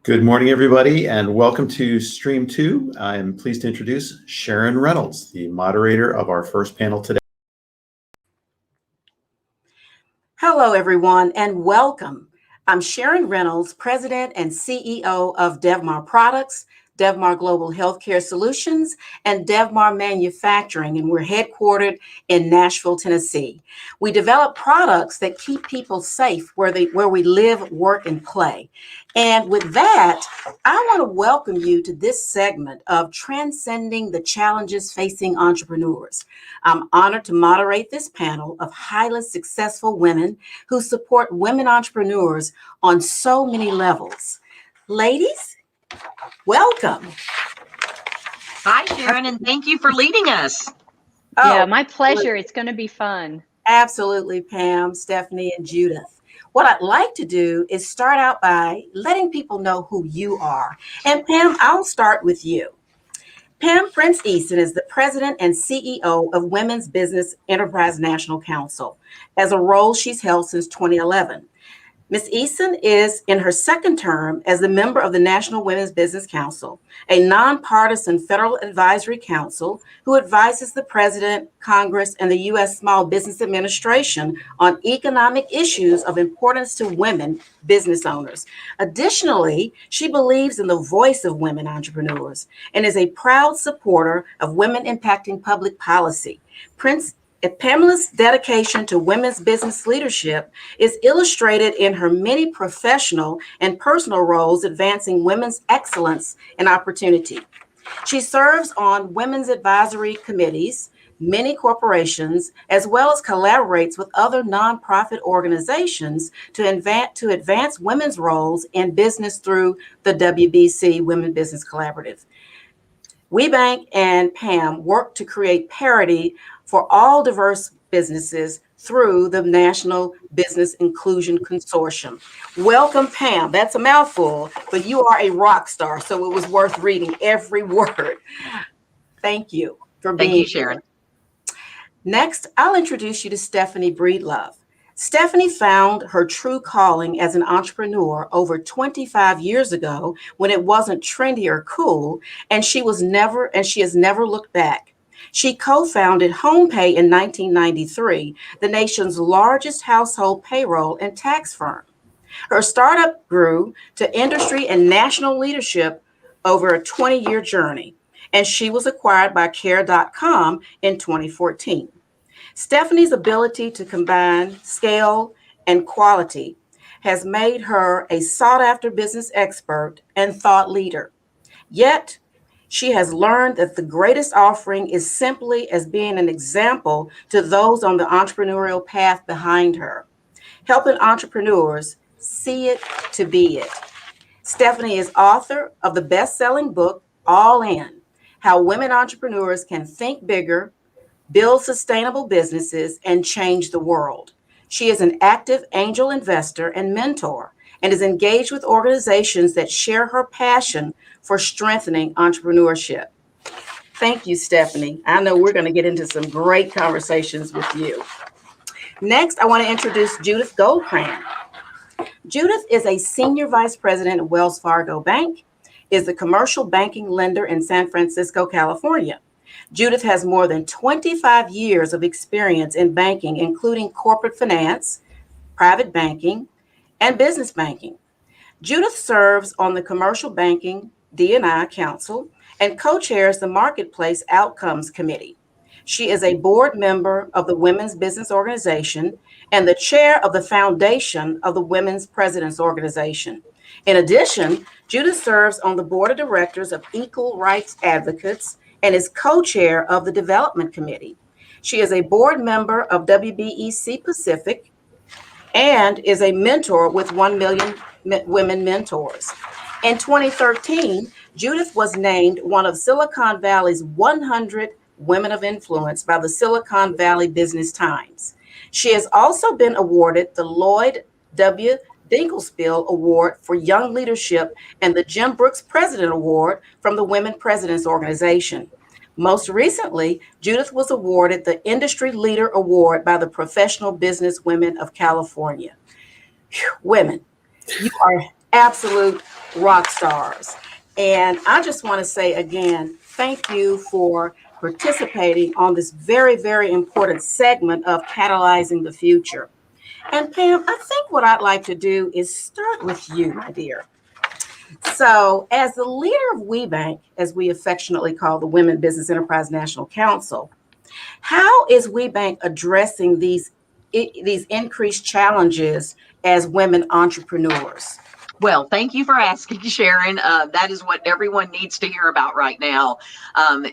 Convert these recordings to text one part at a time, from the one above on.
Good morning, everybody, and welcome to Stream 2. I'm pleased to introduce Sharon Reynolds, the moderator of our first panel today. Hello, everyone, and welcome. I'm Sharon Reynolds, President and CEO of Devmar Products, Devmar Global Healthcare Solutions, and Devmar Manufacturing, and we're headquartered in Nashville, Tennessee. We develop products that keep people safe where we live, work, and play. And with that, I want to welcome you to this segment of Transcending the Challenges Facing Entrepreneurs. I'm honored to moderate this panel of highly successful women who support women entrepreneurs on so many levels. Ladies, welcome. Hi, Sharon, and thank you for leading us. Yeah, my pleasure. It's going to be fun. Absolutely, Pam, Stephanie, and Judith. What I'd like to do is start out by letting people know who you are. And Pam, I'll start with you. Pam Prince Easton is the president and CEO of Women's Business Enterprise National Council, as a role she's held since 2011. Ms. Easton is in her second term as a member of the National Women's Business Council, a nonpartisan federal advisory council who advises the President, Congress, and the U.S. Small Business Administration on economic issues of importance to women business owners. Additionally, she believes in the voice of women entrepreneurs and is a proud supporter of women impacting public policy. Pamela's dedication to women's business leadership is illustrated in her many professional and personal roles advancing women's excellence and opportunity. She serves on women's advisory committees, many corporations, as well as collaborates with other nonprofit organizations to advance women's roles in business through the WBC Women Business Collaborative. WeBank and Pam work to create parity for all diverse businesses through the National Business Inclusion Consortium. Welcome, Pam. That's a mouthful, but you are a rock star, so it was worth reading every word. Thank you for being here. Thank you, Sharon. Next, I'll introduce you to Stephanie Breedlove. Stephanie found her true calling as an entrepreneur over 25 years ago when it wasn't trendy or cool, and she has never looked back. She co-founded HomePay in 1993, the nation's largest household payroll and tax firm. Her startup grew to industry and national leadership over a 20-year journey, and she was acquired by Care.com in 2014. Stephanie's ability to combine scale and quality has made her a sought-after business expert and thought leader. Yet, she has learned that the greatest offering is simply as being an example to those on the entrepreneurial path behind her, helping entrepreneurs see it to be it. Stephanie is author of the best-selling book, All In: How Women Entrepreneurs Can Think Bigger, Build Sustainable Businesses, and Change the World. She is an active angel investor and mentor, and is engaged with organizations that share her passion for strengthening entrepreneurship. Thank you, Stephanie. I know we're going to get into some great conversations with you. Next, I want to introduce Judith Goldbrand. Judith is a senior vice president at Wells Fargo Bank, is a commercial banking lender in San Francisco, California. Judith has more than 25 years of experience in banking, including corporate finance, private banking, and business banking. Judith serves on the Commercial Banking D&I Council and co-chairs the Marketplace Outcomes Committee. She is a board member of the Women's Business Organization and the chair of the foundation of the Women's Presidents Organization. In addition, Judith serves on the board of directors of Equal Rights Advocates and is co-chair of the Development Committee. She is a board member of WBEC Pacific and is a mentor with 1 Million Women Mentors. In 2013, Judith was named one of Silicon Valley's 100 Women of Influence by the Silicon Valley Business Times. She has also been awarded the Lloyd W. Dinkelspiel Award for Young Leadership and the Jim Brooks President Award from the Women Presidents Organization. Most recently, Judith was awarded the Industry Leader Award by the Professional Business Women of California. Women, you are absolute rock stars. And I just want to say again, thank you for participating on this very, very important segment of Catalyzing the Future. And Pam, I think what I'd like to do is start with you, my dear. So, as the leader of WeBank, as we affectionately call the Women Business Enterprise National Council, how is WeBank addressing these increased challenges as women entrepreneurs? Well, thank you for asking, Sharon. That is what everyone needs to hear about right now.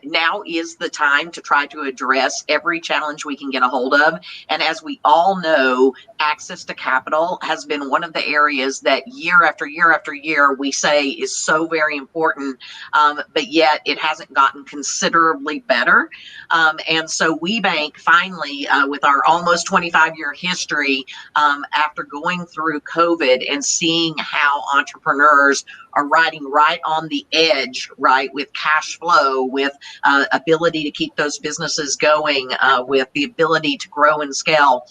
Now is the time to try to address every challenge we can get a hold of. And as we all know, access to capital has been one of the areas that year after year after year we say is so very important, but yet it hasn't gotten considerably better. And so WeBank finally, with our almost 25-year history, after going through COVID and seeing how entrepreneurs are riding right on the edge, right, with cash flow, with ability to keep those businesses going, with the ability to grow and scale,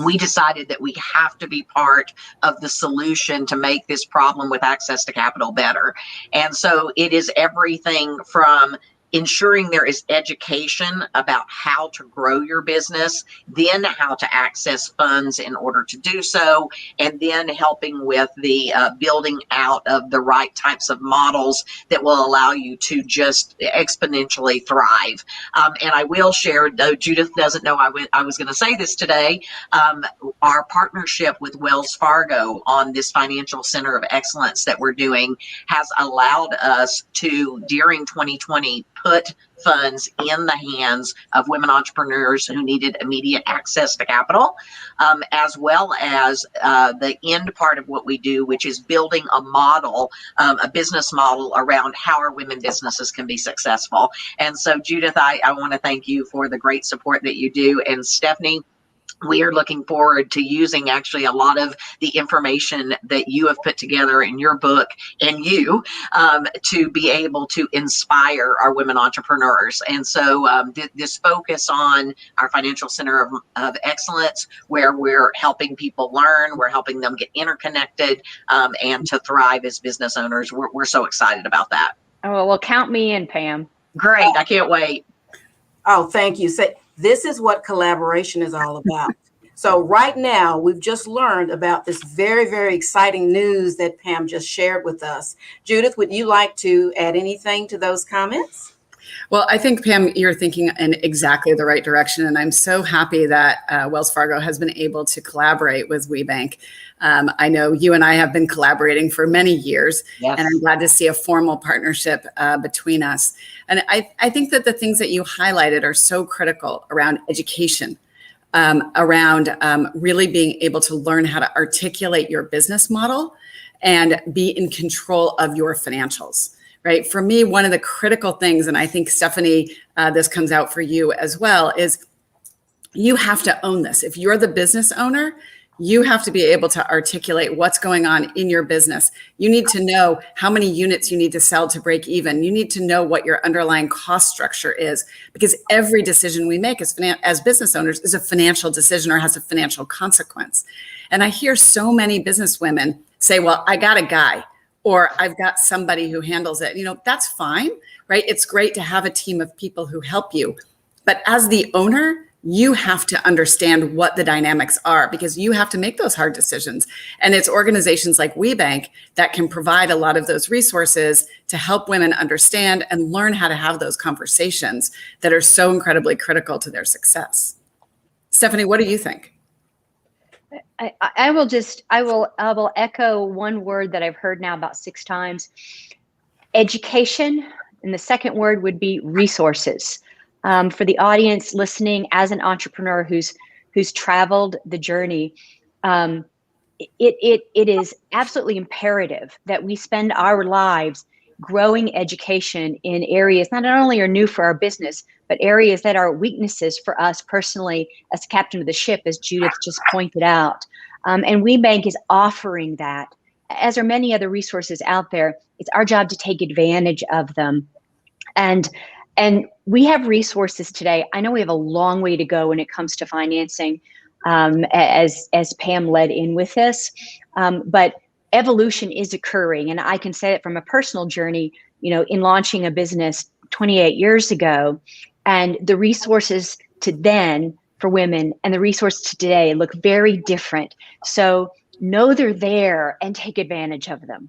we decided that we have to be part of the solution to make this problem with access to capital better. And so it is everything from ensuring there is education about how to grow your business, then how to access funds in order to do so, and then helping with the building out of the right types of models that will allow you to just exponentially thrive. And I will share, though Judith doesn't know I was going to say this today, our partnership with Wells Fargo on this financial center of excellence that we're doing has allowed us to, during 2020, put funds in the hands of women entrepreneurs who needed immediate access to capital, as well as the end part of what we do, which is building a model, a business model around how our women businesses can be successful. And so, Judith, I want to thank you for the great support that you do. And Stephanie, we are looking forward to using actually a lot of the information that you have put together in your book and to be able to inspire our women entrepreneurs. And so this focus on our financial center of excellence, where we're helping people learn, we're helping them get interconnected and to thrive as business owners. We're so excited about that. Oh, well, count me in, Pam. Great. I can't wait. Oh, thank you. So this is what collaboration is all about. So right now, we've just learned about this very, very exciting news that Pam just shared with us. Judith, would you like to add anything to those comments? Well, I think, Pam, you're thinking in exactly the right direction. And I'm so happy that Wells Fargo has been able to collaborate with WeBank. I know you and I have been collaborating for many years, yes, and I'm glad to see a formal partnership between us. And I think that the things that you highlighted are so critical around education, around really being able to learn how to articulate your business model and be in control of your financials. Right. For me, one of the critical things, and I think, Stephanie, this comes out for you as well, is you have to own this. If you're the business owner, you have to be able to articulate what's going on in your business. You need to know how many units you need to sell to break even. You need to know what your underlying cost structure is, because every decision we make as business owners is a financial decision or has a financial consequence. And I hear so many business women say, well, I got a guy, or I've got somebody who handles it. You know, that's fine, right? It's great to have a team of people who help you. But as the owner, you have to understand what the dynamics are, because you have to make those hard decisions. And it's organizations like WeBank that can provide a lot of those resources to help women understand and learn how to have those conversations that are so incredibly critical to their success. Stephanie, what do you think? I will echo one word that I've heard now about 6 times: education. And the second word would be resources. For the audience listening, as an entrepreneur who's traveled the journey, it is absolutely imperative that we spend our lives growing education in areas that not only are new for our business, but areas that are weaknesses for us personally as captain of the ship, as Judith just pointed out. And WeBank is offering that, as are many other resources out there. It's our job to take advantage of them. And we have resources today. I know we have a long way to go when it comes to financing, as Pam led in with this. But evolution is occurring. And I can say it from a personal journey, in launching a business 28 years ago, and the resources to then for women and the resources to today look very different. So know they're there and take advantage of them.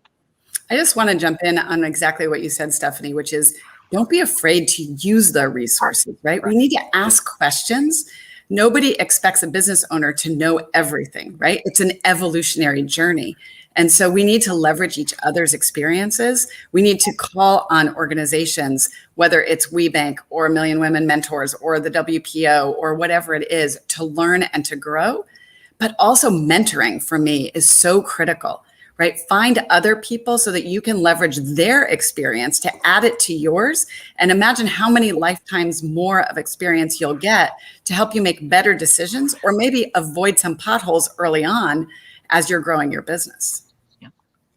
I just want to jump in on exactly what you said, Stephanie, which is don't be afraid to use the resources, right? We need to ask questions. Nobody expects a business owner to know everything, right? It's an evolutionary journey. And so we need to leverage each other's experiences. We need to call on organizations, whether it's WeBank or Million Women Mentors or the WPO or whatever it is, to learn and to grow. But also mentoring for me is so critical, right? Find other people so that you can leverage their experience to add it to yours. And imagine how many lifetimes more of experience you'll get to help you make better decisions or maybe avoid some potholes early on as you're growing your business.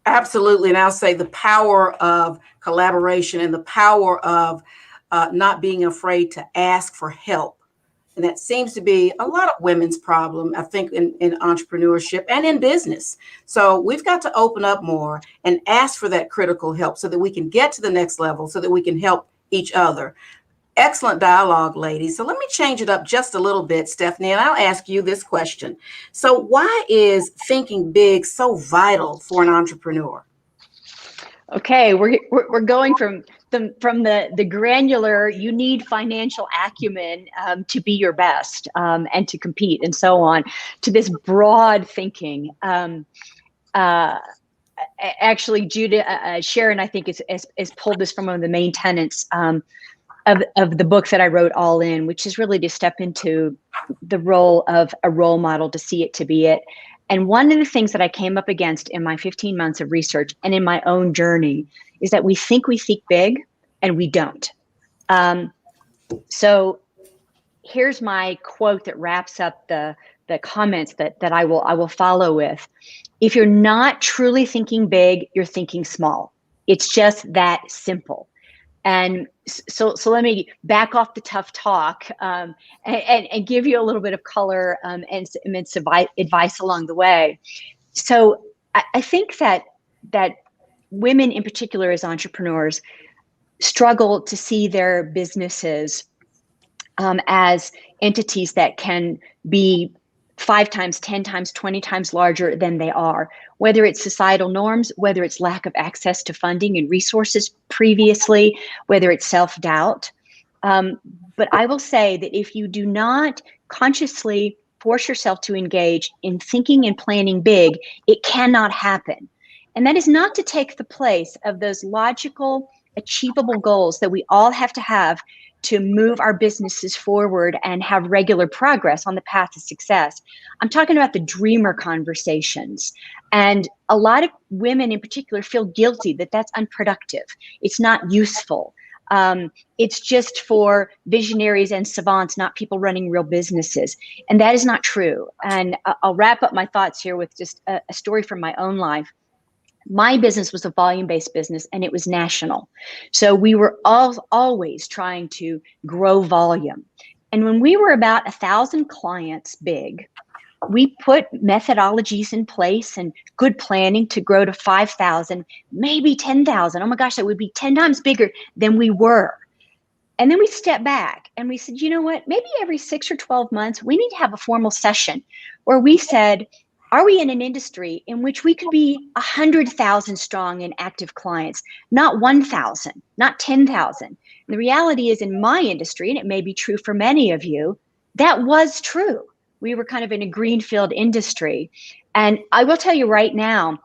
Absolutely. And I'll say the power of collaboration and the power of not being afraid to ask for help. And that seems to be a lot of women's problem, I think, in entrepreneurship and in business. So we've got to open up more and ask for that critical help so that we can get to the next level, so that we can help each other. Excellent dialogue, ladies. So let me change it up just a little bit, Stephanie, and I'll ask you this question. So why is thinking big so vital for an entrepreneur? Okay, we're going from the granular, you need financial acumen to be your best and to compete and so on, to this broad thinking. Actually, Judith, Sharon, I think, is pulled this from one of the main tenets of the book that I wrote, All In, which is really to step into the role of a role model, to see it, to be it. And one of the things that I came up against in my 15 months of research and in my own journey is that we think big and we don't. So here's my quote that wraps up the comments that I will follow with. If you're not truly thinking big, you're thinking small. It's just that simple. And so let me back off the tough talk and give you a little bit of color and some advice along the way. So I think that women in particular as entrepreneurs struggle to see their businesses as entities that can be 5 times, 10 times, 20 times larger than they are, whether it's societal norms, whether it's lack of access to funding and resources previously, whether it's self-doubt. But I will say that if you do not consciously force yourself to engage in thinking and planning big, it cannot happen. And that is not to take the place of those logical, achievable goals that we all have to move our businesses forward and have regular progress on the path to success. I'm talking about the dreamer conversations. And a lot of women in particular feel guilty that that's unproductive. It's not useful. It's just for visionaries and savants, not people running real businesses. And that is not true. And I'll wrap up my thoughts here with just a story from my own life. My business was a volume-based business and it was national. So we were always trying to grow volume. And when we were about 1,000 clients big, we put methodologies in place and good planning to grow to 5,000, maybe 10,000. Oh my gosh, that would be 10 times bigger than we were. And then we stepped back and we said, you know what, maybe every 6 or 12 months, we need to have a formal session where we said, are we in an industry in which we could be 100,000 strong in active clients, not 1,000, not 10,000? And the reality is in my industry, and it may be true for many of you, that was true. We were kind of in a greenfield industry. And I will tell you right now,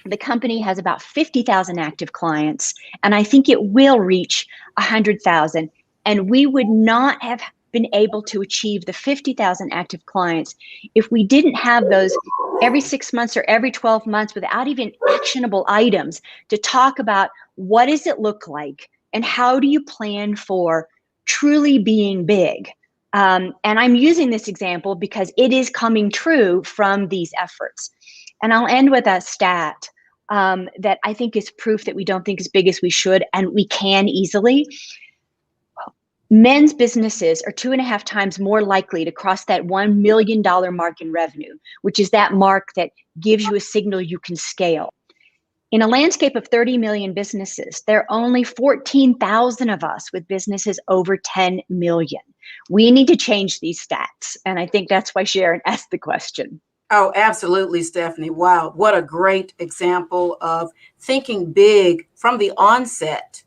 the company has about 50,000 active clients, and I think it will reach 100,000. And we would not have been able to achieve the 50,000 active clients if we didn't have those every 6 months or every 12 months without even actionable items to talk about what does it look like and how do you plan for truly being big. And I'm using this example because it is coming true from these efforts. And I'll end with a stat that I think is proof that we don't think as big as we should, and we can easily. Men's businesses are 2.5 times more likely to cross that $1 million mark in revenue, which is that mark that gives you a signal you can scale. In a landscape of 30 million businesses, there are only 14,000 of us with businesses over 10 million. We need to change these stats. And I think that's why Sharon asked the question. Oh, absolutely, Stephanie. Wow, what a great example of thinking big from the onset.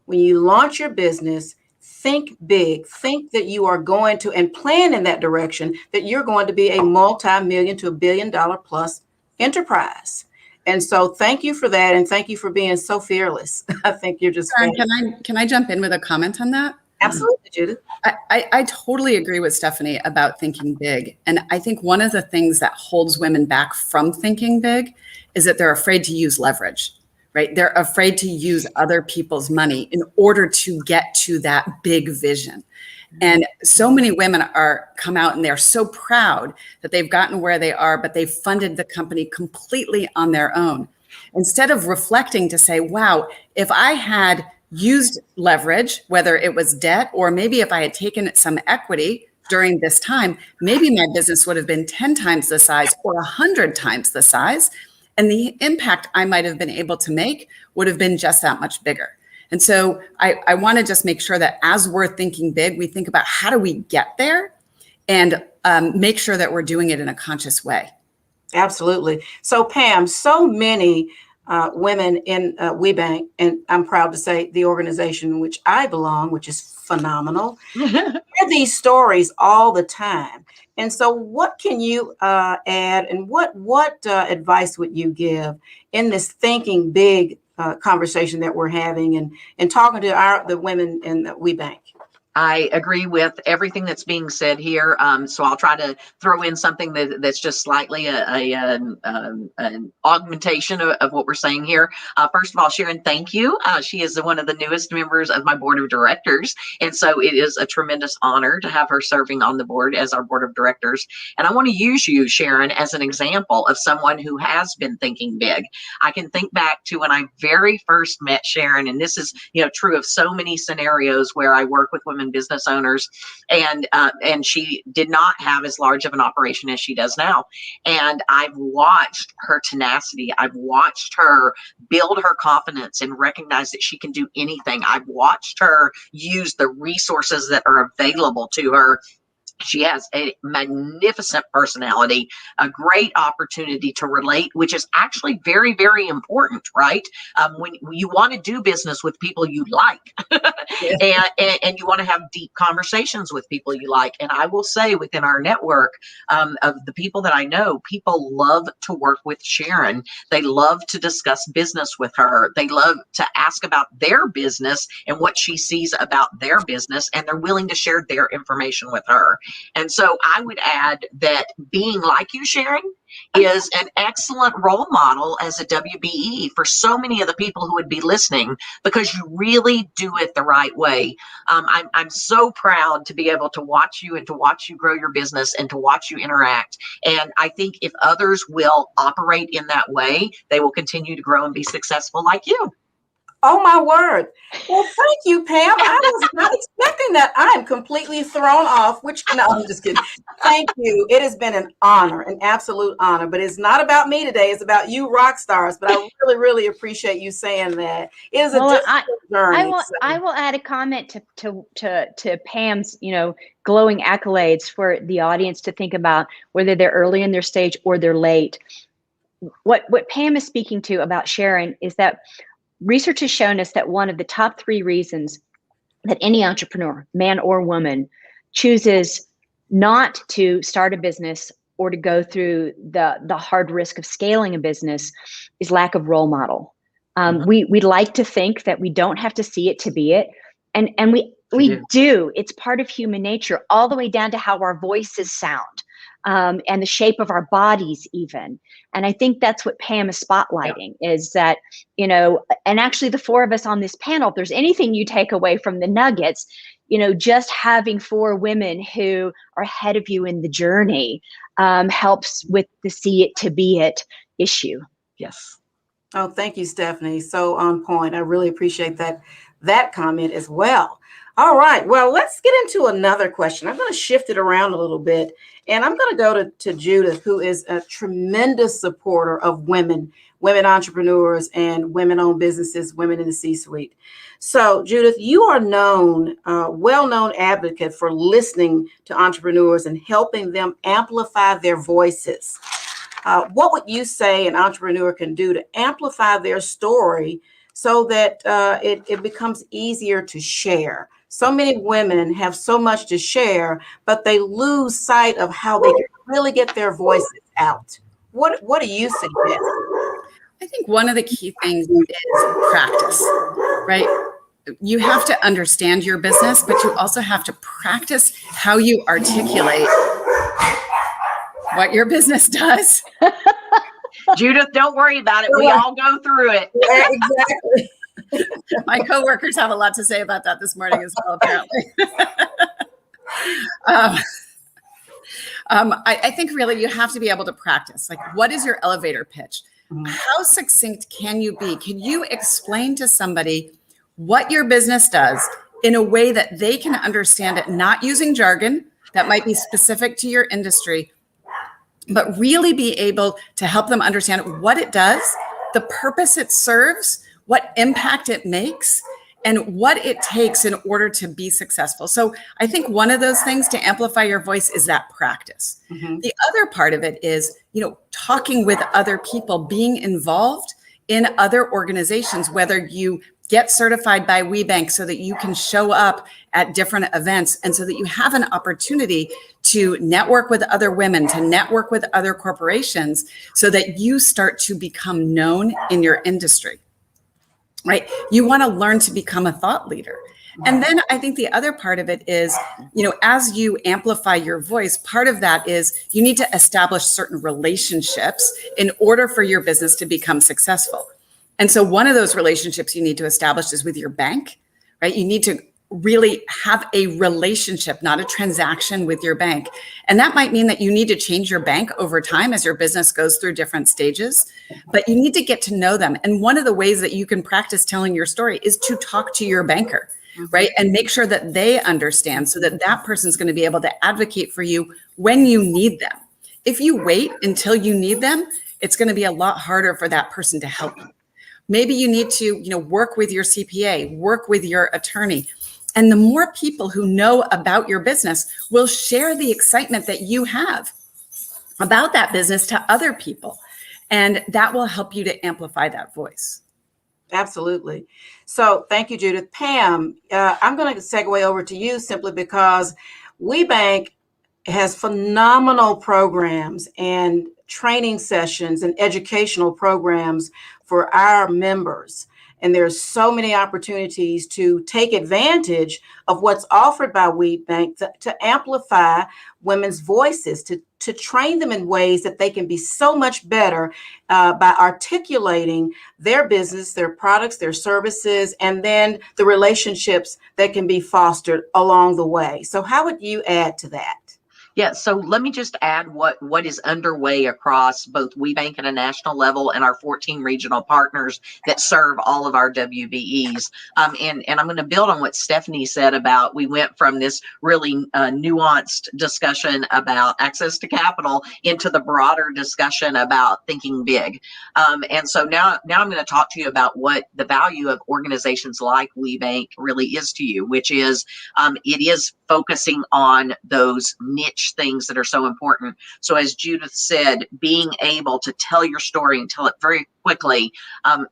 When you launch your business, think big. Think that you are going to, and plan in that direction, that you're going to be a multi-million to $1 billion plus enterprise. And so thank you for that. And thank you for being so fearless. I think you're just Can I jump in with a comment on that? Absolutely, Judith. I totally agree with Stephanie about thinking big. And I think one of the things that holds women back from thinking big is that they're afraid to use leverage, right? They're afraid to use other people's money in order to get to that big vision. And so many women come out and they're so proud that they've gotten where they are, but they've funded the company completely on their own. Instead of reflecting to say, wow, if I had used leverage, whether it was debt or maybe if I had taken some equity during this time, maybe my business would have been 10 times the size or 100 times the size. And the impact I might have been able to make would have been just that much bigger. And so I want to just make sure that as we're thinking big, we think about how do we get there and make sure that we're doing it in a conscious way. Absolutely. So Pam, so many women in WeBank, and I'm proud to say the organization in which I belong, which is phenomenal, hear these stories all the time. And so what can you add, and what advice would you give in this thinking big conversation that we're having and talking to the women in the WeBank? I agree with everything that's being said here. So I'll try to throw in something that's just slightly an augmentation of what we're saying here. First of all, Sharon, thank you. She is one of the newest members of my board of directors. And so it is a tremendous honor to have her serving on the board as our board of directors. And I want to use you, Sharon, as an example of someone who has been thinking big. I can think back to when I very first met Sharon, and this is true of so many scenarios where I work with women business owners, and she did not have as large of an operation as she does now. And I've watched her tenacity. I've watched her build her confidence and recognize that she can do anything. I've watched her use the resources that are available to her. She has a magnificent personality, a great opportunity to relate, which is actually very, very important, right? When you want to do business with people you like, and you want to have deep conversations with people you like. And I will say within our network of the people that I know, people love to work with Sharon. They love to discuss business with her. They love to ask about their business and what she sees about their business, and they're willing to share their information with her. And so I would add that being like you, Sharon, is an excellent role model as a WBE for so many of the people who would be listening, because you really do it the right way. I'm so proud to be able to watch you and to watch you grow your business and to watch you interact. And I think if others will operate in that way, they will continue to grow and be successful like you. Oh, my word. Well, thank you, Pam. I was not expecting that. I am completely thrown off, no, I'm just kidding. Thank you. It has been an honor, an absolute honor, but it's not about me today. It's about you rock stars. But I really, really appreciate you saying that. It is a difficult journey. I will add a comment to Pam's, glowing accolades for the audience to think about, whether they're early in their stage or they're late. What Pam is speaking to about Sharon is that research has shown us that one of the top 3 reasons that any entrepreneur, man or woman, chooses not to start a business or to go through the hard risk of scaling a business is lack of role model. We'd like to think that we don't have to see it to be it. And we do. It's part of human nature, all the way down to how our voices sound. And the shape of our bodies even. And I think that's what Pam is spotlighting, is that, and actually the 4 of us on this panel, if there's anything you take away from the nuggets, just having 4 women who are ahead of you in the journey helps with the see it to be it issue. Yes. Oh, thank you, Stephanie. So on point. I really appreciate that comment as well. All right. Well, let's get into another question. I'm going to shift it around a little bit, and I'm going to go to Judith, who is a tremendous supporter of women women entrepreneurs and women-owned businesses, women in the C-suite. So, Judith, you are known, well-known advocate for listening to entrepreneurs and helping them amplify their voices. What would you say an entrepreneur can do to amplify their story so that it becomes easier to share? So many women have so much to share, but they lose sight of how they can really get their voices out. What do you suggest? I think one of the key things is practice, right? You have to understand your business, but you also have to practice how you articulate what your business does. Judith, don't worry about it. We all go through it. Exactly. My coworkers have a lot to say about that this morning as well, apparently. I think really you have to be able to practice. Like, what is your elevator pitch? How succinct can you be? Can you explain to somebody what your business does in a way that they can understand it, not using jargon that might be specific to your industry, but really be able to help them understand what it does, the purpose it serves, what impact it makes, and what it takes in order to be successful. So I think one of those things to amplify your voice is that practice. Mm-hmm. The other part of it is, talking with other people, being involved in other organizations, whether you get certified by WeBank so that you can show up at different events and so that you have an opportunity to network with other women, to network with other corporations so that you start to become known in your industry. Right? You want to learn to become a thought leader. And then I think the other part of it is, as you amplify your voice, part of that is you need to establish certain relationships in order for your business to become successful. And so one of those relationships you need to establish is with your bank, right? You need to really have a relationship, not a transaction with your bank. And that might mean that you need to change your bank over time as your business goes through different stages, but you need to get to know them. And one of the ways that you can practice telling your story is to talk to your banker, right? And make sure that they understand so that that person's going to be able to advocate for you when you need them. If you wait until you need them, it's going to be a lot harder for that person to help you. Maybe you need to, work with your CPA, work with your attorney. And the more people who know about your business will share the excitement that you have about that business to other people. And that will help you to amplify that voice. Absolutely. So thank you, Judith. Pam, I'm going to segue over to you simply because WeBank has phenomenal programs and training sessions and educational programs for our members. And there's so many opportunities to take advantage of what's offered by WeBank to amplify women's voices, to train them in ways that they can be so much better by articulating their business, their products, their services, and then the relationships that can be fostered along the way. So how would you add to that? Yeah, so let me just add what is underway across both WeBank at a national level and our 14 regional partners that serve all of our WBEs. And I'm going to build on what Stephanie said about we went from this really nuanced discussion about access to capital into the broader discussion about thinking big. And so now I'm going to talk to you about what the value of organizations like WeBank really is to you, which is it is focusing on those niche things that are so important. So as Judith said, being able to tell your story and tell it very quickly,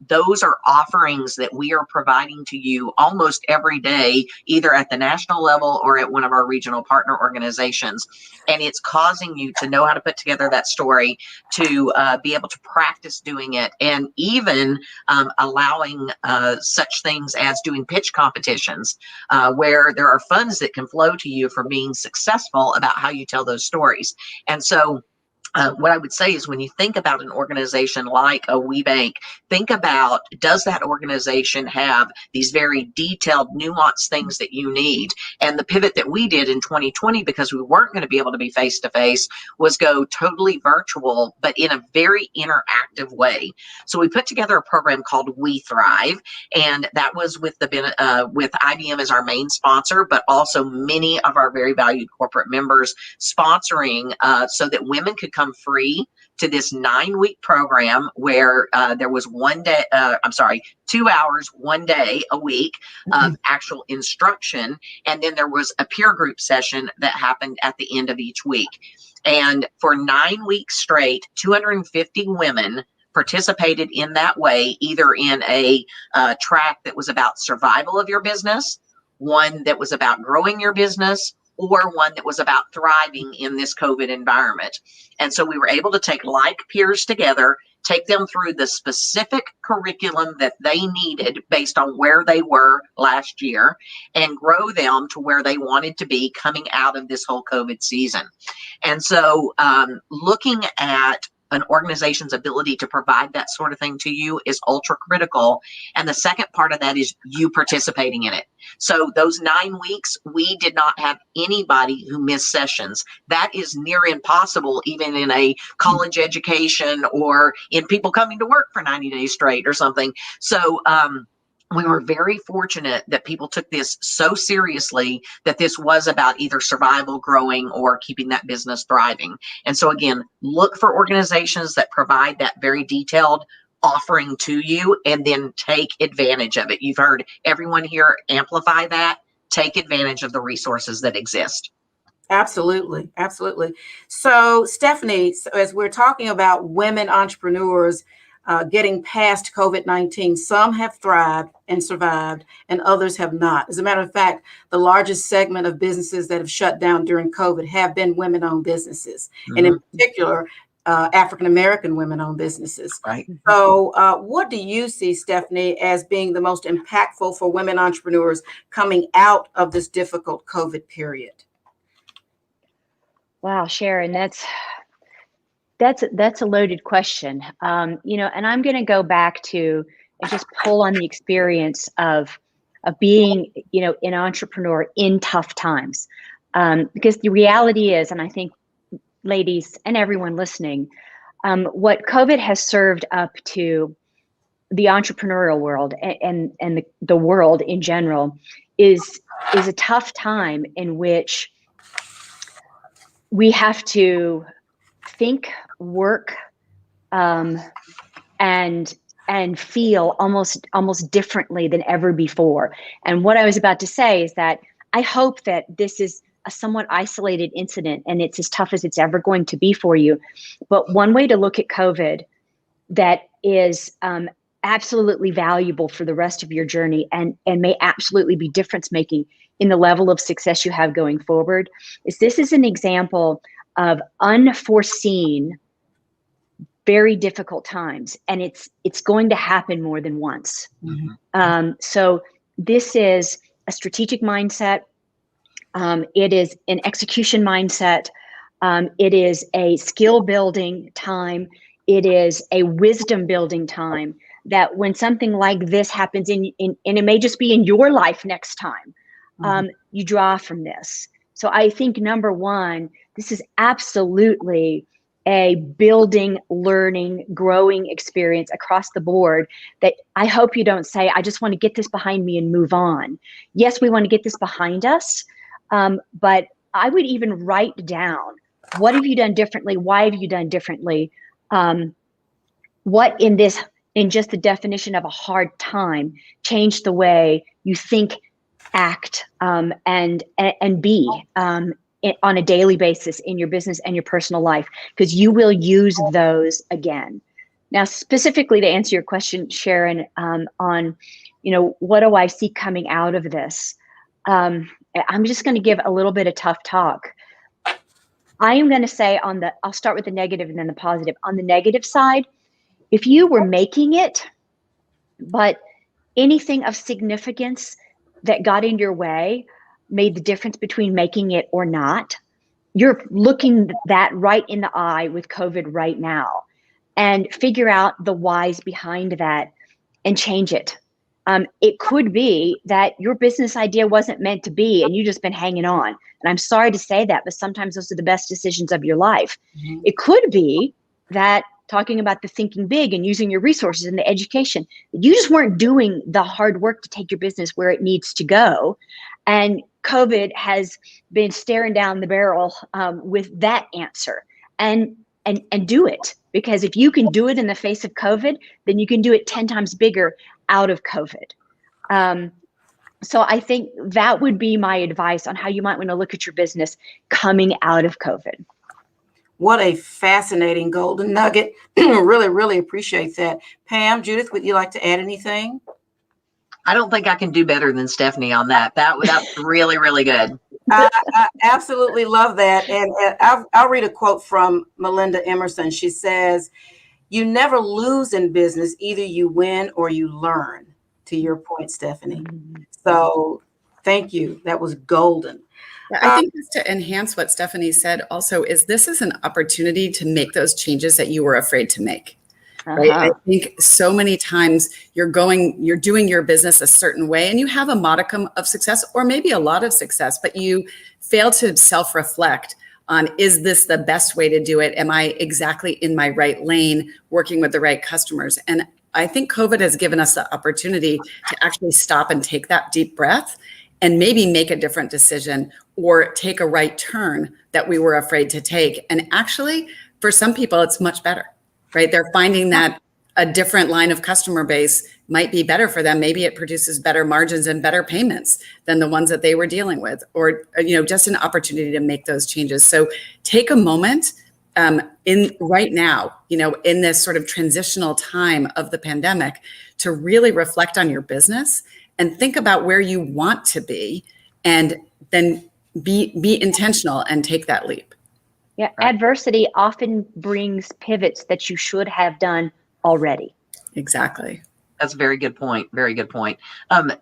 those are offerings that we are providing to you almost every day, either at the national level or at one of our regional partner organizations. And it's causing you to know how to put together that story, to be able to practice doing it, and even allowing such things as doing pitch competitions where there are funds that can flow to you for being successful about how you tell those stories. And so what I would say is when you think about an organization like a WeBank, think about, does that organization have these very detailed, nuanced things that you need? And the pivot that we did in 2020, because we weren't going to be able to be face-to-face, was go totally virtual, but in a very interactive way. So we put together a program called We Thrive, and that was with IBM as our main sponsor, but also many of our very valued corporate members sponsoring so that women could come come free to this 9-week program where there was 2 hours, 1 day a week of actual instruction. And then there was a peer group session that happened at the end of each week. And for 9 weeks straight, 250 women participated in that way, either in a track that was about survival of your business, one that was about growing your business, or one that was about thriving in this COVID environment. And so we were able to take like peers together, take them through the specific curriculum that they needed based on where they were last year, and grow them to where they wanted to be coming out of this whole COVID season. And so looking at an organization's ability to provide that sort of thing to you is ultra critical. And the second part of that is you participating in it. So those 9 weeks, we did not have anybody who missed sessions. That is near impossible, even in a college education or in people coming to work for 90 days straight or something. So we were very fortunate that people took this so seriously that this was about either survival, growing, or keeping that business thriving. And so again, look for organizations that provide that very detailed offering to you, and then take advantage of it. You've heard everyone here amplify that. Take advantage of the resources that exist. Absolutely. Absolutely. So Stephanie, as we're talking about women entrepreneurs getting past COVID-19, some have thrived and survived and others have not. As a matter of fact, the largest segment of businesses that have shut down during COVID have been women-owned businesses, and in particular, African-American women-owned businesses. Right. So what do you see, Stephanie, as being the most impactful for women entrepreneurs coming out of this difficult COVID period? Wow, Sharon, that's a loaded question. And I'm going to go back to and just pull on the experience of being, an entrepreneur in tough times, because the reality is, and I think ladies and everyone listening, what COVID has served up to the entrepreneurial world and the world in general is a tough time in which we have to think, work, and feel almost differently than ever before. And what I was about to say is that I hope that this is a somewhat isolated incident and it's as tough as it's ever going to be for you. But one way to look at COVID that is absolutely valuable for the rest of your journey and may absolutely be difference making in the level of success you have going forward is this is an example of unforeseen, very difficult times. And it's going to happen more than once. So this is a strategic mindset. It is an execution mindset. It is a skill building time. It is a wisdom building time that when something like this happens and it may just be in your life next time, you draw from this. So I think number one, this is absolutely a building, learning, growing experience across the board that I hope you don't say, I just want to get this behind me and move on. Yes, we want to get this behind us. But I would even write down, what have you done differently? Why have you done differently? What in just the definition of a hard time changed the way you think, act, and be on a daily basis in your business and your personal life, because you will use those again. Now, specifically to answer your question, Sharon, on, what do I see coming out of this? I'm just going to give a little bit of tough talk. I am going to say I'll start with the negative and then the positive. On the negative side, if you were making it, but anything of significance that got in your way made the difference between making it or not, you're looking that right in the eye with COVID right now, and figure out the whys behind that and change it. It could be that your business idea wasn't meant to be and you've just been hanging on. And I'm sorry to say that, but sometimes those are the best decisions of your life. It could be that, talking about the thinking big and using your resources and the education, you just weren't doing the hard work to take your business where it needs to go. And COVID has been staring down the barrel with that answer. And and do it. Because if you can do it in the face of COVID, then you can do it 10 times bigger out of COVID. So I think that would be my advice on how you might want to look at your business coming out of COVID. What a fascinating golden nugget. Really, really appreciate that. Pam, Judith, would you like to add anything? I don't think I can do better than Stephanie on that. That was really, really good. I absolutely love that. And I'll read a quote from Melinda Emerson. She says, "You never lose in business. Either you win or you learn," to your point, Stephanie. So thank you. That was golden. I think just to enhance what Stephanie said also is this is an opportunity to make those changes that you were afraid to make. Right? I think so many times you're doing your business a certain way and you have a modicum of success or maybe a lot of success, but you fail to self-reflect on, is this the best way to do it? Am I exactly in my right lane, working with the right customers? And I think COVID has given us the opportunity to actually stop and take that deep breath and maybe make a different decision or take a right turn that we were afraid to take. And actually, for some people, it's much better. Right? They're finding that a different line of customer base might be better for them. Maybe it produces better margins and better payments than the ones that they were dealing with, or, just an opportunity to make those changes. So take a moment in right now, in this sort of transitional time of the pandemic to really reflect on your business and think about where you want to be and then be intentional and take that leap. Yeah, adversity often brings pivots that you should have done already. Exactly. That's a very good point. Very good point.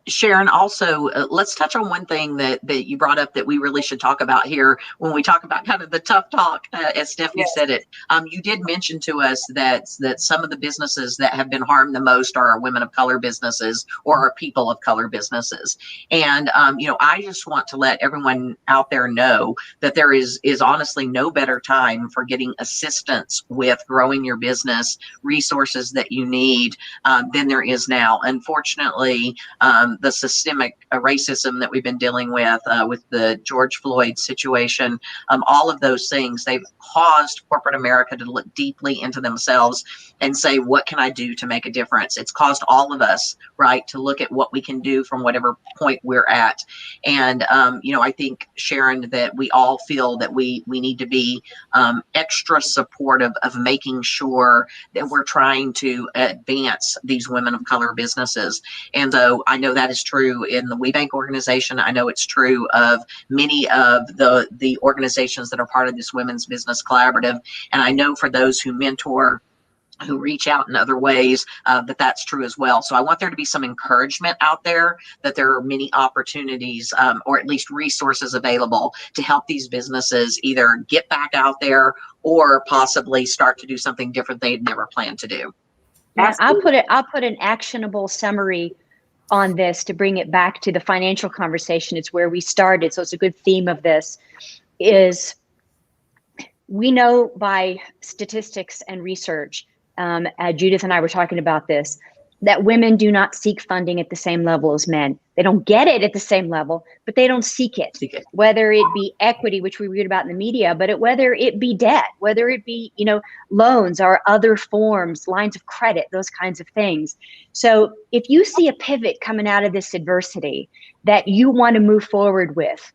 Sharon, also, let's touch on one thing that you brought up that we really should talk about here when we talk about kind of the tough talk, as Stephanie said it. You did mention to us that some of the businesses that have been harmed the most are women of color businesses or are people of color businesses. And, I just want to let everyone out there know that there is honestly no better time for getting assistance with growing your business, resources that you need than there is now. Unfortunately, the systemic racism that we've been dealing with the George Floyd situation, all of those things, they've caused corporate America to look deeply into themselves and say, what can I do to make a difference? It's caused all of us, right, to look at what we can do from whatever point we're at. And, I think, Sharon, that we all feel that we need to be extra supportive of making sure that we're trying to advance these women of color businesses. And so I know that is true in the WeBank organization. I know it's true of many of the organizations that are part of this Women's Business Collaborative. And I know for those who mentor, who reach out in other ways, that's true as well. So I want there to be some encouragement out there that there are many opportunities or at least resources available to help these businesses either get back out there or possibly start to do something different they'd never planned to do. Yeah, I'll put an actionable summary on this to bring it back to the financial conversation. It's where we started. So it's a good theme of this is we know by statistics and research, Judith and I were talking about this, that women do not seek funding at the same level as men. They don't get it at the same level, but they don't seek it. Whether it be equity, which we read about in the media, but whether it be debt, whether it be, loans or other forms, lines of credit, those kinds of things. So if you see a pivot coming out of this adversity that you want to move forward with,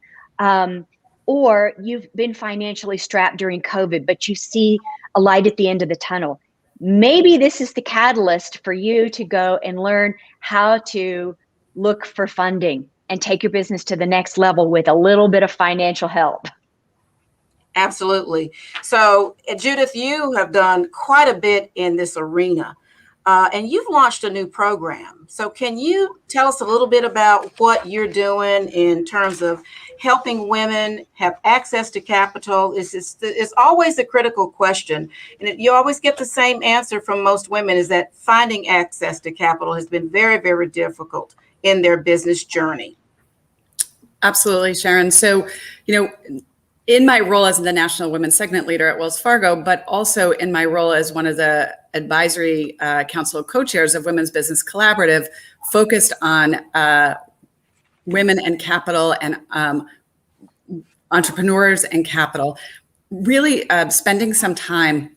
or you've been financially strapped during COVID, but you see a light at the end of the tunnel, maybe this is the catalyst for you to go and learn how to look for funding and take your business to the next level with a little bit of financial help. Absolutely. So, Judith, you have done quite a bit in this arena, and you've launched a new program. So can you tell us a little bit about what you're doing in terms of helping women have access to capital? It's always a critical question, and you always get the same answer from most women, is that finding access to capital has been very, very difficult in their business journey. Absolutely, Sharon. So, in my role as the National Women's Segment Leader at Wells Fargo, but also in my role as one of the advisory council co-chairs of Women's Business Collaborative, focused on women and capital and entrepreneurs and capital, really spending some time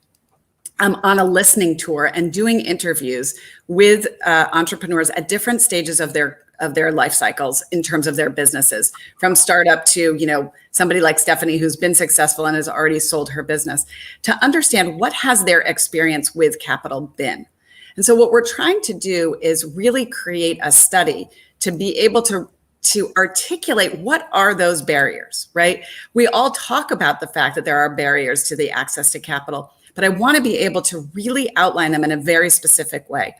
on a listening tour and doing interviews with entrepreneurs at different stages of their life cycles in terms of their businesses, from startup to, somebody like Stephanie, who's been successful and has already sold her business, to understand what has their experience with capital been. And so what we're trying to do is really create a study to be able to articulate what are those barriers, right? We all talk about the fact that there are barriers to the access to capital, but I want to be able to really outline them in a very specific way.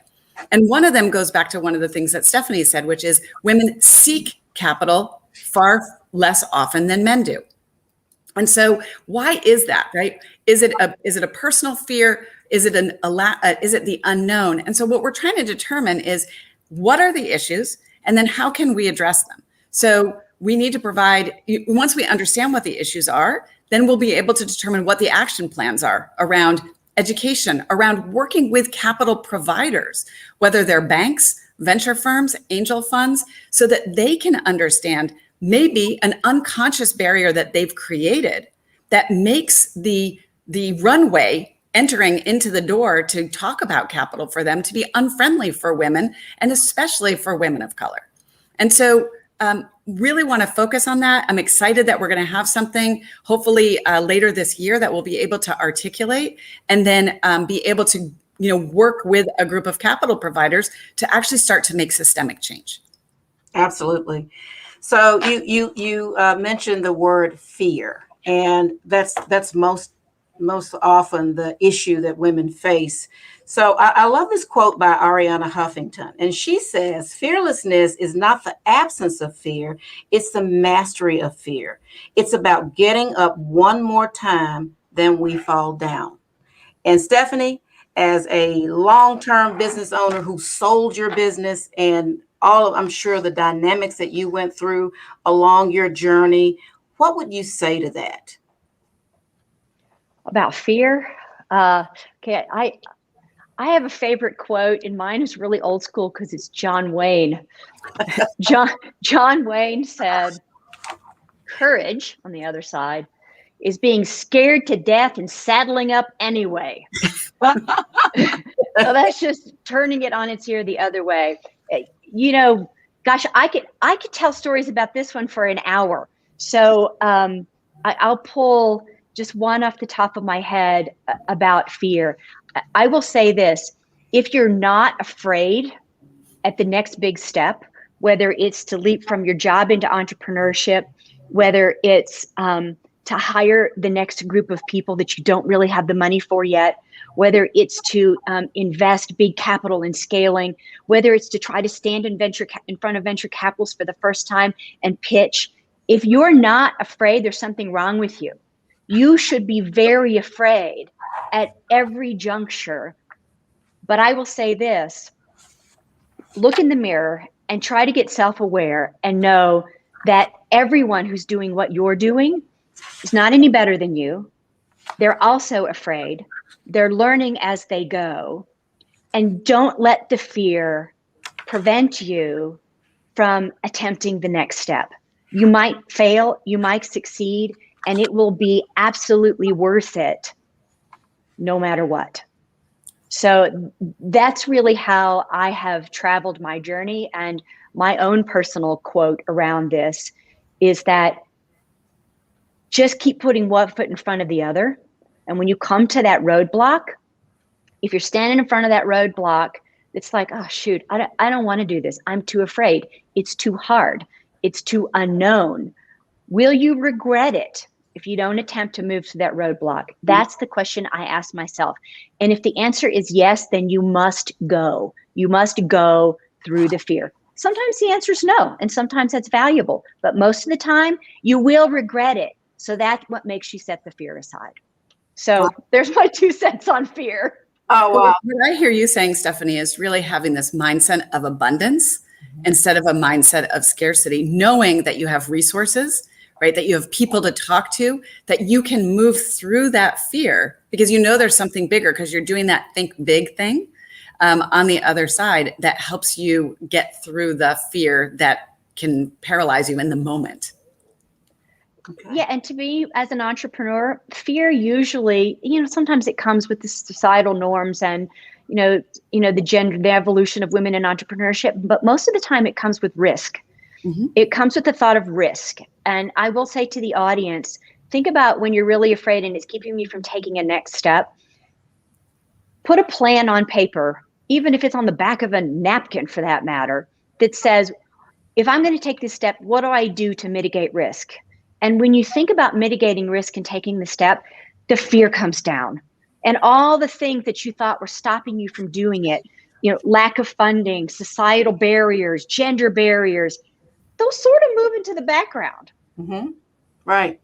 And one of them goes back to one of the things that Stephanie said, which is women seek capital far less often than men do. And so why is that, right? Is it a personal fear? Is it the unknown? And so what we're trying to determine is, what are the issues? And then how can we address them? So we need to provide, once we understand what the issues are, then we'll be able to determine what the action plans are around education, around working with capital providers, whether they're banks, venture firms, angel funds, so that they can understand maybe an unconscious barrier that they've created that makes the runway entering into the door to talk about capital for them to be unfriendly for women, and especially for women of color. And so really want to focus on that. I'm excited that we're going to have something hopefully later this year that we'll be able to articulate, and then be able to work with a group of capital providers to actually start to make systemic change. Absolutely. So you mentioned the word fear, and that's most often the issue that women face. So I love this quote by Arianna Huffington, and she says, fearlessness is not the absence of fear, it's the mastery of fear. It's about getting up one more time than we fall down. And Stephanie, as a long-term business owner who sold your business and I'm sure the dynamics that you went through along your journey, what would you say to that? About fear? Okay, I have a favorite quote, and mine is really old school because it's John Wayne. John Wayne said, courage, on the other side, is being scared to death and saddling up anyway. So that's just turning it on its ear the other way. Gosh, I could tell stories about this one for an hour. So I'll pull just one off the top of my head about fear. I will say this: if you're not afraid at the next big step, whether it's to leap from your job into entrepreneurship, whether it's to hire the next group of people that you don't really have the money for yet, whether it's to invest big capital in scaling, whether it's to try to stand in front of venture capitalists for the first time and pitch, if you're not afraid, there's something wrong with you. You should be very afraid at every juncture. But I will say this: look in the mirror and try to get self-aware and know that everyone who's doing what you're doing is not any better than you. They're also afraid. They're learning as they go. And don't let the fear prevent you from attempting the next step. You might fail, you might succeed, and it will be absolutely worth it no matter what. So that's really how I have traveled my journey. And my own personal quote around this is that just keep putting one foot in front of the other. And when you come to that roadblock, if you're standing in front of that roadblock, it's like, oh, shoot, I don't want to do this. I'm too afraid. It's too hard. It's too unknown. Will you regret it if you don't attempt to move to that roadblock? That's the question I ask myself. And if the answer is yes, then you must go. You must go through the fear. Sometimes the answer is no, and sometimes that's valuable. But most of the time, you will regret it. So that's what makes you set the fear aside. So there's my 2 cents on fear. Oh, wow. What I hear you saying, Stephanie, is really having this mindset of abundance instead of a mindset of scarcity, knowing that you have resources, right? That you have people to talk to, that you can move through that fear because you know there's something bigger because you're doing that think big thing on the other side that helps you get through the fear that can paralyze you in the moment. Okay. Yeah, and to me as an entrepreneur, fear usually, sometimes it comes with the societal norms and, the evolution of women in entrepreneurship, but most of the time it comes with risk. Mm-hmm. It comes with the thought of risk. And I will say to the audience, think about when you're really afraid and it's keeping you from taking a next step. Put a plan on paper, even if it's on the back of a napkin for that matter, that says, if I'm going to take this step, what do I do to mitigate risk? And when you think about mitigating risk and taking the step, the fear comes down. And all the things that you thought were stopping you from doing it, lack of funding, societal barriers, gender barriers, those sort of move into the background. Mm-hmm. Right.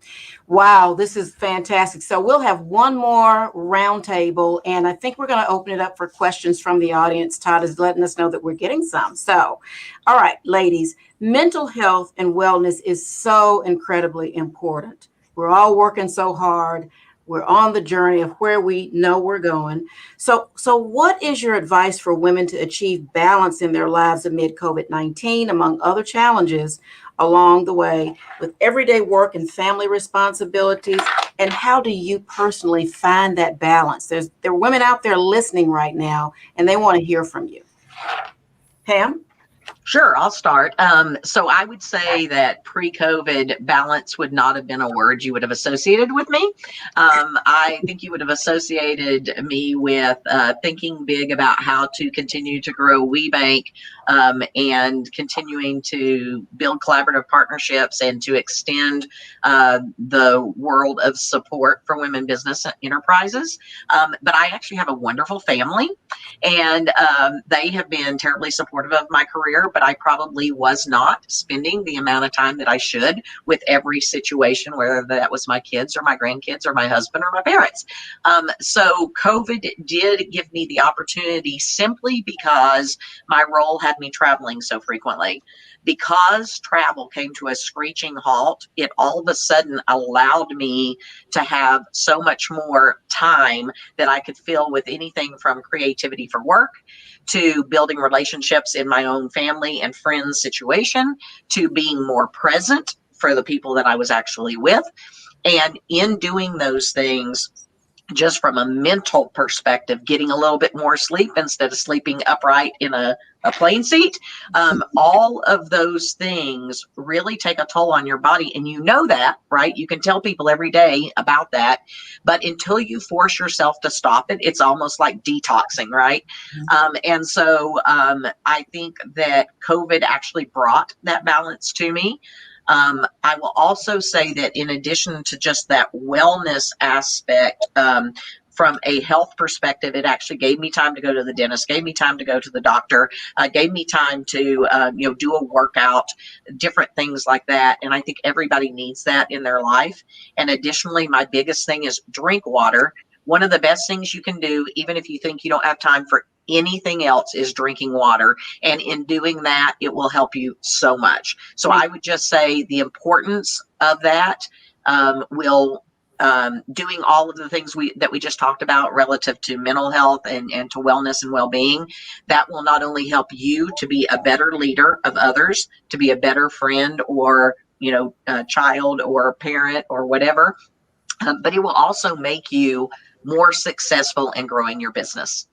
Wow, this is fantastic. So we'll have one more roundtable, and I think we're going to open it up for questions from the audience. Todd is letting us know that we're getting some. So, all right, ladies, mental health and wellness is so incredibly important. We're all working so hard. We're on the journey of where we know we're going. So what is your advice for women to achieve balance in their lives amid COVID-19, among other challenges along the way with everyday work and family responsibilities? And how do you personally find that balance? There are women out there listening right now, and they want to hear from you. Pam? Sure, I'll start. So I would say that pre-COVID, balance would not have been a word you would have associated with me. I think you would have associated me with thinking big about how to continue to grow WeBank and continuing to build collaborative partnerships and to extend the world of support for women business enterprises. But I actually have a wonderful family, and they have been terribly supportive of my career, but I probably was not spending the amount of time that I should with every situation, whether that was my kids or my grandkids or my husband or my parents. So COVID did give me the opportunity, simply because my role had me traveling so frequently. Because travel came to a screeching halt, it all of a sudden allowed me to have so much more time that I could fill with anything from creativity for work to building relationships in my own family and friends situation, to being more present for the people that I was actually with. And in doing those things, just from a mental perspective, getting a little bit more sleep instead of sleeping upright in a plane seat, all of those things really take a toll on your body. And you know that, right? You can tell people every day about that. But until you force yourself to stop it, it's almost like detoxing, right? And so I think that COVID actually brought that balance to me. I will also say that in addition to just that wellness aspect, from a health perspective, it actually gave me time to go to the dentist, gave me time to go to the doctor, gave me time to, do a workout, different things like that. And I think everybody needs that in their life. And additionally, my biggest thing is drink water. One of the best things you can do, even if you think you don't have time for anything else, is drinking water. And in doing that, it will help you so much. So I would just say the importance of that will doing all of the things that we just talked about relative to mental health and to wellness and well-being, that will not only help you to be a better leader of others, to be a better friend or, a child or parent or whatever, but it will also make you more successful in growing your business.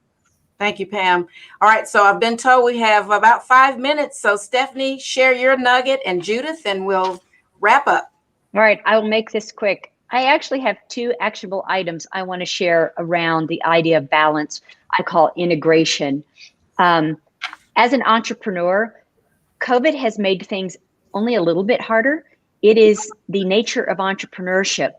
Thank you, Pam. All right, so I've been told we have about 5 minutes. So Stephanie, share your nugget, and Judith, and we'll wrap up. All right, I will make this quick. I actually have 2 actionable items I want to share around the idea of balance. I call integration. As an entrepreneur, COVID has made things only a little bit harder. It is the nature of entrepreneurship,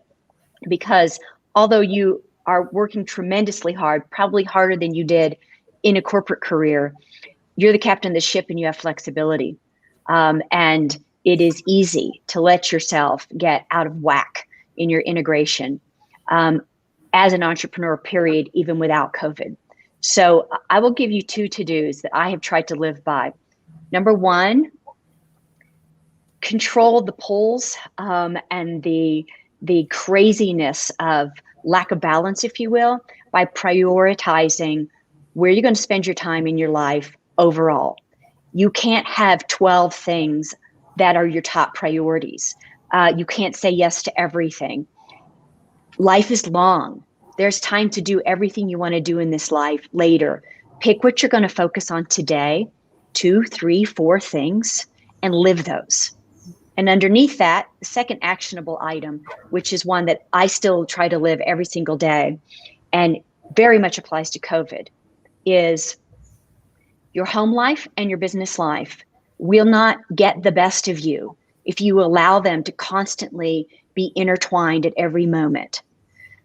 because although you are working tremendously hard, probably harder than you did in a corporate career, you're the captain of the ship and you have flexibility. And it is easy to let yourself get out of whack in your integration as an entrepreneur, period, even without COVID. So I will give you 2 to-dos that I have tried to live by. Number 1, control the pulls and the craziness of lack of balance, if you will, by prioritizing where you're going to spend your time in your life overall. You can't have 12 things that are your top priorities. You can't say yes to everything. Life is long. There's time to do everything you want to do in this life later. Pick what you're going to focus on today, 2, 3, 4 things, and live those. And underneath that, the second actionable item, which is one that I still try to live every single day and very much applies to COVID, is your home life and your business life will not get the best of you if you allow them to constantly be intertwined at every moment.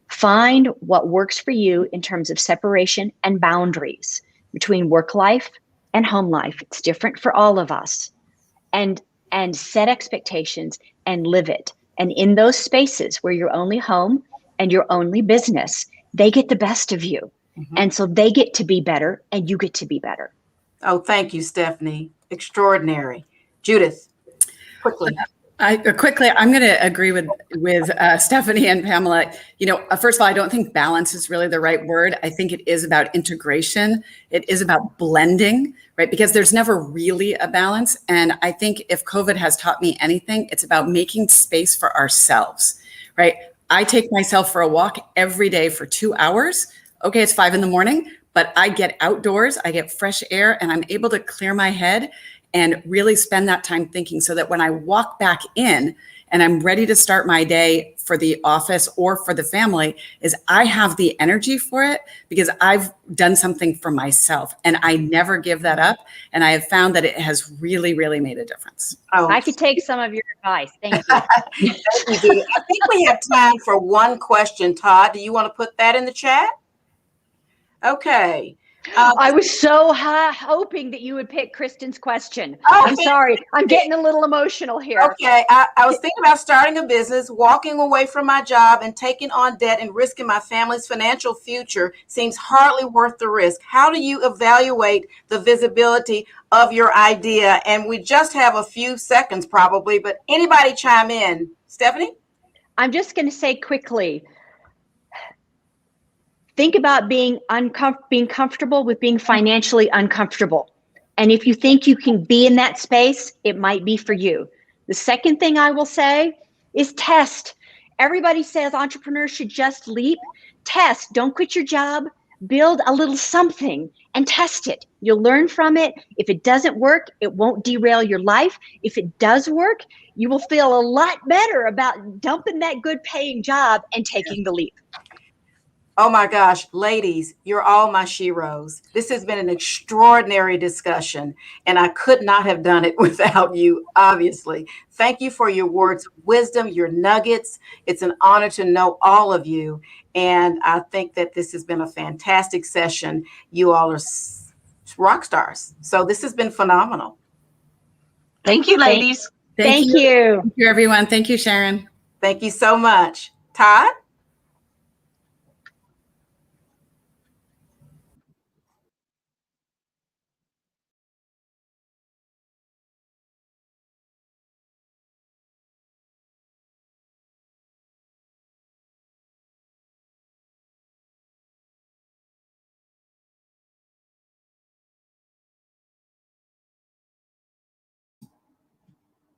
Find what works for you in terms of separation and boundaries between work life and home life. It's different for all of us. And set expectations and live it. And in those spaces where you're only home and you're only business, they get the best of you. Mm-hmm. And so they get to be better and you get to be better. Oh, thank you, Stephanie. Extraordinary. Judith, quickly. I'm going to agree with Stephanie and Pamela. First of all, I don't think balance is really the right word. I think it is about integration. It is about blending, right? Because there's never really a balance. And I think if COVID has taught me anything, it's about making space for ourselves, right? I take myself for a walk every day for 2 hours. Okay, it's 5 a.m, but I get outdoors, I get fresh air, and I'm able to clear my head and really spend that time thinking, so that when I walk back in and I'm ready to start my day for the office or for the family, is I have the energy for it because I've done something for myself, and I never give that up. And I have found that it has really, really made a difference. Oh, I could take some of your advice. Thank you. Thank you, Judy. I think we have time for one question. Todd, do you want to put that in the chat? Okay. I was so hoping that you would pick Kristen's question. I'm sorry. I'm getting a little emotional here. Okay. I was thinking about starting a business, walking away from my job and taking on debt and risking my family's financial future seems hardly worth the risk. How do you evaluate the visibility of your idea? And we just have a few seconds probably, but anybody chime in? Stephanie? I'm just going to say quickly, think about being comfortable with being financially uncomfortable. And if you think you can be in that space, it might be for you. The second thing I will say is test. Everybody says entrepreneurs should just leap. Test. Don't quit your job. Build a little something and test it. You'll learn from it. If it doesn't work, it won't derail your life. If it does work, you will feel a lot better about dumping that good paying job and taking the leap. Oh my gosh, ladies, you're all my sheroes. This has been an extraordinary discussion, and I could not have done it without you, obviously. Thank you for your words of wisdom, your nuggets. It's an honor to know all of you, and I think that this has been a fantastic session. You all are rock stars. So this has been phenomenal. Thank you, ladies. Thank you. Thank you, everyone. Thank you, Sharon. Thank you so much. Todd?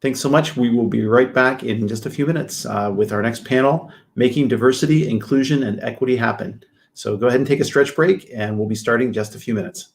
Thanks so much. We will be right back in just a few minutes with our next panel, Making Diversity, Inclusion, and Equity Happen. So go ahead and take a stretch break, and we'll be starting in just a few minutes.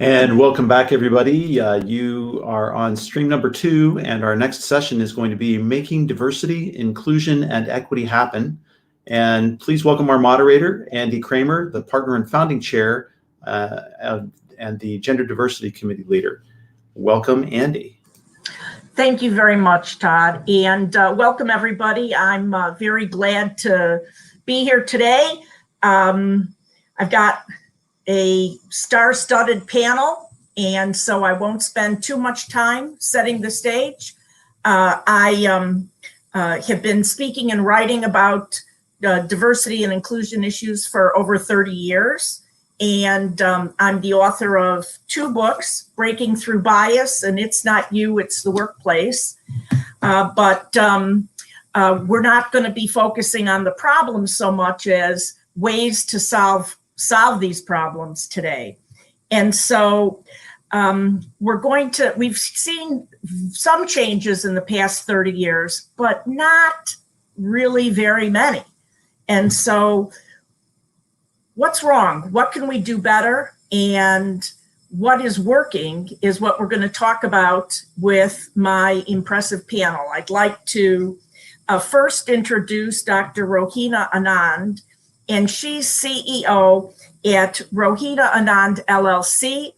And welcome back, everybody. You are on stream number 2, and our next session is going to be Making Diversity, Inclusion, and Equity Happen. And please welcome our moderator, Andy Kramer, the partner and founding chair and the Gender Diversity Committee leader. Welcome, Andy. Thank you very much, Todd, and welcome everybody. I'm very glad to be here today. I've got a star-studded panel, and so I won't spend too much time setting the stage. I have been speaking and writing about diversity and inclusion issues for over 30 years. And I'm the author of 2 books, Breaking Through Bias and It's Not You, It's the Workplace. But we're not going to be focusing on the problems so much as ways to solve these problems today. And so we've seen some changes in the past 30 years, but not really very many. And so what's wrong? What can we do better? And what is working is what we're going to talk about with my impressive panel. I'd like to first introduce Dr. Rohina Anand, and she's CEO at Rohina Anand LLC.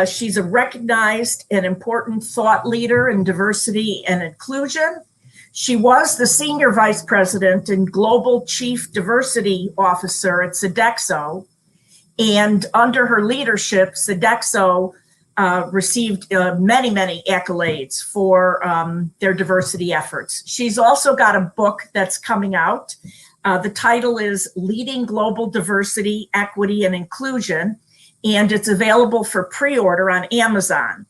She's a recognized and important thought leader in diversity and inclusion. She was the Senior Vice President and Global Chief Diversity Officer at Sodexo. And under her leadership, Sodexo received many, many accolades for their diversity efforts. She's also got a book that's coming out. The title is Leading Global Diversity, Equity, and Inclusion, and it's available for pre-order on Amazon.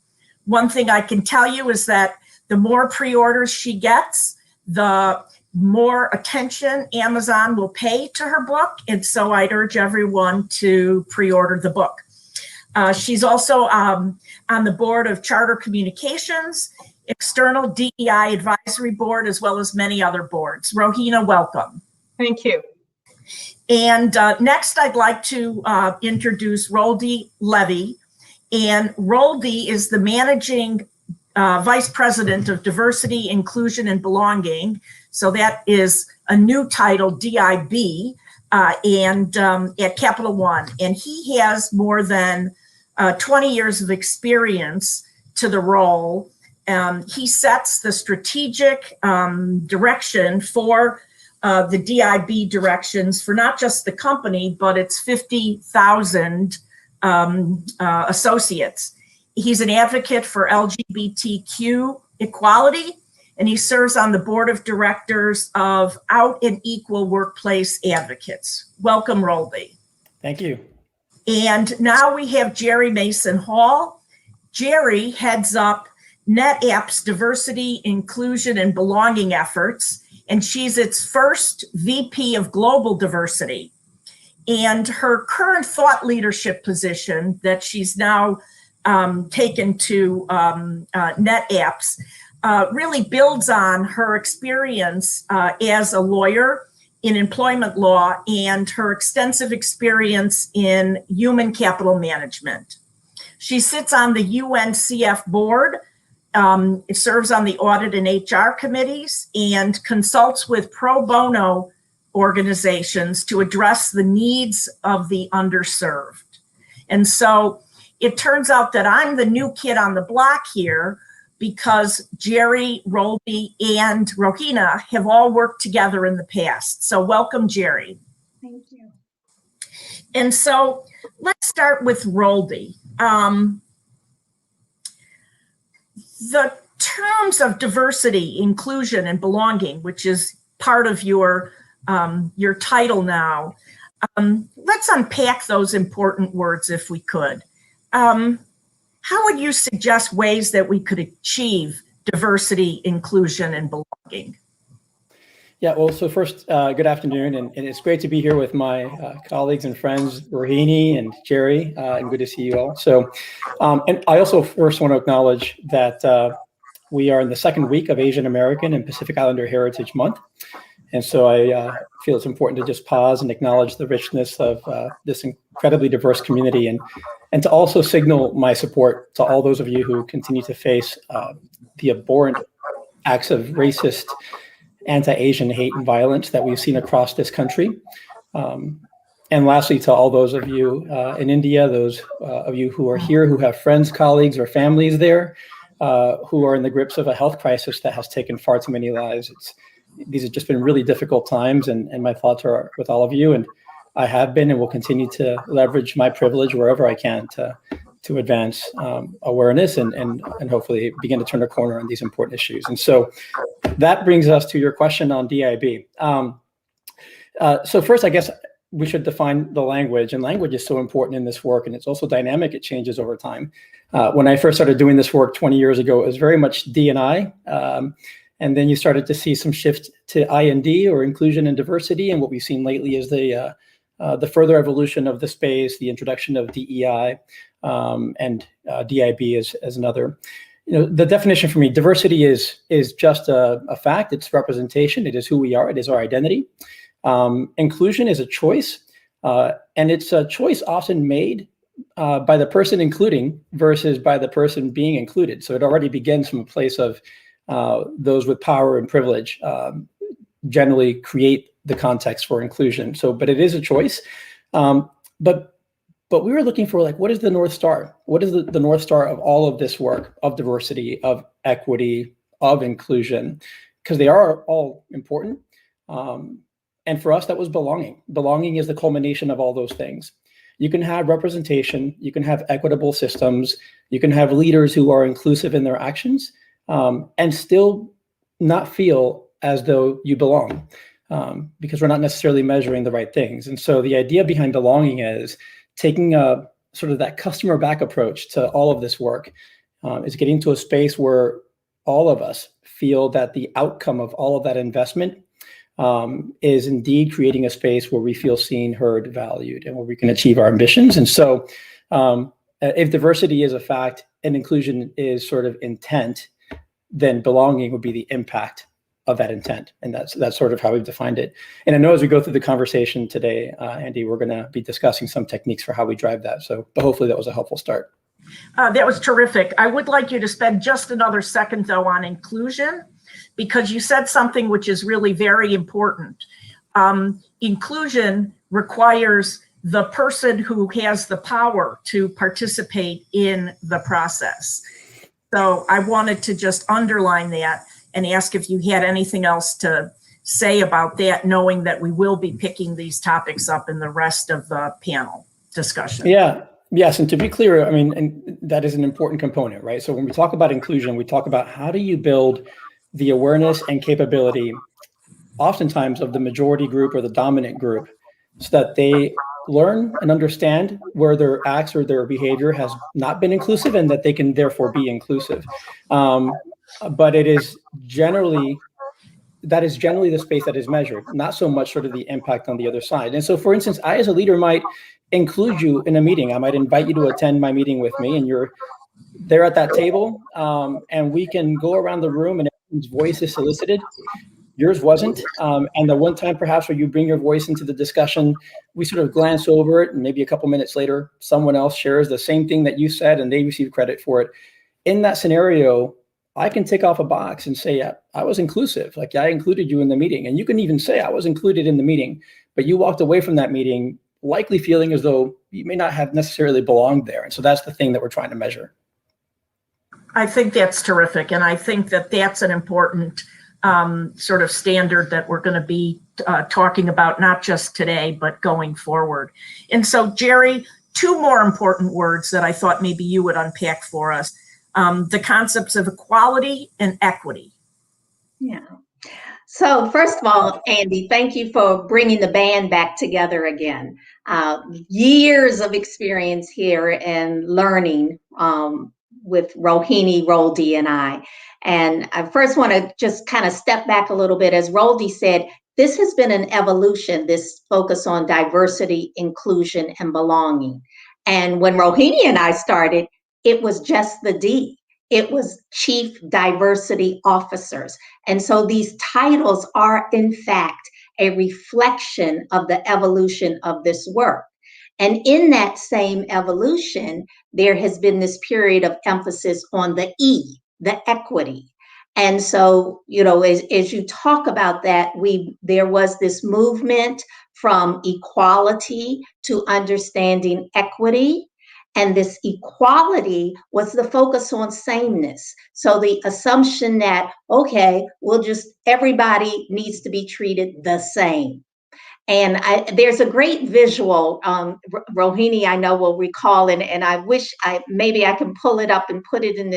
One thing I can tell you is that the more pre-orders she gets, the more attention Amazon will pay to her book. And so I'd urge everyone to pre-order the book. She's also on the board of Charter Communications, External DEI Advisory Board, as well as many other boards. Rohina, welcome. Thank you. And next, I'd like to introduce Roldy Levy. And Roldy is the managing Vice President of Diversity, Inclusion, and Belonging. So that is a new title, DIB, and at Capital One. And he has more than 20 years of experience to the role. He sets the strategic direction for the DIB directions for not just the company, but its 50,000 associates. He's an advocate for LGBTQ equality, and he serves on the board of directors of Out and Equal Workplace Advocates. Welcome, Rolby. Thank you. And now we have Jerry Mason Hall. Jerry heads up NetApp's diversity, inclusion, and belonging efforts, and she's its first VP of Global Diversity. And her current thought leadership position that she's now taken to NetApp's really builds on her experience as a lawyer in employment law and her extensive experience in human capital management. She sits on the UNCF board, serves on the audit and HR committees, and consults with pro bono organizations to address the needs of the underserved. And so it turns out that I'm the new kid on the block here because Jerry, Rolby, and Rohina have all worked together in the past. So welcome, Jerry. Thank you. And so let's start with Rolby. The terms of diversity, inclusion, and belonging, which is part of your title now, let's unpack those important words if we could. How would you suggest ways that we could achieve diversity, inclusion, and belonging? Yeah, well, so first, good afternoon, and it's great to be here with my colleagues and friends, Rohini and Jerry, and good to see you all. So, and I also first want to acknowledge that we are in the second week of Asian American and Pacific Islander Heritage Month. And so I feel it's important to just pause and acknowledge the richness of this incredibly diverse community, and to also signal my support to all those of you who continue to face the abhorrent acts of racist, anti-Asian hate and violence that we've seen across this country. And lastly, to all those of you in India, those of you who are here, who have friends, colleagues, or families there, who are in the grips of a health crisis that has taken far too many lives. These have just been really difficult times, and my thoughts are with all of you. And I have been and will continue to leverage my privilege wherever I can to advance awareness and hopefully begin to turn a corner on these important issues. And so that brings us to your question on DIB. So first, I guess we should define the language, and language is so important in this work, and it's also dynamic. It changes over time. When I first started doing this work 20 years ago, it was very much D&I. And then you started to see some shift to I&D, or inclusion and diversity. And what we've seen lately is the further evolution of the space, the introduction of DEI, and DIB as another. The definition for me, diversity is just a fact. It's representation. It is who we are. It is our identity. Inclusion is a choice, and it's a choice often made by the person including versus by the person being included. So it already begins from a place of those with power and privilege generally create the context for inclusion. So, but it is a choice. But we were looking for, like, what is the North Star? What is the North Star of all of this work, of diversity, of equity, of inclusion? Because they are all important. And for us, that was belonging. Belonging is the culmination of all those things. You can have representation, you can have equitable systems, you can have leaders who are inclusive in their actions, and still not feel as though you belong, because we're not necessarily measuring the right things. And so the idea behind belonging is taking a sort of that customer back approach to all of this work, is getting to a space where all of us feel that the outcome of all of that investment is indeed creating a space where we feel seen, heard, valued, and where we can achieve our ambitions. And so if diversity is a fact and inclusion is sort of intent, then belonging would be the impact of that intent. And that's sort of how we've defined it. And I know as we go through the conversation today, Andy, we're going to be discussing some techniques for how we drive that. But hopefully that was a helpful start. That was terrific. I would like you to spend just another second, though, on inclusion, because you said something which is really very important. Inclusion requires the person who has the power to participate in the process. So I wanted to just underline that and ask if you had anything else to say about that, knowing that we will be picking these topics up in the rest of the panel discussion. Yeah. Yes. And to be clear, I mean, and that is an important component, right? So when we talk about inclusion, we talk about how do you build the awareness and capability, oftentimes of the majority group or the dominant group, so that they learn and understand where their acts or their behavior has not been inclusive, and that they can therefore be inclusive. But it is generally, that is generally the space that is measured, not so much sort of the impact on the other side. And so, for instance, I as a leader might include you in a meeting. I might invite you to attend my meeting with me, and you're there at that table, and we can go around the room and everyone's voice is solicited. Yours wasn't. And the one time perhaps where you bring your voice into the discussion, we sort of glance over it, and maybe a couple minutes later, someone else shares the same thing that you said and they receive credit for it. In that scenario, I can tick off a box and say, yeah, I was inclusive. Like, I included you in the meeting. And you can even say I was included in the meeting, but you walked away from that meeting likely feeling as though you may not have necessarily belonged there. And so that's the thing that we're trying to measure. I think that's terrific. And I think that that's an important sort of standard that we're going to be talking about, not just today, but going forward. And so, Jerry, two more important words that I thought maybe you would unpack for us. The concepts of equality and equity. Yeah. So first of all, Andy, thank you for bringing the band back together again. Years of experience here and learning with Rohini, Roldi, and I. And I first want to just kind of step back a little bit. As Roldi said, this has been an evolution, this focus on diversity, inclusion, and belonging. And when Rohini and I started, it was just the D. it was chief diversity officers. And so these titles are, in fact, a reflection of the evolution of this work. And in that same evolution, there has been this period of emphasis on the E, the equity. And so, as you talk about that, there was this movement from equality to understanding equity. And this equality was the focus on sameness. So the assumption that, okay, everybody needs to be treated the same. And there's a great visual, Rohini, I know, will recall, and I wish maybe I can pull it up and put it in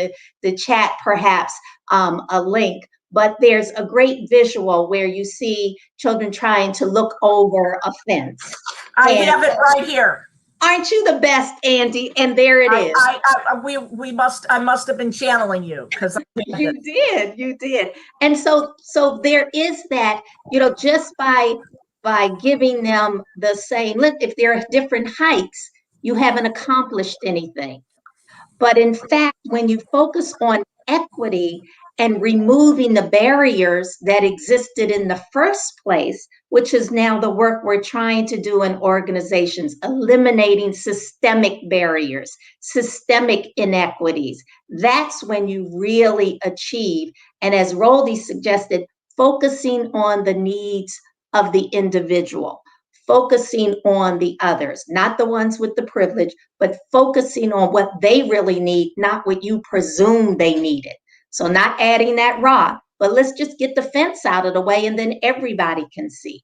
the chat, perhaps, a link. But there's a great visual where you see children trying to look over a fence. I have it right here. Aren't you the best, Andy? And there it is. I must have been channeling you, because you did. And so there is that, just by giving them the same, if there are different heights, you haven't accomplished anything. But in fact, when you focus on equity and removing the barriers that existed in the first place, which is now the work we're trying to do in organizations, eliminating systemic barriers, systemic inequities, that's when you really achieve. And as Roldy suggested, focusing on the needs of the individual, focusing on the others, not the ones with the privilege, but focusing on what they really need, not what you presume they needed. So not adding that rock, but let's just get the fence out of the way and then everybody can see.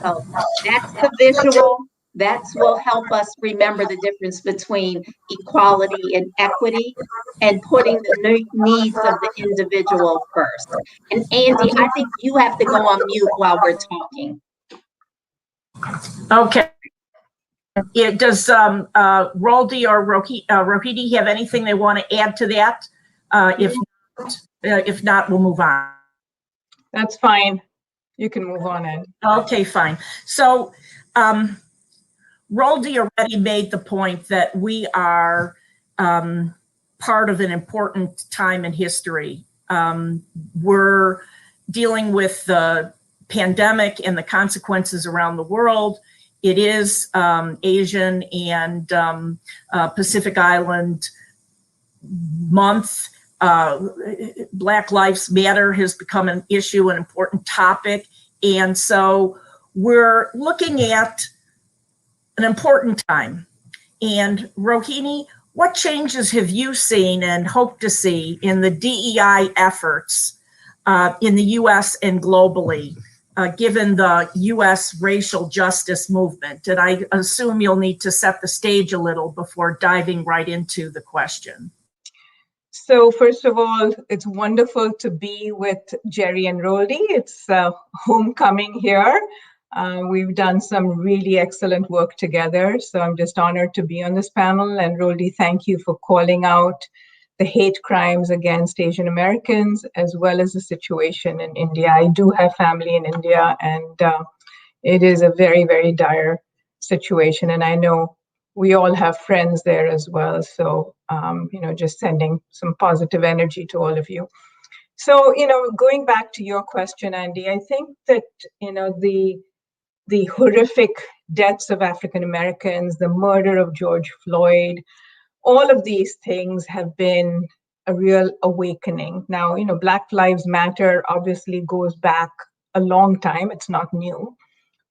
So that's the visual. That will help us remember the difference between equality and equity and putting the needs of the individual first. And Andy, I think you have to go on mute while we're talking. Okay. Does Roldy or Rohidi have anything they want to add to that? If not, we'll move on. That's fine. You can move on in. Okay, fine. So Roldy already made the point that we are part of an important time in history. We're dealing with the pandemic and the consequences around the world. It is Asian and Pacific Island month. Black Lives Matter has become an issue, an important topic. And so we're looking at an important time. And Rohini, what changes have you seen and hope to see in the DEI efforts in the US and globally, given the US racial justice movement? And I assume you'll need to set the stage a little before diving right into the question. So first of all, it's wonderful to be with Jerry and Roldy. It's homecoming here. We've done some really excellent work together. So I'm just honored to be on this panel. And Roldy, thank you for calling out the hate crimes against Asian Americans, as well as the situation in India. I do have family in India, and it is a very, very dire situation. And I know we all have friends there as well. So, just sending some positive energy to all of you. So, going back to your question, Andy, I think that, the horrific deaths of African Americans, the murder of George Floyd, all of these things have been a real awakening. Now, Black Lives Matter obviously goes back a long time. It's not new.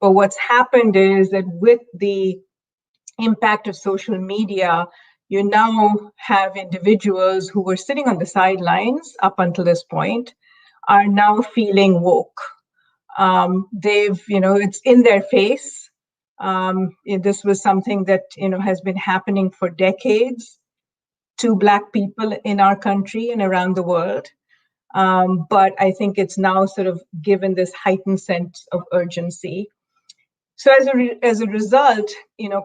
But what's happened is that with the impact of social media, you now have individuals who were sitting on the sidelines up until this point are now feeling woke. It's in their face. This was something that, has been happening for decades to Black people in our country and around the world. But I think it's now sort of given this heightened sense of urgency. So as a result,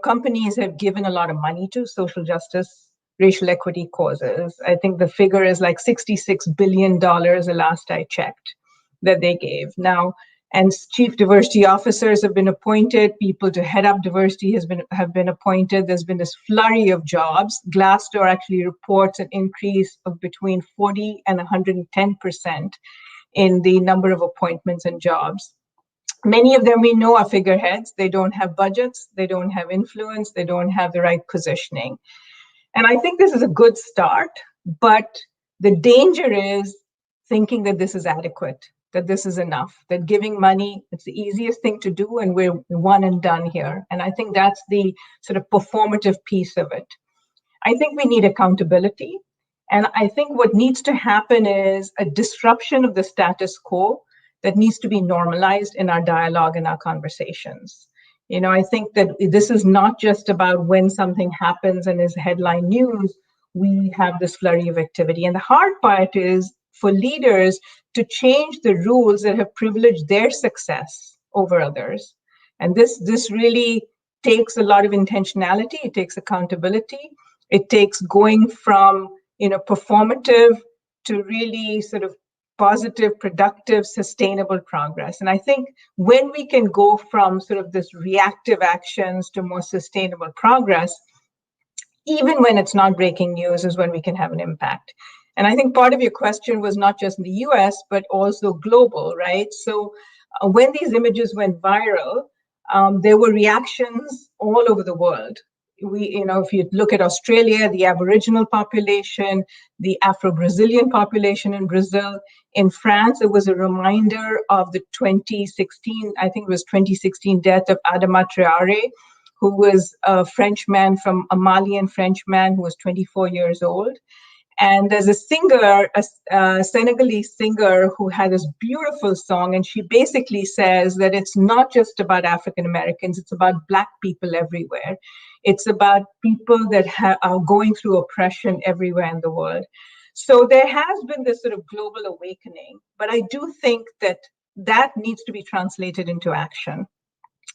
companies have given a lot of money to social justice, racial equity causes. I think the figure is like $66 billion the last I checked that they gave. Now, And chief diversity officers have been appointed. People to head up diversity have been appointed. There's been this flurry of jobs. Glassdoor actually reports an increase of between 40 and 110% in the number of appointments and jobs. Many of them we know are figureheads. They don't have budgets. They don't have influence. They don't have the right positioning. And I think this is a good start, but the danger is thinking that this is adequate, that this is enough, that giving money, it's the easiest thing to do and we're one and done here. And I think that's the sort of performative piece of it. I think we need accountability. And I think what needs to happen is a disruption of the status quo that needs to be normalized in our dialogue and our conversations. You know, I think that this is not just about when something happens and is headline news, we have this flurry of activity. And the hard part is for leaders to change the rules that have privileged their success over others. And this really takes a lot of intentionality. It takes accountability. It takes going from, performative to really sort of positive, productive, sustainable progress. And I think when we can go from sort of this reactive actions to more sustainable progress, even when it's not breaking news, is when we can have an impact. And I think part of your question was not just in the US, but also global, right? So when these images went viral, there were reactions all over the world. If you look at Australia, the Aboriginal population, the Afro-Brazilian population in Brazil, in France, it was a reminder of the 2016, I think it was 2016 death of Adama Traore, who was a Frenchman, a Malian Frenchman who was 24 years old. And there's a singer, a Senegalese singer who had this beautiful song, and she basically says that it's not just about African Americans, it's about Black people everywhere. It's about people that are going through oppression everywhere in the world. So there has been this sort of global awakening, but I do think that needs to be translated into action.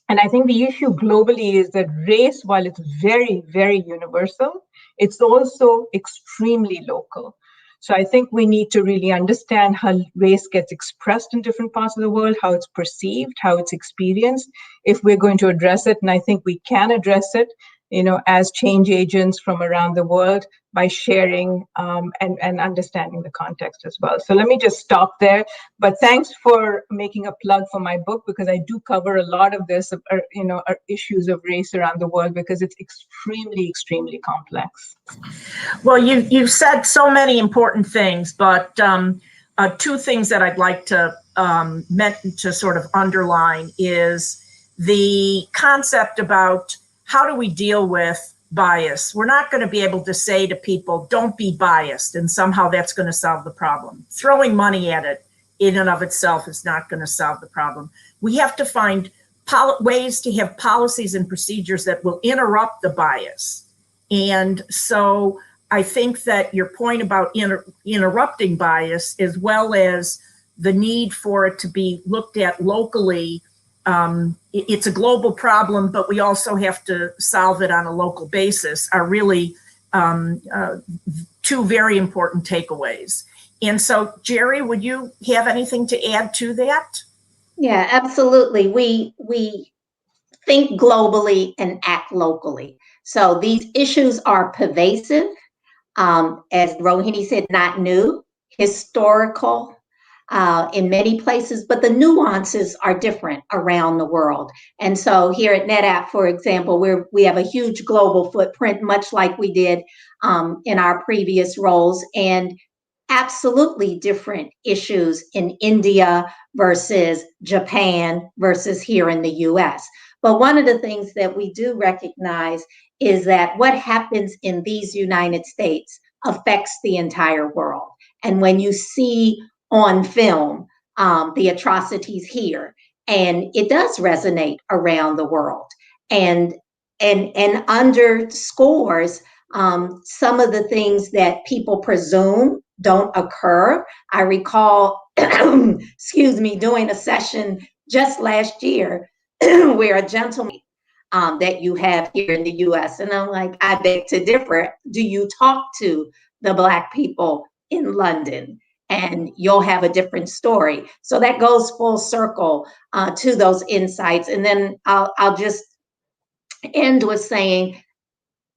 And I think the issue globally is that race, while it's very, very universal, it's also extremely local. So I think we need to really understand how race gets expressed in different parts of the world, how it's perceived, how it's experienced, if we're going to address it. And I think we can address it, as change agents from around the world by sharing and understanding the context as well. So let me just stop there. But thanks for making a plug for my book, because I do cover a lot of this, issues of race around the world, because it's extremely, extremely complex. Well, you've said so many important things, but two things that I'd like to sort of underline is the concept about how do we deal with bias? We're not going to be able to say to people, don't be biased, and somehow that's going to solve the problem. Throwing money at it in and of itself is not going to solve the problem. We have to find ways to have policies and procedures that will interrupt the bias. And so I think that your point about interrupting bias, as well as the need for it to be looked at locally, it's a global problem, but we also have to solve it on a local basis, are really two very important takeaways. And so, Jerry, would you have anything to add to that? Yeah, absolutely. We think globally and act locally. So these issues are pervasive, as Rohini said, not new, historical, in many places, but the nuances are different around the world. And so here at NetApp, for example, we have a huge global footprint, much like we did in our previous roles, and absolutely different issues in India versus Japan versus here in the US. But one of the things that we do recognize is that what happens in these United States affects the entire world. And when you see on film the atrocities here, and it does resonate around the world, and underscores some of the things that people presume don't occur. I recall, doing a session just last year where a gentleman that you have here in the US, and I'm like, I beg to differ. Do you talk to the Black people in London? and you'll have a different story. So that goes full circle to those insights. And then I'll just end with saying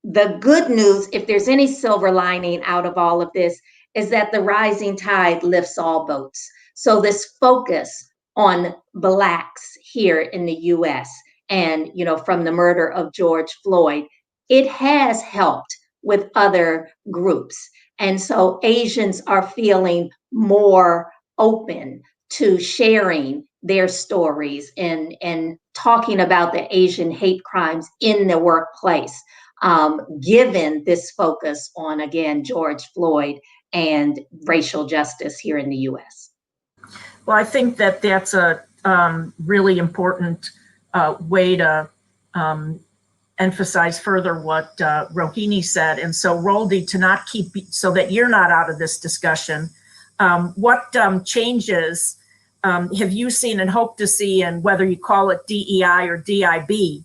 the good news, if there's any silver lining out of all of this, is that the rising tide lifts all boats. So this focus on Blacks here in the US and, from the murder of George Floyd, it has helped with other groups. And so Asians are feeling more open to sharing their stories and talking about the Asian hate crimes in the workplace, given this focus on, again, George Floyd and racial justice here in the US. Well, I think that that's a really important way to emphasize further what Rohini said. And so, Roldy, to not keep, so that you're not out of this discussion, what changes have you seen and hope to see, and whether you call it DEI or DIB,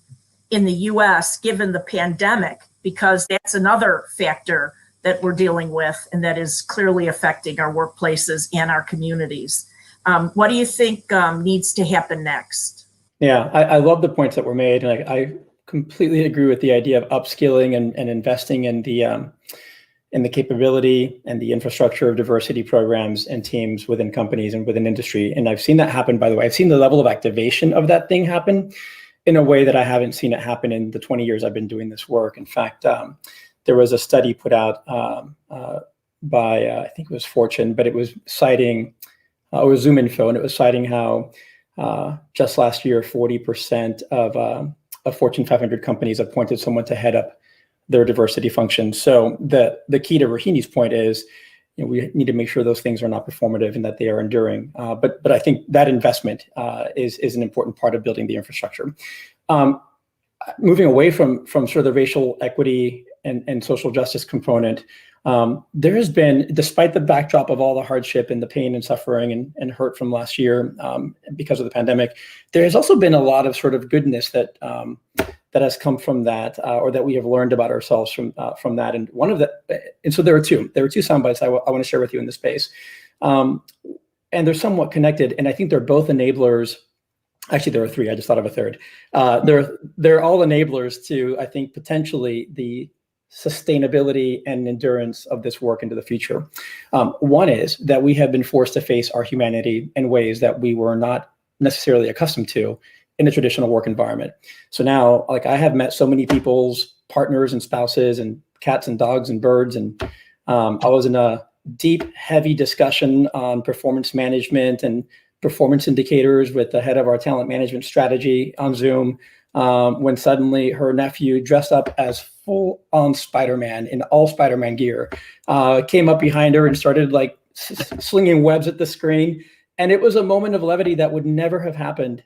in the US given the pandemic? Because that's another factor that we're dealing with and that is clearly affecting our workplaces and our communities. What do you think needs to happen next? Yeah, I love the points that were made, and I completely agree with the idea of upskilling and investing in the capability and the infrastructure of diversity programs and teams within companies and within industry. And I've seen that happen, by the way. I've seen the level of activation of that thing happen in a way that I haven't seen it happen in the 20 years I've been doing this work. In fact, there was a study put out by, I think it was Fortune, but it was citing, it was Zoom Info, and it was citing how just last year, 40% of Fortune 500 companies appointed someone to head up their diversity functions. So the key to Rohini's point is, we need to make sure those things are not performative and that they are enduring. But I think that investment is an important part of building the infrastructure. Moving away from sort of the racial equity and social justice component, there has been, despite the backdrop of all the hardship and the pain and suffering and hurt from last year because of the pandemic, there has also been a lot of sort of goodness that has come from that, or that we have learned about ourselves from that. And so there are two sound bites I want to share with you in this space, and they're somewhat connected. And I think they're both enablers. Actually, there are three. I just thought of a third. They're all enablers to, I think, potentially the sustainability and endurance of this work into the future. One is that we have been forced to face our humanity in ways that we were not necessarily accustomed to in a traditional work environment. So now, I have met so many people's partners and spouses and cats and dogs and birds. And I was in a deep, heavy discussion on performance management and performance indicators with the head of our talent management strategy on Zoom, when suddenly her nephew, dressed up as full-on Spider-Man in all Spider-Man gear, came up behind her and started slinging webs at the screen. And it was a moment of levity that would never have happened,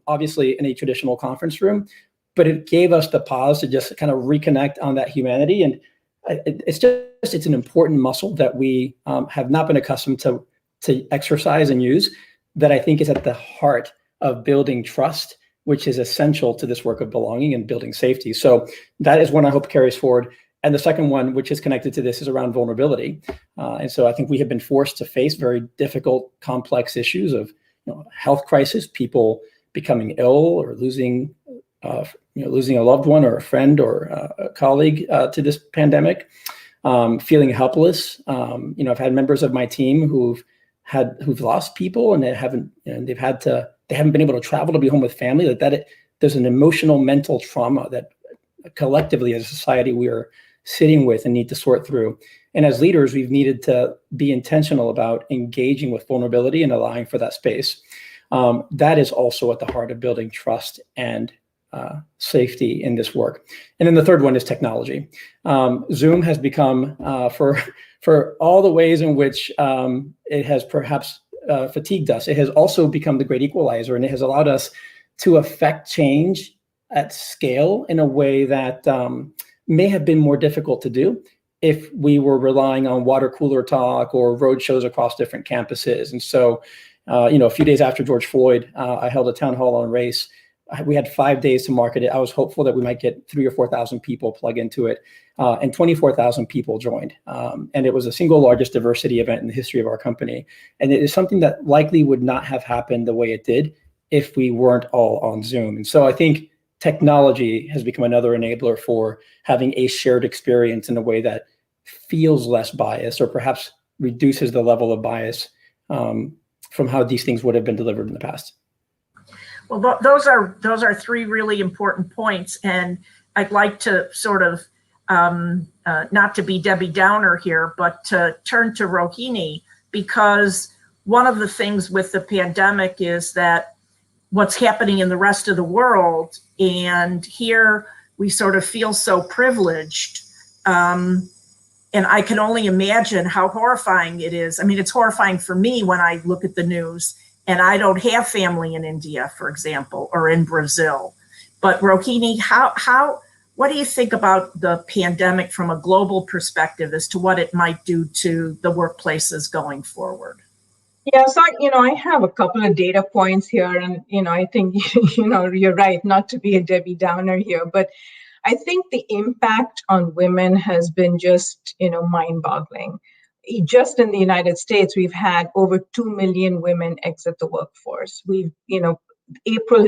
obviously, in a traditional conference room, but it gave us the pause to just kind of reconnect on that humanity. And it's an important muscle that we have not been accustomed to exercise and use, that I think is at the heart of building trust, which is essential to this work of belonging and building safety. So that is one I hope carries forward. And the second one, which is connected to this, is around vulnerability. And so I think we have been forced to face very difficult, complex issues of health crisis, people becoming ill or losing a loved one or a friend or a colleague to this pandemic, feeling helpless. I've had members of my team who've lost people, and they haven't been able to travel to be home with family. There's an emotional, mental trauma that collectively as a society we are sitting with and need to sort through. And as leaders, we've needed to be intentional about engaging with vulnerability and allowing for that space. That is also at the heart of building trust and safety in this work. And then the third one is technology. Zoom has become, for all the ways in which it has perhaps fatigued us, it has also become the great equalizer, and it has allowed us to affect change at scale in a way that may have been more difficult to do if we were relying on water cooler talk or road shows across different campuses. And so, a few days after George Floyd, I held a town hall on race We had 5 days to market it. I was hopeful that we might get 3,000 or 4,000 people plug into it, and 24,000 people joined. And it was the single largest diversity event in the history of our company. And it is something that likely would not have happened the way it did if we weren't all on Zoom. And so I think technology has become another enabler for having a shared experience in a way that feels less biased, or perhaps reduces the level of bias from how these things would have been delivered in the past. Well, those are three really important points, and I'd like to sort of not to be Debbie Downer here, but to turn to Rohini, because one of the things with the pandemic is that what's happening in the rest of the world, and here we sort of feel so privileged, and I can only imagine how horrifying it is. I mean, it's horrifying for me when I look at the news. And I don't have family in India, for example, or in Brazil. But Rohini, what do you think about the pandemic from a global perspective as to what it might do to the workplaces going forward? Yeah, so I have a couple of data points here, and I think you're right not to be a Debbie Downer here, but I think the impact on women has been just mind-boggling. Just in the United States, we've had over 2 million women exit the workforce. April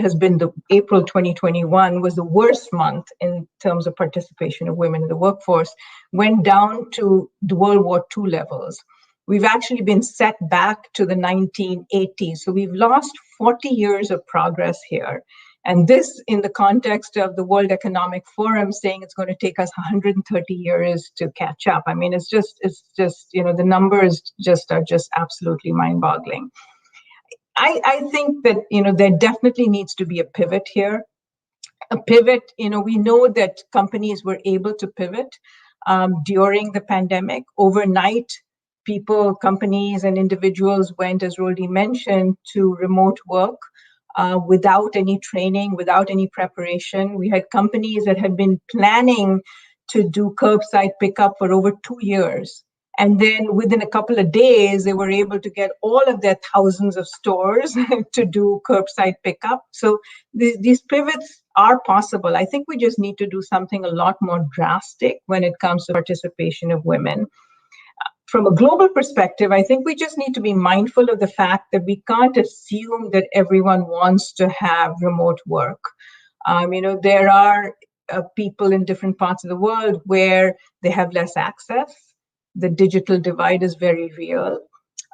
2021 was the worst month in terms of participation of women in the workforce, went down to the World War II levels. We've actually been set back to the 1980s. So we've lost 40 years of progress here. And this in the context of the World Economic Forum saying it's going to take us 130 years to catch up. I mean, it's just the numbers are just absolutely mind-boggling. I think that, there definitely needs to be a pivot here. A pivot, we know that companies were able to pivot during the pandemic. Overnight, companies and individuals went, as Rodi mentioned, to remote work. Without any training, without any preparation. We had companies that had been planning to do curbside pickup for over 2 years. And then within a couple of days, they were able to get all of their thousands of stores to do curbside pickup. So these pivots are possible. I think we just need to do something a lot more drastic when it comes to participation of women. From a global perspective, I think we just need to be mindful of the fact that we can't assume that everyone wants to have remote work. There are people in different parts of the world where they have less access. The digital divide is very real.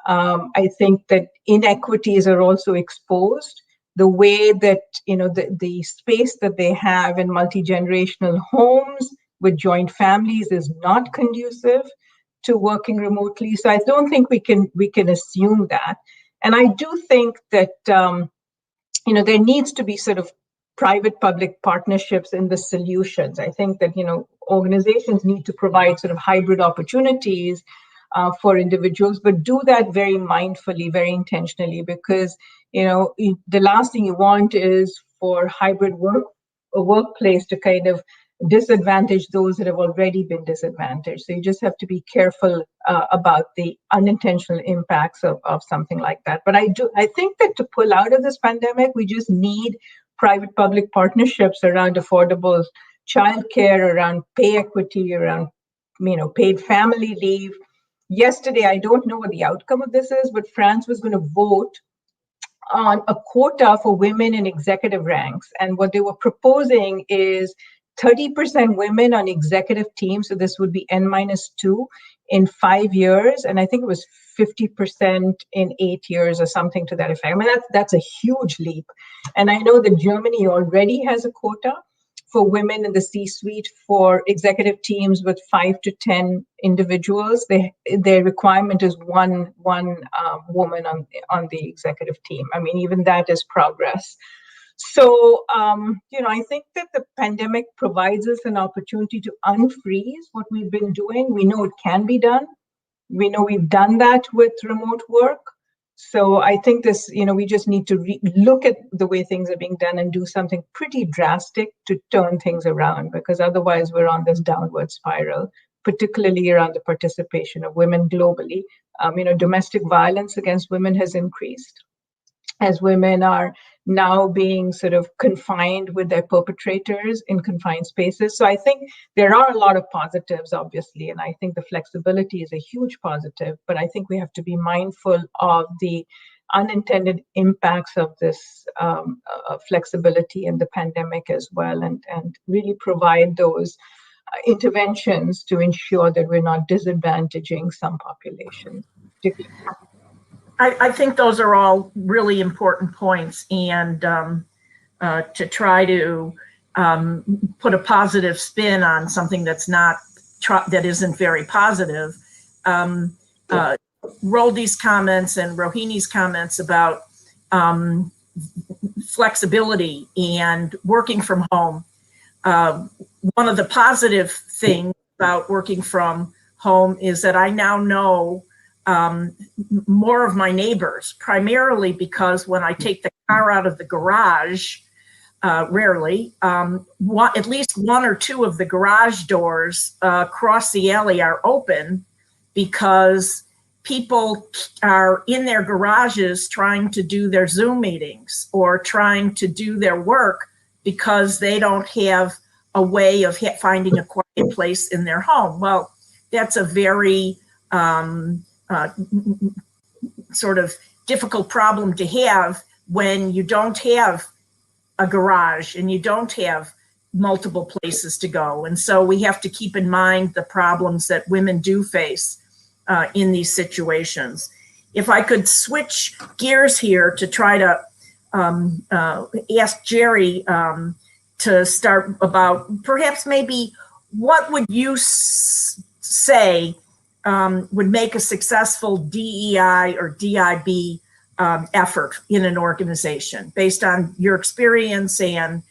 I think that inequities are also exposed. The way that, the space that they have in multi-generational homes with joint families is not conducive to working remotely. So I don't think we can assume that. And I do think that, there needs to be sort of private-public partnerships in the solutions. I think that, organizations need to provide sort of hybrid opportunities for individuals, but do that very mindfully, very intentionally, because, the last thing you want is for hybrid workplace to kind of disadvantage those that have already been disadvantaged. So you just have to be careful about the unintentional impacts of something like that. But I think that to pull out of this pandemic, we just need private-public partnerships around affordable childcare, around pay equity, around paid family leave. Yesterday, I don't know what the outcome of this is, but France was going to vote on a quota for women in executive ranks. And what they were proposing is 30% women on executive teams, so this would be N-2 in 5 years, and I think it was 50% in 8 years or something to that effect. I mean, that's a huge leap. And I know that Germany already has a quota for women in the C-suite for executive teams with 5 to 10 individuals. Their requirement is one woman on the executive team. I mean, even that is progress. So, I think that the pandemic provides us an opportunity to unfreeze what we've been doing. We know it can be done. We know we've done that with remote work. So I think this, we just need to look at the way things are being done and do something pretty drastic to turn things around, because otherwise we're on this downward spiral, particularly around the participation of women globally. Domestic violence against women has increased. as women are now being sort of confined with their perpetrators in confined spaces. So I think there are a lot of positives, obviously, and I think the flexibility is a huge positive, but I think we have to be mindful of the unintended impacts of this flexibility in the pandemic as well, and really provide those interventions to ensure that we're not disadvantaging some populations. I think those are all really important points, and to try to put a positive spin on something that's not that isn't very positive. Roldy's comments and Rohini's comments about flexibility and working from home. One of the positive things about working from home is that I now know more of my neighbors, primarily because when I take the car out of the garage, rarely, at least one or two of the garage doors across the alley are open because people are in their garages trying to do their Zoom meetings or trying to do their work because they don't have a way of finding a quiet place in their home. Well, that's a very sort of difficult problem to have when you don't have a garage and you don't have multiple places to go. And so we have to keep in mind the problems that women do face in these situations. If I could switch gears here to try to ask Jerry to start about perhaps maybe what would you say would make a successful DEI or DIB effort in an organization based on your experience and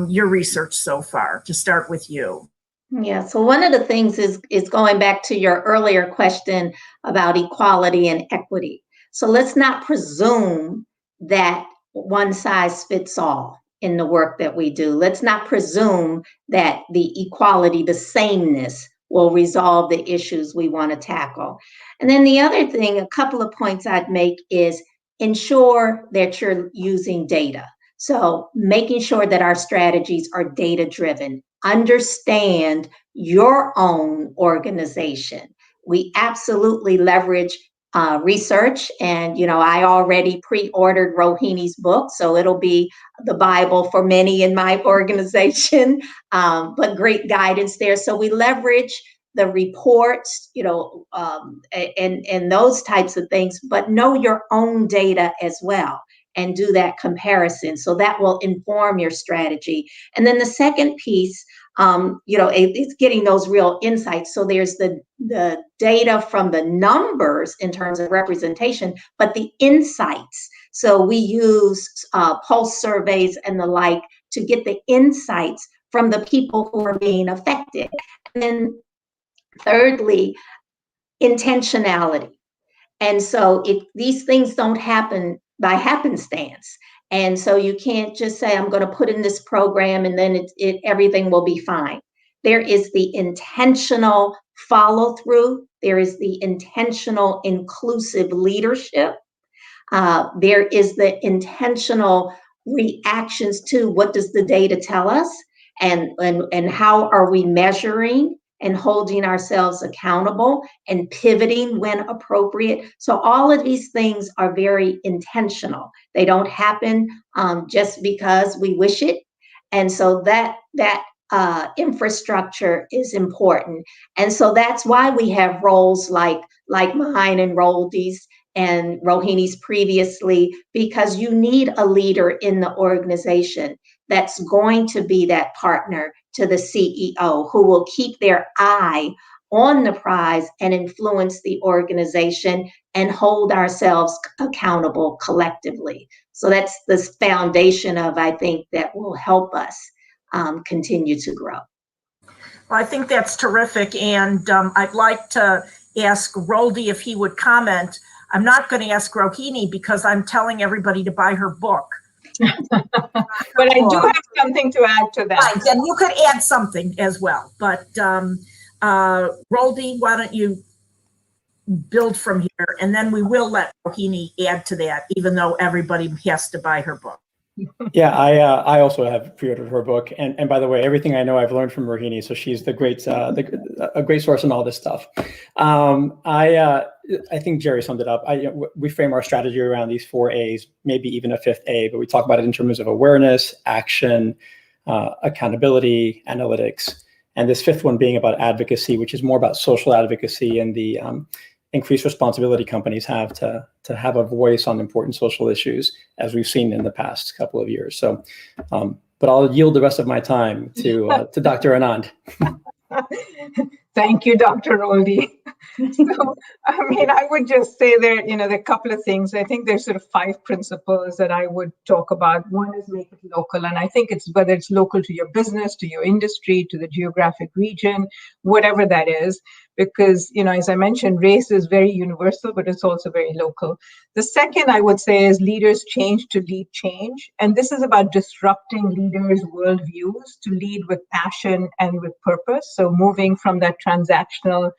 your research so far, to start with you. Yeah, so one of the things is going back to your earlier question about equality and equity. So let's not presume that one size fits all in the work that we do. Let's not presume that the equality, the sameness, will resolve the issues we want to tackle. And then the other thing, a couple of points I'd make is ensure that you're using data. So making sure that our strategies are data-driven. Understand your own organization. We absolutely leverage research, and I already pre-ordered Rohini's book, so it'll be the Bible for many in my organization, but great guidance there. So we leverage the reports, and those types of things, but know your own data as well and do that comparison. So that will inform your strategy. And then the second piece, it's getting those real insights. So there's the data from the numbers in terms of representation, but the insights. So we use pulse surveys and the like to get the insights from the people who are being affected. And then thirdly, intentionality. And so these things don't happen by happenstance. And so you can't just say, I'm going to put in this program and then everything will be fine. There is the intentional follow through. There is the intentional inclusive leadership. There is the intentional reactions to what does the data tell us, and how are we measuring and holding ourselves accountable and pivoting when appropriate. So all of these things are very intentional. They don't happen just because we wish it. And so that infrastructure is important. And so that's why we have roles like mine and Roldy's and Rohini's previously, because you need a leader in the organization that's going to be that partner to the CEO who will keep their eye on the prize and influence the organization and hold ourselves accountable collectively. So that's the foundation of, I think, that will help us continue to grow. Well, I think that's terrific. And I'd like to ask Roldy if he would comment. I'm not going to ask Rohini because I'm telling everybody to buy her book. But I do have something to add to that. Right, and you could add something as well. But Roldy, why don't you build from here, and then we will let Rohini add to that, even though everybody has to buy her book. Yeah, I also have pre-ordered her book, and by the way, everything I know I've learned from Rohini, so she's a great source in all this stuff. I think Jerry summed it up. We frame our strategy around these 4 A's, maybe even a 5th A, but we talk about it in terms of awareness, action, accountability, analytics, and this 5th one being about advocacy, which is more about social advocacy and the increased responsibility companies have to have a voice on important social issues, as we've seen in the past couple of years. So, but I'll yield the rest of my time to Dr. Anand. Thank you, Dr. Roldi. So, I mean, I would just say there, there are a couple of things. I think there's sort of 5 principles that I would talk about. One is make it local. And I think it's whether it's local to your business, to your industry, to the geographic region, whatever that is. Because, as I mentioned, race is very universal, but it's also very local. The second I would say is leaders change to lead change. And this is about disrupting leaders' worldviews to lead with passion and with purpose. So moving from that transactional,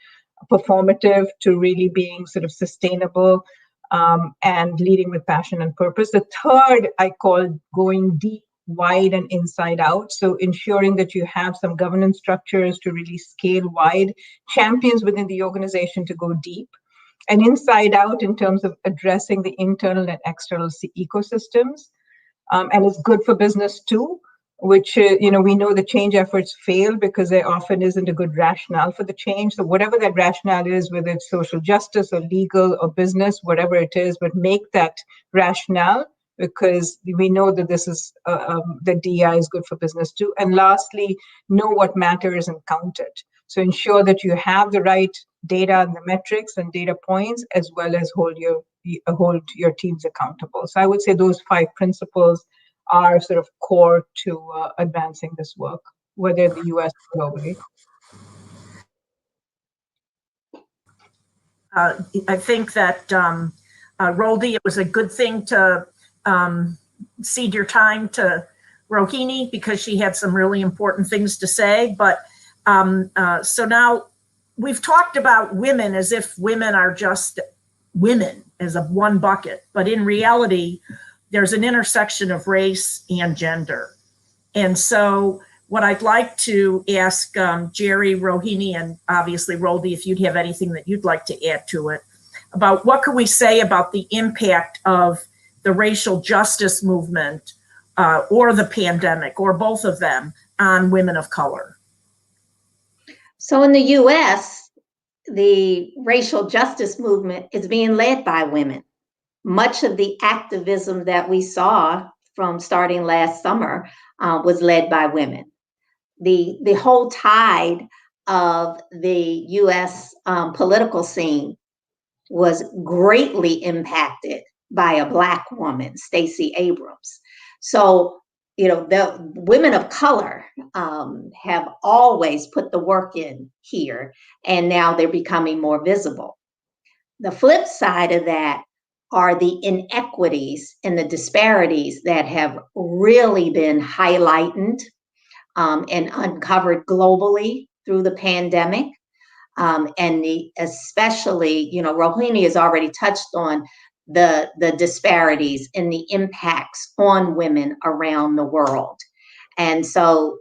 performative to really being sort of sustainable and leading with passion and purpose. The third I call going deep, wide, and inside out. So ensuring that you have some governance structures to really scale wide, champions within the organization to go deep, and inside out in terms of addressing the internal and external ecosystems. And it's good for business too, which, we know the change efforts fail because there often isn't a good rationale for the change. So whatever that rationale is, whether it's social justice or legal or business, whatever it is, but make that rationale, because we know that this is, the DEI is good for business too. And lastly, know what matters and count it. So ensure that you have the right data and the metrics and data points, as well as hold your teams accountable. So I would say those 5 principles are sort of core to advancing this work, whether in the US or globally. I think that, Roldi, it was a good thing to cede your time to Rohini because she had some really important things to say. But so now we've talked about women as if women are just women as a one bucket. But in reality, there's an intersection of race and gender. And so what I'd like to ask Jerry, Rohini, and obviously Roldi, if you'd have anything that you'd like to add to it, about what can we say about the impact of the racial justice movement or the pandemic or both of them on women of color? So in the US, the racial justice movement is being led by women. Much of the activism that we saw from starting last summer was led by women. The whole tide of the US political scene was greatly impacted by a Black woman, Stacey Abrams. So, the women of color have always put the work in here, and now they're becoming more visible. The flip side of that are the inequities and the disparities that have really been highlighted and uncovered globally through the pandemic. And especially, Rohini has already touched on the disparities and the impacts on women around the world. And so,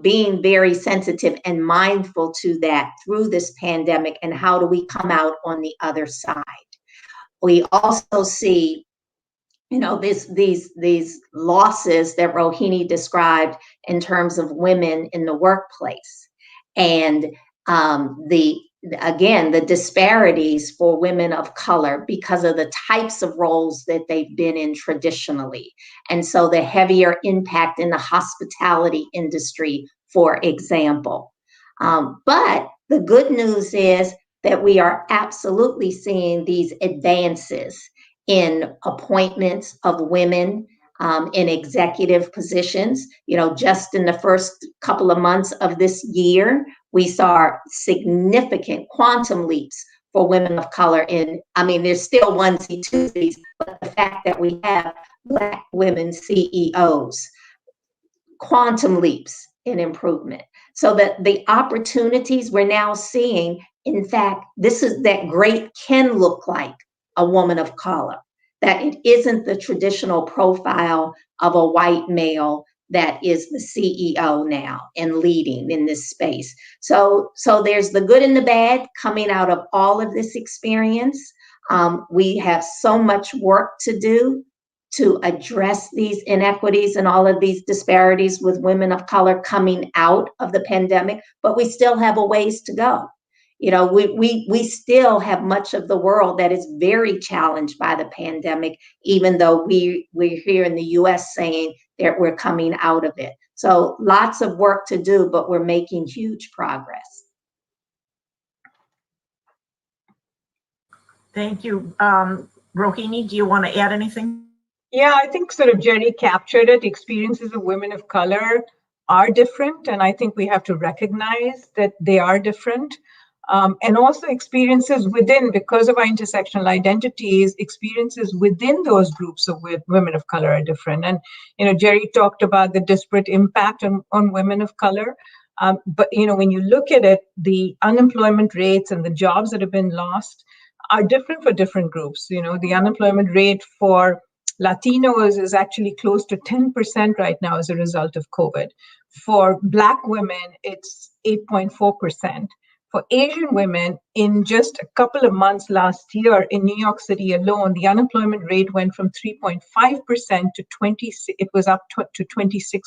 being very sensitive and mindful to that through this pandemic, and how do we come out on the other side? We also see, these losses that Rohini described in terms of women in the workplace, and the disparities for women of color because of the types of roles that they've been in traditionally. And so the heavier impact in the hospitality industry, for example. But the good news is that we are absolutely seeing these advances in appointments of women in executive positions. Just in the first couple of months of this year, we saw significant quantum leaps for women of color there's still onesie, twosies, but the fact that we have Black women CEOs, quantum leaps in improvement. So that the opportunities we're now seeing in fact, this is that great can look like a woman of color, that it isn't the traditional profile of a white male that is the CEO now and leading in this space. So there's the good and the bad coming out of all of this experience. We have so much work to do to address these inequities and all of these disparities with women of color coming out of the pandemic, but we still have a ways to go. You know, we still have much of the world that is very challenged by the pandemic, even though we're here in the US saying that we're coming out of it. So lots of work to do, but we're making huge progress. Thank you. Rohini, do you want to add anything? Yeah, I think sort of Jerry captured it. Experiences of women of color are different, and I think we have to recognize that they are different. And also experiences within, because of our intersectional identities, experiences within those groups of women of color are different. And, you know, Jerry talked about the disparate impact on women of color. But, you know, when you look at it, the unemployment rates and the jobs that have been lost are different for different groups. You know, the unemployment rate for Latinos is actually close to 10% right now as a result of COVID. For Black women, it's 8.4%. For Asian women, in just a couple of months last year in New York City alone, the unemployment rate went from 3.5% to 26. It was up to 26%.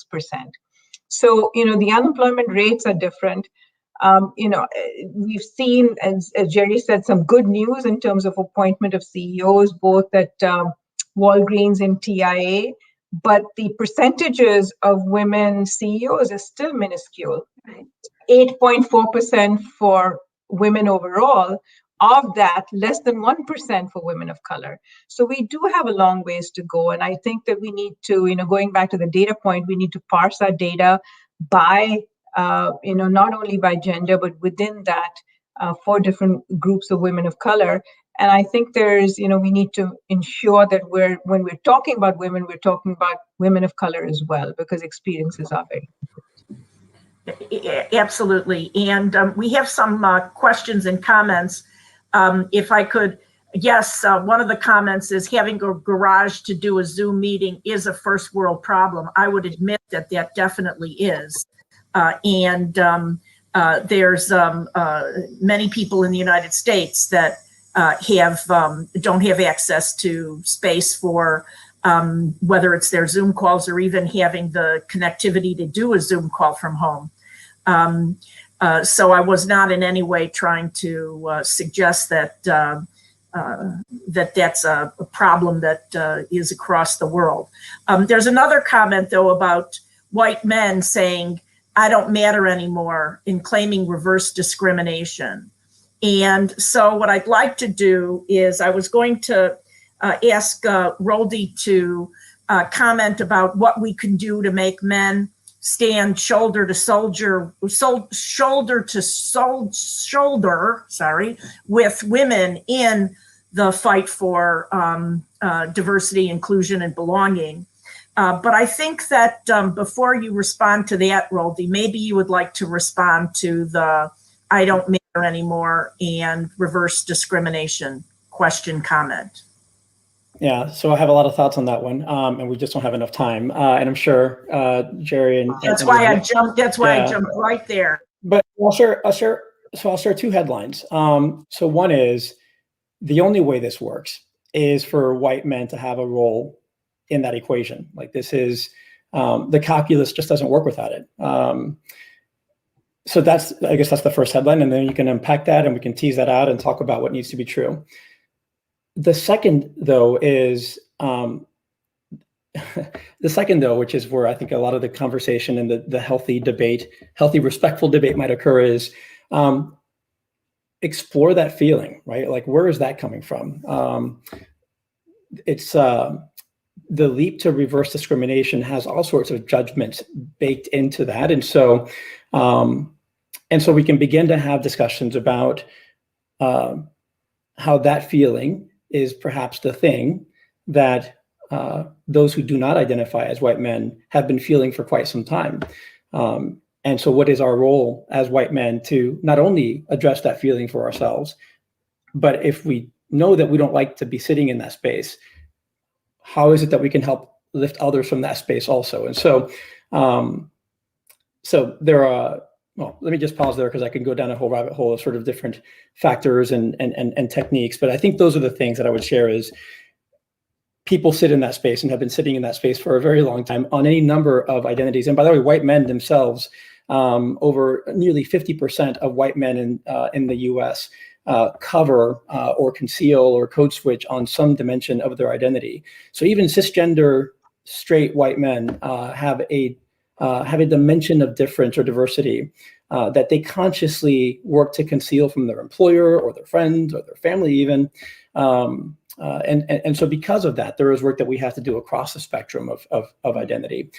So, you know, the unemployment rates are different. You know, we've seen, as Jerry said, some good news in terms of appointment of CEOs, both at Walgreens and TIA, but the percentages of women CEOs is still minuscule. 8.4% for women overall. Of that, less than 1% for women of color. So we do have a long ways to go. And I think that we need to, you know, going back to the data point, we need to parse our data by, you know, not only by gender, but within that for different groups of women of color. And I think there's, you know, we need to ensure that when we're talking about women, we're talking about women of color as well, because experiences are very Absolutely. And we have some questions and comments. If I could, yes, one of the comments is having a garage to do a Zoom meeting is a first world problem. I would admit that that definitely is. And there's many people in the United States that don't have access to space for whether it's their Zoom calls or even having the connectivity to do a Zoom call from home. So I was not in any way trying to suggest that that's a problem that is across the world. There's another comment, though, about white men saying, I don't matter anymore, in claiming reverse discrimination. And so what I'd like to do is I was going to ask Roldy to comment about what we can do to make men stand shoulder to shoulder with women in the fight for diversity, inclusion, and belonging. But I think that before you respond to that, Roldy, maybe you would like to respond to the I don't matter anymore and reverse discrimination question comment. Yeah, so I have a lot of thoughts on that one, and we just don't have enough time. And I'm sure Jerry and that's why I jumped right there. But I'll share two headlines. So one is the only way this works is for white men to have a role in that equation. Like this is the calculus just doesn't work without it. So I guess that's the first headline, and then you can unpack that and we can tease that out and talk about what needs to be true. The second, though, is which is where I think a lot of the conversation and the healthy debate, healthy, respectful debate might occur, is explore that feeling, right? Like, where is that coming from? It's the leap to reverse discrimination has all sorts of judgments baked into that, and so we can begin to have discussions about how that feeling is perhaps the thing that those who do not identify as white men have been feeling for quite some time. And so what is our role as white men to not only address that feeling for ourselves, but if we know that we don't like to be sitting in that space, how is it that we can help lift others from that space also? And so, so there are, well, let me just pause there because I can go down a whole rabbit hole of sort of different factors and techniques. But I think those are the things that I would share is people sit in that space and have been sitting in that space for a very long time on any number of identities. And by the way, white men themselves, over nearly 50% of white men in the US cover or conceal or code switch on some dimension of their identity. So even cisgender straight white men have a dimension of difference or diversity that they consciously work to conceal from their employer or their friends or their family even. And so because of that, there is work that we have to do across the spectrum of identity.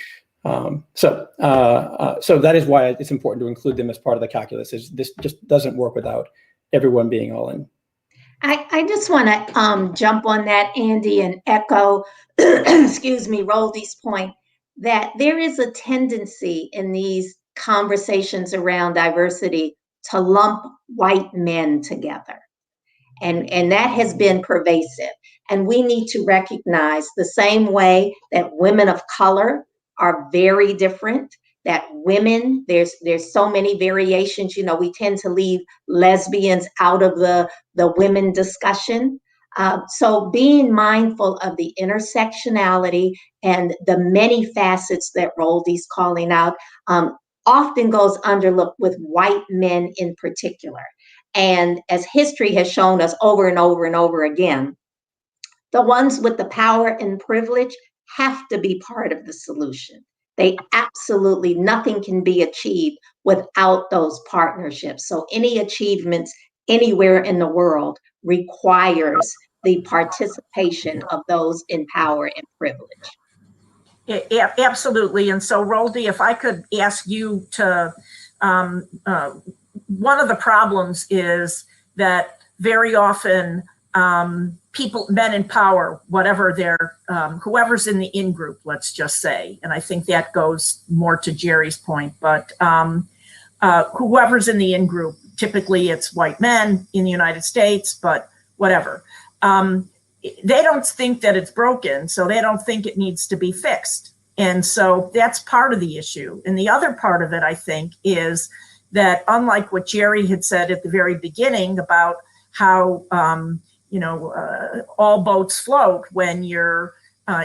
So that is why it's important to include them as part of the calculus. Is this just doesn't work without everyone being all in. I just want to jump on that, Andy, and echo, excuse me, Roldy's point that there is a tendency in these conversations around diversity to lump white men together. And that has been pervasive. And we need to recognize the same way that women of color are very different, that women, there's so many variations. You know, we tend to leave lesbians out of the women discussion. So being mindful of the intersectionality and the many facets that Roldy's calling out often goes underlooked with white men in particular. And as history has shown us over and over and over again, the ones with the power and privilege have to be part of the solution. They absolutely, nothing can be achieved without those partnerships. So any achievements anywhere in the world requires the participation of those in power and privilege. Yeah, absolutely. And so, Roldy, if I could ask you to, one of the problems is that very often people, men in power, whatever their, whoever's in the in-group, let's just say, and I think that goes more to Jerry's point, but whoever's in the in-group, typically it's white men in the United States, but whatever. They don't think that it's broken, so they don't think it needs to be fixed. And so that's part of the issue. And the other part of it, I think, is that unlike what Jerry had said at the very beginning about how, all boats float when you're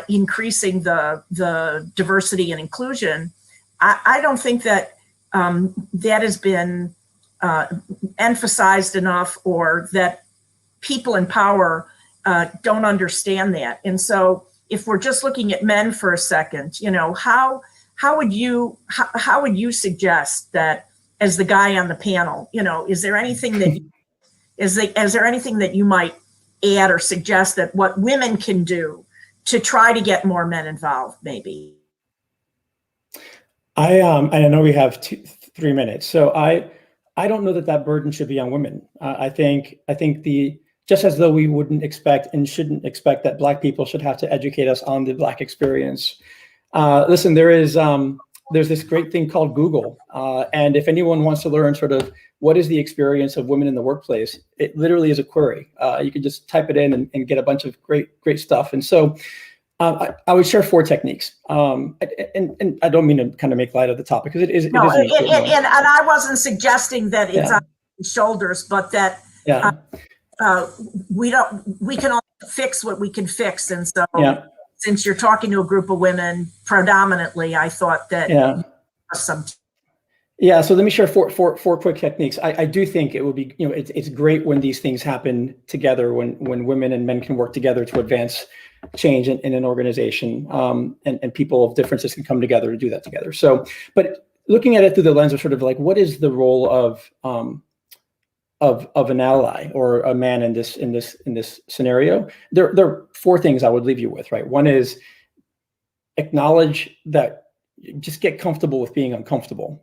increasing the diversity and inclusion, I don't think that that has been emphasized enough, or that people in power don't understand that. And so if we're just looking at men for a second, how would you suggest that, as the guy on the panel, is there anything that is there anything that you might add or suggest that what women can do to try to get more men involved, maybe? I know we have 3 minutes, so I don't know that burden should be on women. I think just as though we wouldn't expect and shouldn't expect that Black people should have to educate us on the Black experience. Listen, there's this great thing called Google. And if anyone wants to learn sort of what is the experience of women in the workplace, it literally is a query. You can just type it in and get a bunch of great stuff. And so I would share 4 techniques. And I don't mean to kind of make light of the topic, because it is. No, and I wasn't suggesting that it's on your shoulders, but that we can all fix what we can fix. And so since you're talking to a group of women predominantly, I thought that some. Yeah, so let me share four quick techniques. I do think it would be, it's great when these things happen together, when women and men can work together to advance change in an organization, and people of differences can come together to do that together. So, but looking at it through the lens of sort of like, what is the role of an ally or a man in this scenario? There are 4 things I would leave you with, right? One is acknowledge that. Just get comfortable with being uncomfortable.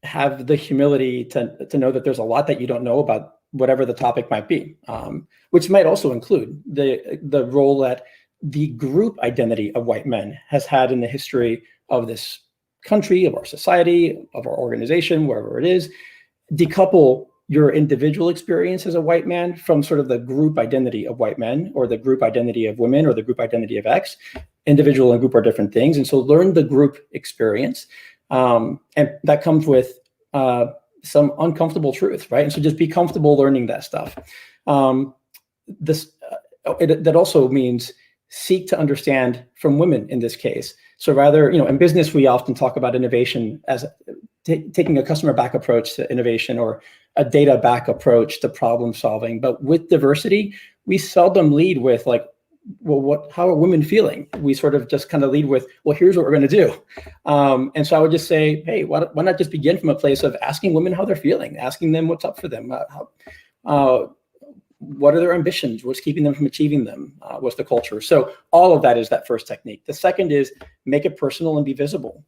Have the humility to know that there's a lot that you don't know about whatever the topic might be, which might also include the role that the group identity of white men has had in the history of this country, of our society, of our organization, wherever it is, decouple your individual experience as a white man from sort of the group identity of white men, or the group identity of women, or the group identity of X. Individual and group are different things. And so learn the group experience. And that comes with some uncomfortable truth, right? And so just be comfortable learning that stuff. That also means seek to understand from women in this case. So rather, in business, we often talk about innovation as taking a customer back approach to innovation, or a data back approach to problem solving. But with diversity, we seldom lead with like, well, how are women feeling? We sort of just kind of lead with, well, here's what we're going to do. And so I would just say, hey, why not just begin from a place of asking women how they're feeling, asking them what's up for them, what are their ambitions, what's keeping them from achieving them, what's the culture. So all of that is that first technique. The second is make it personal and be visible.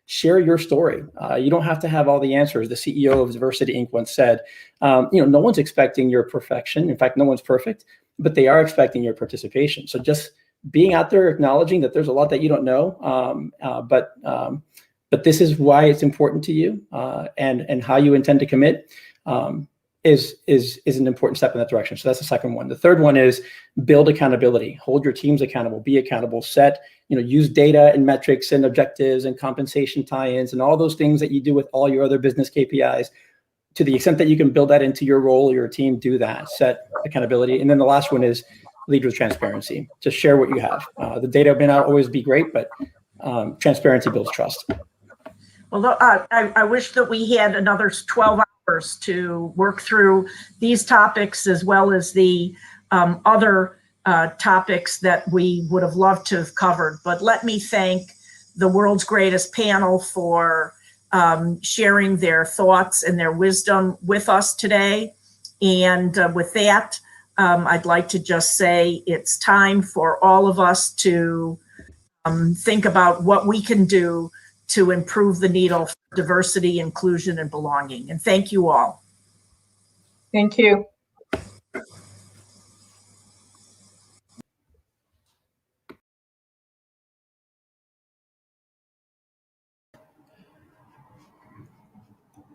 Share your story. You don't have to have all the answers. The CEO of Diversity Inc. once said, no one's expecting your perfection. In fact, no one's perfect, but they are expecting your participation. So just being out there, acknowledging that there's a lot that you don't know, but this is why it's important to you, and how you intend to commit is an important step in that direction. So that's the second one. The third one is build accountability. Hold your teams accountable. Be accountable. Use data and metrics and objectives and compensation tie-ins and all those things that you do with all your other business KPIs. To the extent that you can build that into your role or your team, do that. Set accountability. And then the last one is lead with transparency. Just share what you have. The data may not always be great, but transparency builds trust. Well, I wish that we had another 12 hours to work through these topics, as well as the other topics that we would have loved to have covered. But let me thank the world's greatest panel for sharing their thoughts and their wisdom with us today. And with that, I'd like to just say it's time for all of us to think about what we can do to improve the needle for diversity, inclusion, and belonging. And thank you all. Thank you.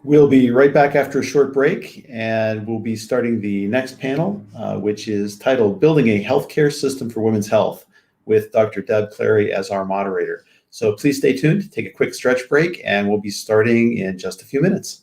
We'll be right back after a short break, and we'll be starting the next panel, which is titled Building a Healthcare System for Women's Health, with Dr. Deb Clary as our moderator. So please stay tuned, take a quick stretch break, and we'll be starting in just a few minutes.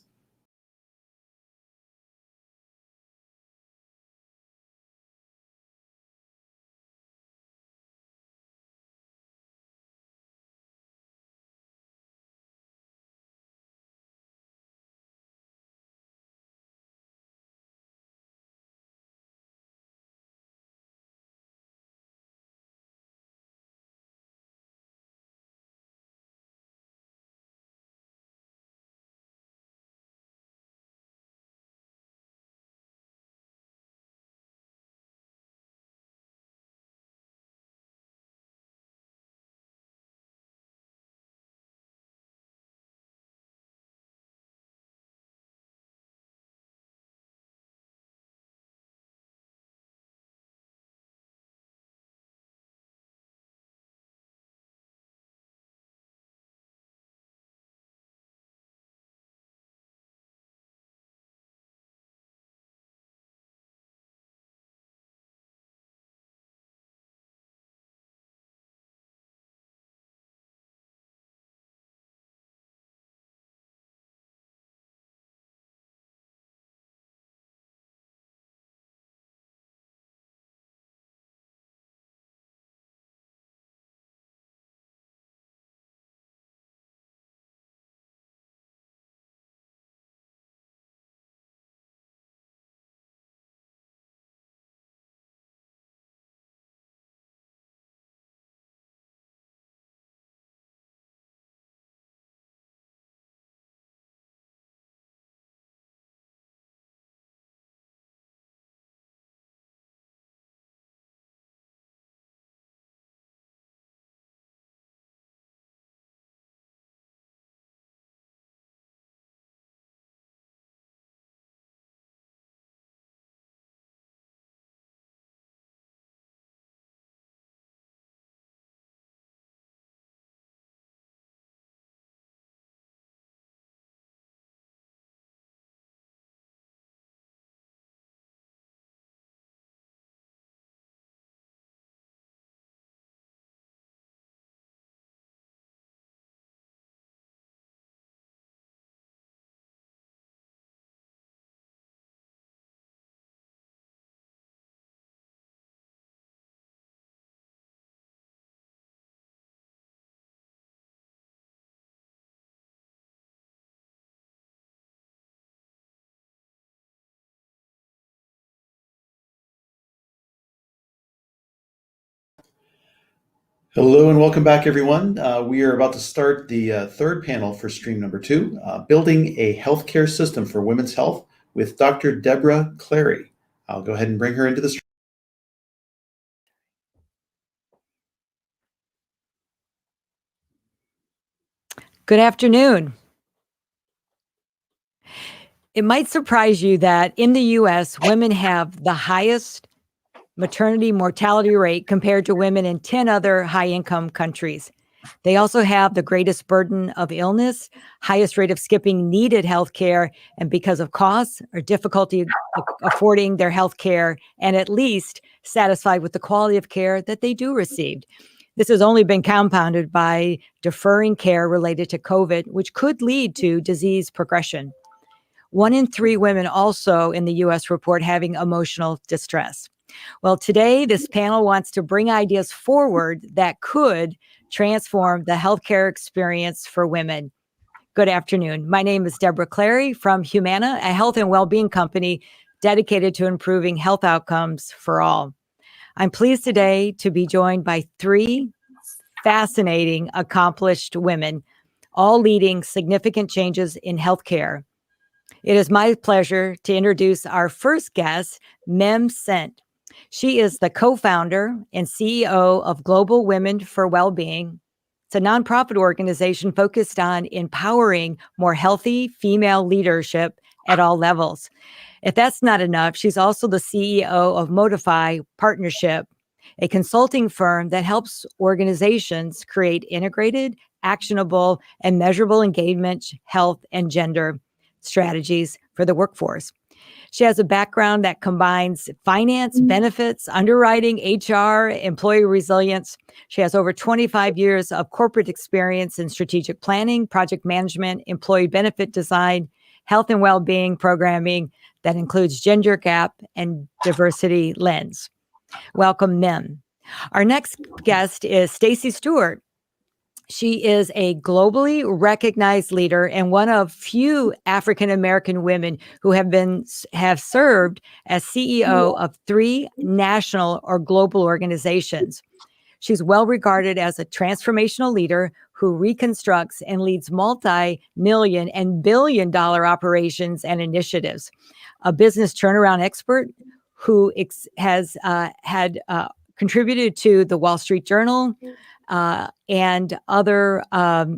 Hello and welcome back, everyone. We are about to start the third panel for stream number 2, Building a Healthcare System for Women's Health with Dr. Deborah Clary. I'll go ahead and bring her into the stream. Good afternoon. It might surprise you that in the US, women have the highest maternity mortality rate compared to women in 10 other high-income countries. They also have the greatest burden of illness, highest rate of skipping needed health care, and because of costs or difficulty affording their health care, and at least satisfied with the quality of care that they do receive. This has only been compounded by deferring care related to COVID, which could lead to disease progression. 1 in 3 women also in the US report having emotional distress. Well, today, this panel wants to bring ideas forward that could transform the healthcare experience for women. Good afternoon. My name is Deborah Clary from Humana, a health and well-being company dedicated to improving health outcomes for all. I'm pleased today to be joined by 3 fascinating, accomplished women, all leading significant changes in healthcare. It is my pleasure to introduce our first guest, Mem Sant. She is the co-founder and CEO of Global Women for Wellbeing. It's a nonprofit organization focused on empowering more healthy female leadership at all levels. If that's not enough, she's also the CEO of Modify Partnership, a consulting firm that helps organizations create integrated, actionable, and measurable engagement, health, and gender strategies for the workforce. She has a background that combines finance, benefits, underwriting, HR, employee resilience. She has over 25 years of corporate experience in strategic planning, project management, employee benefit design, health and well-being programming that includes gender gap and diversity lens. Welcome, Mem. Our next guest is Stacy Stewart. She is a globally recognized leader and one of few African-American women who have served as CEO of 3 national or global organizations. She's well regarded as a transformational leader who reconstructs and leads multi-million and billion-dollar operations and initiatives. A business turnaround expert who has contributed to the Wall Street Journal, and other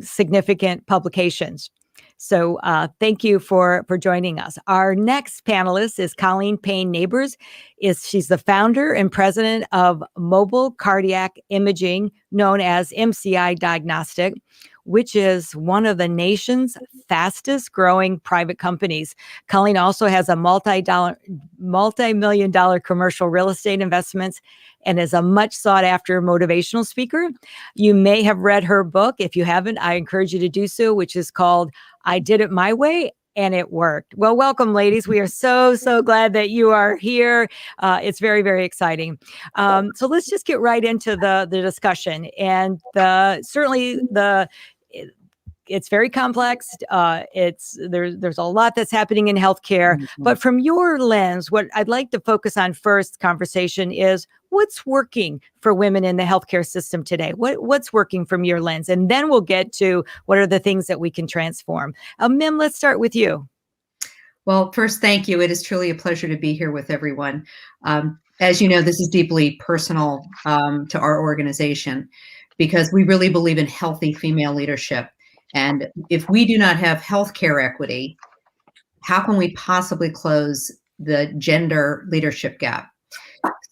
significant publications. So thank you for joining us. Our next panelist is Colleen Payne-Neighbors. She's the founder and president of Mobile Cardiac Imaging, known as MCI Diagnostic, which is one of the nation's fastest growing private companies. Colleen also has a multi-million-dollar commercial real estate investments and is a much sought after motivational speaker. You may have read her book. If you haven't, I encourage you to do so, which is called I Did It My Way and It Worked. Well, welcome, ladies. We are so glad that you are here. It's very, very exciting. So let's just get right into the discussion. And it's very complex. There's a lot that's happening in healthcare. Mm-hmm. But from your lens, what I'd like to focus on first conversation is what's working for women in the healthcare system today? What's working from your lens? And then we'll get to what are the things that we can transform. Mem, let's start with you. Well, first, thank you. It is truly a pleasure to be here with everyone. As you know, this is deeply personal to our organization because we really believe in healthy female leadership. And if we do not have healthcare equity, how can we possibly close the gender leadership gap?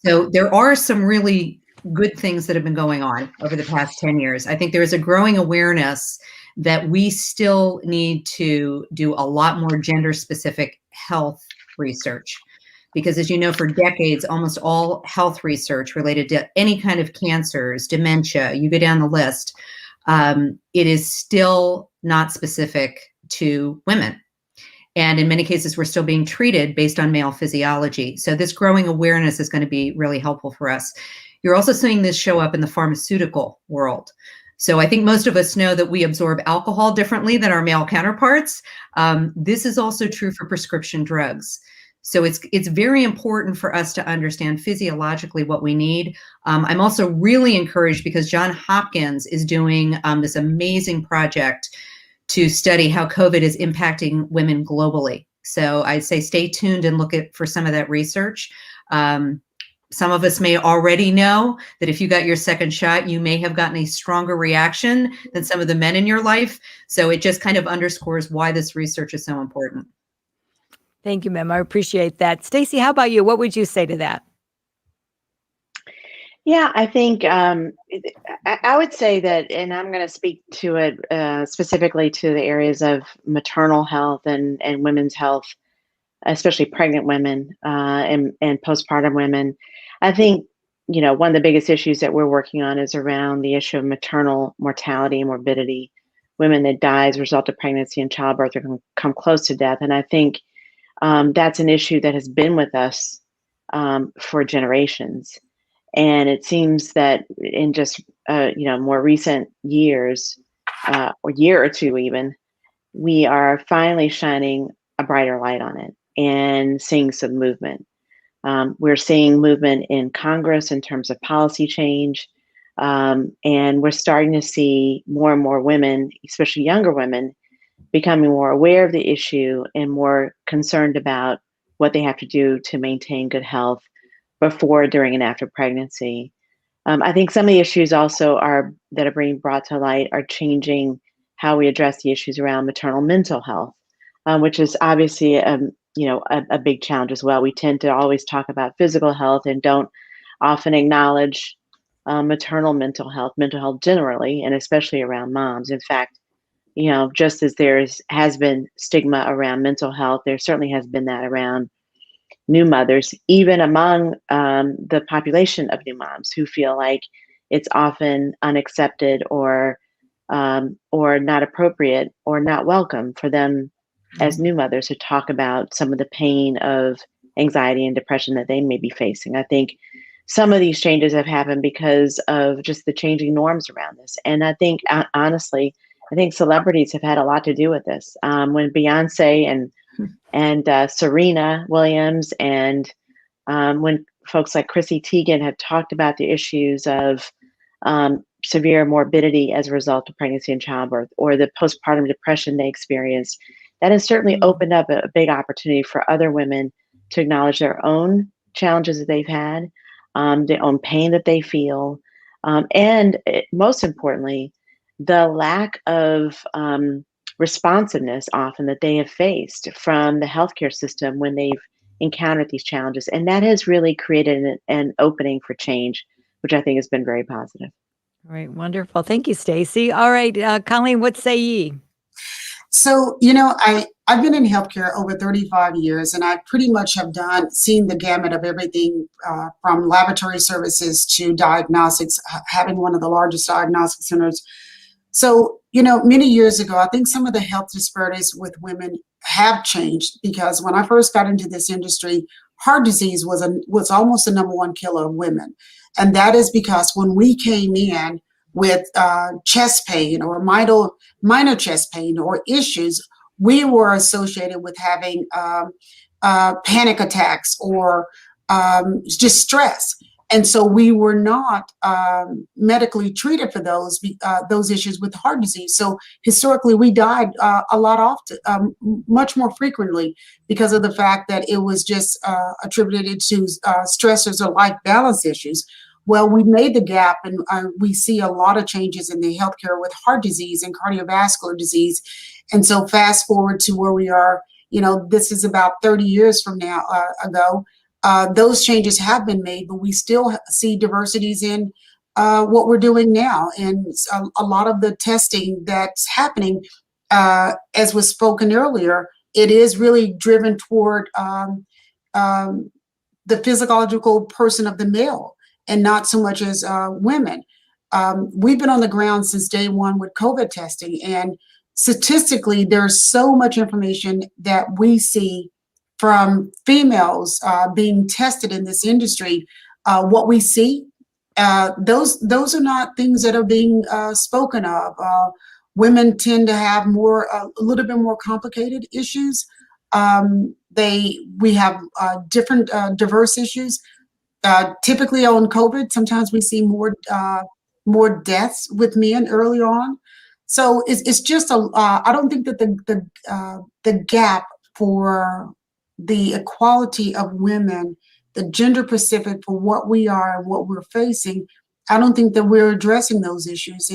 So there are some really good things that have been going on over the past 10 years. I think there is a growing awareness that we still need to do a lot more gender-specific health research. Because as you know, for decades, almost all health research related to any kind of cancers, dementia, you go down the list, it is still not specific to women. And in many cases, we're still being treated based on male physiology. So this growing awareness is going to be really helpful for us. You're also seeing this show up in the pharmaceutical world. So I think most of us know that we absorb alcohol differently than our male counterparts. This is also true for prescription drugs. So it's very important for us to understand physiologically what we need. I'm also really encouraged because Johns Hopkins is doing this amazing project to study how COVID is impacting women globally. So I'd say stay tuned and look for some of that research. Some of us may already know that if you got your second shot, you may have gotten a stronger reaction than some of the men in your life. So it just kind of underscores why this research is so important. Thank you, ma'am. I appreciate that. Stacy, how about you? What would you say to that? Yeah, I think I would say that, and I'm going to speak to it specifically to the areas of maternal health and women's health, especially pregnant women and postpartum women. I think, one of the biggest issues that we're working on is around the issue of maternal mortality and morbidity. Women that die as a result of pregnancy and childbirth are going to come close to death. And I think that's an issue that has been with us for generations. And it seems that in just more recent years, or year or two even, we are finally shining a brighter light on it and seeing some movement. We're seeing movement in Congress in terms of policy change, and we're starting to see more and more women, especially younger women, becoming more aware of the issue and more concerned about what they have to do to maintain good health before, during, and after pregnancy. I think some of the issues also that are being brought to light are changing how we address the issues around maternal mental health, which is obviously a big challenge as well. We tend to always talk about physical health and don't often acknowledge maternal mental health generally, and especially around moms. In fact, just as has been stigma around mental health, there certainly has been that around new mothers, even among the population of new moms who feel like it's often unaccepted or not appropriate or not welcome for them as new mothers to talk about some of the pain of anxiety and depression that they may be facing. I think some of these changes have happened because of just the changing norms around this. And I think, honestly, celebrities have had a lot to do with this. When Beyonce and Serena Williams and when folks like Chrissy Teigen have talked about the issues of severe morbidity as a result of pregnancy and childbirth, or the postpartum depression they experienced, that has certainly opened up a big opportunity for other women to acknowledge their own challenges that they've had, their own pain that they feel, and most importantly, the lack of responsiveness often that they have faced from the healthcare system when they've encountered these challenges. And that has really created an opening for change, which I think has been very positive. All right, wonderful. Thank you, Stacy. All right, Colleen, what say ye? So, I've been in healthcare over 35 years, and I pretty much have seen the gamut of everything from laboratory services to diagnostics, having one of the largest diagnostic centers. So, many years ago, I think some of the health disparities with women have changed, because when I first got into this industry, heart disease was almost the number one killer of women. And that is because when we came in with chest pain or minor chest pain or issues, we were associated with having panic attacks or just stress. And so we were not medically treated for those issues with heart disease. So historically, we died a lot often, much more frequently, because of the fact that it was just attributed to stressors or life balance issues. Well, we made the gap, and we see a lot of changes in the healthcare with heart disease and cardiovascular disease. And so fast forward to where we are, this is about 30 years from now ago. Those changes have been made, but we still see diversities in what we're doing now. And a lot of the testing that's happening, as was spoken earlier, it is really driven toward the physiological person of the male, and not so much as women. We've been on the ground since day one with COVID testing, and statistically, there's so much information that we see from females being tested in this industry. What we see, those are not things that are being spoken of. Women tend to have a little bit more complicated issues. we have different diverse issues. Typically on COVID, sometimes we see more deaths with men early on. So it's just I don't think that the gap for the equality of women, the gender specific for what we are and what we're facing, I don't think that we're addressing those issues.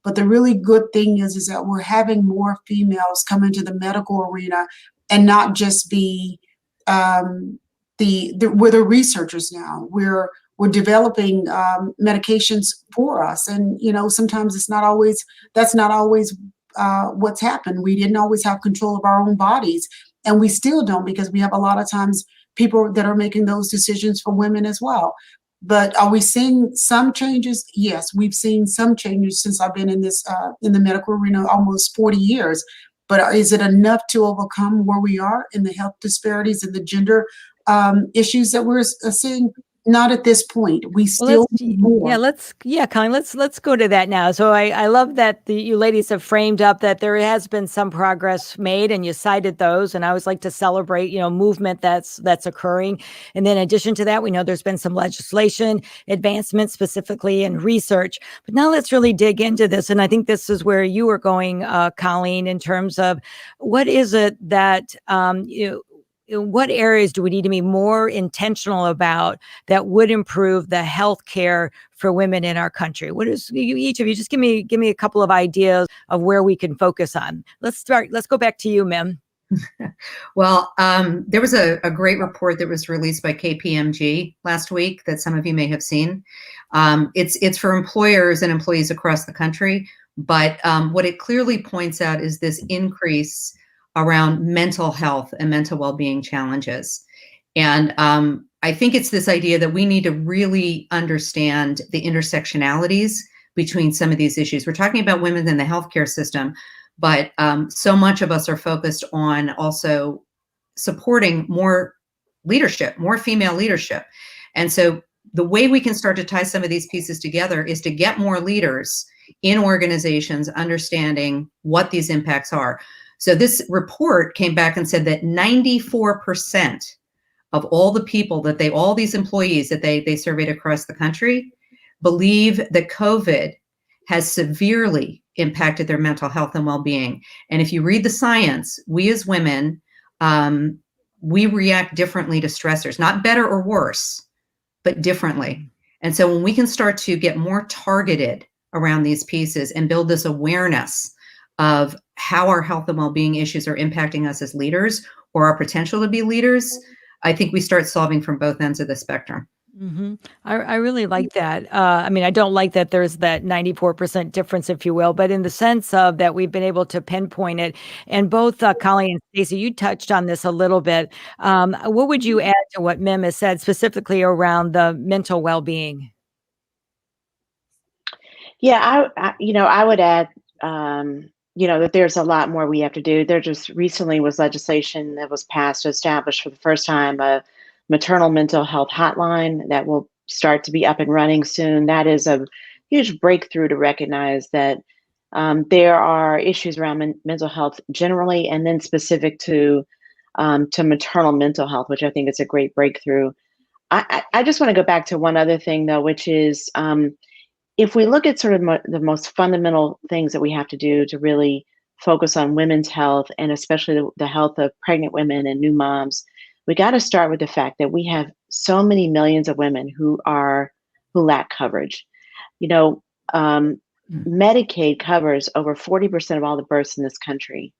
But the really good thing is that we're having more females come into the medical arena and not just be we're the researchers now. We're developing medications for us, and sometimes that's not always what's happened. We didn't always have control of our own bodies, and we still don't, because we have a lot of times people that are making those decisions for women as well. But are we seeing some changes? Yes, we've seen some changes since I've been in this in the medical arena almost 40 years. But is it enough to overcome where we are in the health disparities and the gender issues that we're seeing? Not at this point. We still need more. Colleen, let's go to that now. So I love that you ladies have framed up that there has been some progress made, and you cited those. And I always like to celebrate, movement that's occurring. And then in addition to that, we know there's been some legislation advancement specifically in research. But now let's really dig into this. And I think this is where you were going, Colleen, in terms of what is it that what areas do we need to be more intentional about that would improve the health care for women in our country? What is each of you? Just give me a couple of ideas of where we can focus on. Let's start. Let's go back to you, Mim. Well, there was a great report that was released by KPMG last week that some of you may have seen. It's for employers and employees across the country, but what it clearly points out is this increase around mental health and mental well-being challenges. And I think it's this idea that we need to really understand the intersectionalities between some of these issues. We're talking about women in the healthcare system, but so much of us are focused on also supporting more leadership, more female leadership. And so the way we can start to tie some of these pieces together is to get more leaders in organizations understanding what these impacts are. So this report came back and said that 94% of all the people all these employees that they surveyed across the country believe that COVID has severely impacted their mental health and well-being. And if you read the science, we as women, we react differently to stressors, not better or worse, but differently. And so when we can start to get more targeted around these pieces and build this awareness of how our health and well-being issues are impacting us as leaders or our potential to be leaders, I think we start solving from both ends of the spectrum. Mm-hmm. I really like that. I don't like that there's that 94% difference, if you will, but in the sense of that we've been able to pinpoint it. And both Colleen and Stacy, you touched on this a little bit. What would you add to what Mim has said specifically around the mental well-being? Yeah, I would add, that there's a lot more we have to do. There just recently was legislation that was passed to establish for the first time a maternal mental health hotline that will start to be up and running soon. That is a huge breakthrough to recognize that there are issues around mental health generally, and then specific to maternal mental health, which I think is a great breakthrough. I just want to go back to one other thing, though, which is if we look at sort of the most fundamental things that we have to do to really focus on women's health, and especially the health of pregnant women and new moms, we got to start with the fact that we have so many millions of women who lack coverage. Medicaid covers over 40% of all the births in this country.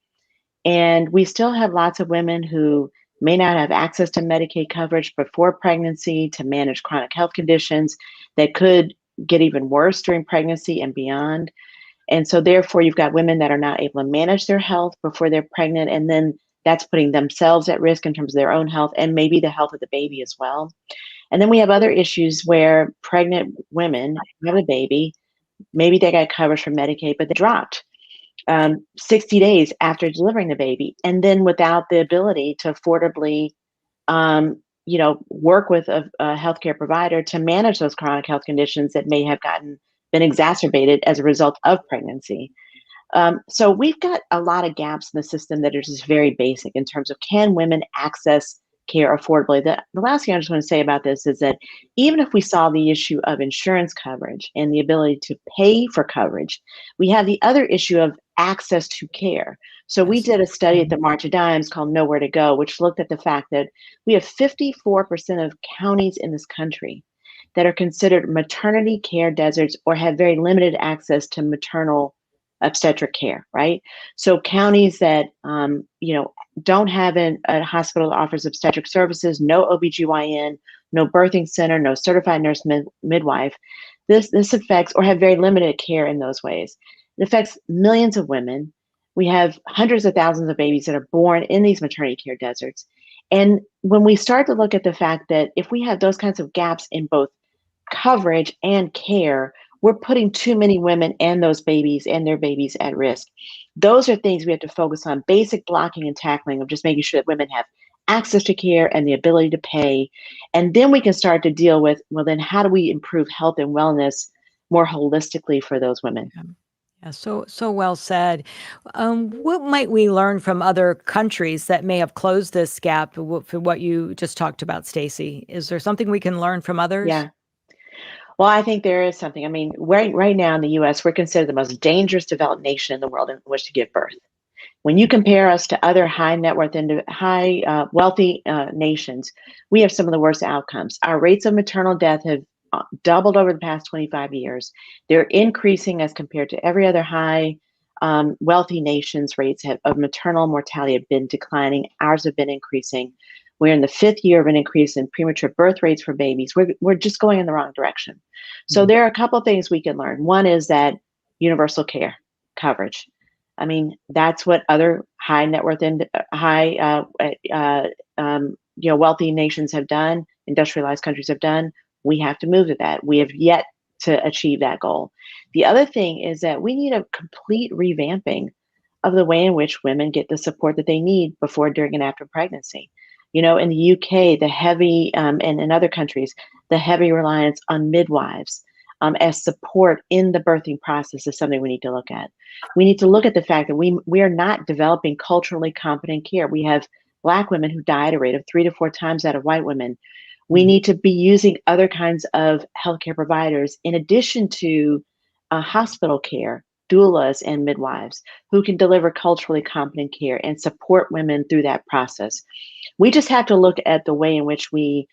And we still have lots of women who may not have access to Medicaid coverage before pregnancy to manage chronic health conditions that could get even worse during pregnancy and beyond. And so therefore, you've got women that are not able to manage their health before they're pregnant, and then that's putting themselves at risk in terms of their own health and maybe the health of the baby as well. And then we have other issues where pregnant women have a baby, maybe they got coverage from Medicaid, but they dropped 60 days after delivering the baby, and then without the ability to affordably work with a healthcare provider to manage those chronic health conditions that may have been exacerbated as a result of pregnancy. So we've got a lot of gaps in the system that are just very basic in terms of, can women access care affordably? The last thing I just want to say about this is that even if we solve the issue of insurance coverage and the ability to pay for coverage, we have the other issue of access to care. So we did a study at the March of Dimes called Nowhere to Go, which looked at the fact that we have 54% of counties in this country that are considered maternity care deserts or have very limited access to maternal obstetric care, right? So counties that, don't have a hospital that offers obstetric services, no OBGYN, no birthing center, no certified nurse midwife, this affects, or have very limited care in those ways. It affects millions of women. We have hundreds of thousands of babies that are born in these maternity care deserts. And when we start to look at the fact that if we have those kinds of gaps in both coverage and care, we're putting too many women and those babies and their babies at risk. Those are things we have to focus on, basic blocking and tackling of just making sure that women have access to care and the ability to pay. And then we can start to deal with, well, then how do we improve health and wellness more holistically for those women? Yeah, so well said. What might we learn from other countries that may have closed this gap for what you just talked about, Stacy? Is there something we can learn from others? Yeah. Well, I think there is something. I mean, right now in the U.S., we're considered the most dangerous developed nation in the world in which to give birth. When you compare us to other high net worth and wealthy nations, we have some of the worst outcomes. Our rates of maternal death have doubled over the past 25 years. They're increasing as compared to every other high wealthy nation's rates of maternal mortality have been declining. Ours have been increasing. We're in the 5th year of an increase in premature birth rates for babies. We're just going in the wrong direction. So there are a couple of things we can learn. One is that universal care coverage. I mean, that's what other high net worth and wealthy nations have done, industrialized countries have done. We have to move to that. We have yet to achieve that goal. The other thing is that we need a complete revamping of the way in which women get the support that they need before, during, and after pregnancy. In the UK, the heavy, and in other countries, the heavy reliance on midwives as support in the birthing process is something we need to look at. We need to look at the fact that we are not developing culturally competent care. We have Black women who die at a rate of 3 to 4 times that of white women. We need to be using other kinds of healthcare providers in addition to hospital care, doulas and midwives who can deliver culturally competent care and support women through that process. We just have to look at the way in which we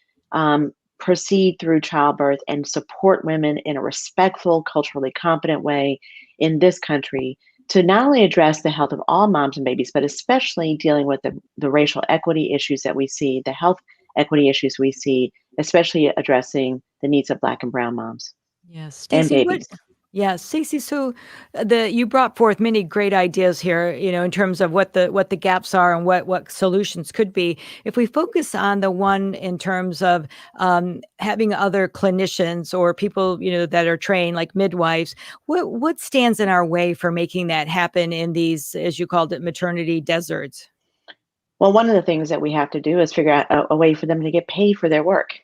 proceed through childbirth and support women in a respectful, culturally competent way in this country to not only address the health of all moms and babies, but especially dealing with the racial equity issues that we see, the health equity issues we see, especially addressing the needs of Black and brown moms. Yes, and Stacy. babies. Yeah, Stacey. So you brought forth many great ideas here, in terms of what the gaps are and what solutions could be. If we focus on the one in terms of having other clinicians or people, that are trained, like midwives, what stands in our way for making that happen in these, as you called it, maternity deserts? Well, one of the things that we have to do is figure out a way for them to get paid for their work.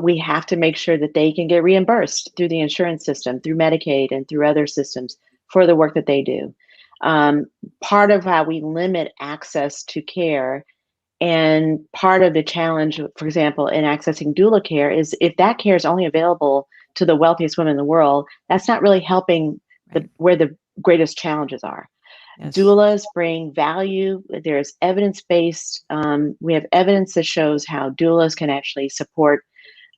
We have to make sure that they can get reimbursed through the insurance system, through Medicaid, and through other systems for the work that they do. Part of how we limit access to care, and part of the challenge, for example, in accessing doula care, is if that care is only available to the wealthiest women in the world, that's not really helping where the greatest challenges are. Yes. Doulas bring value. There's evidence-based. We have evidence that shows how doulas can actually support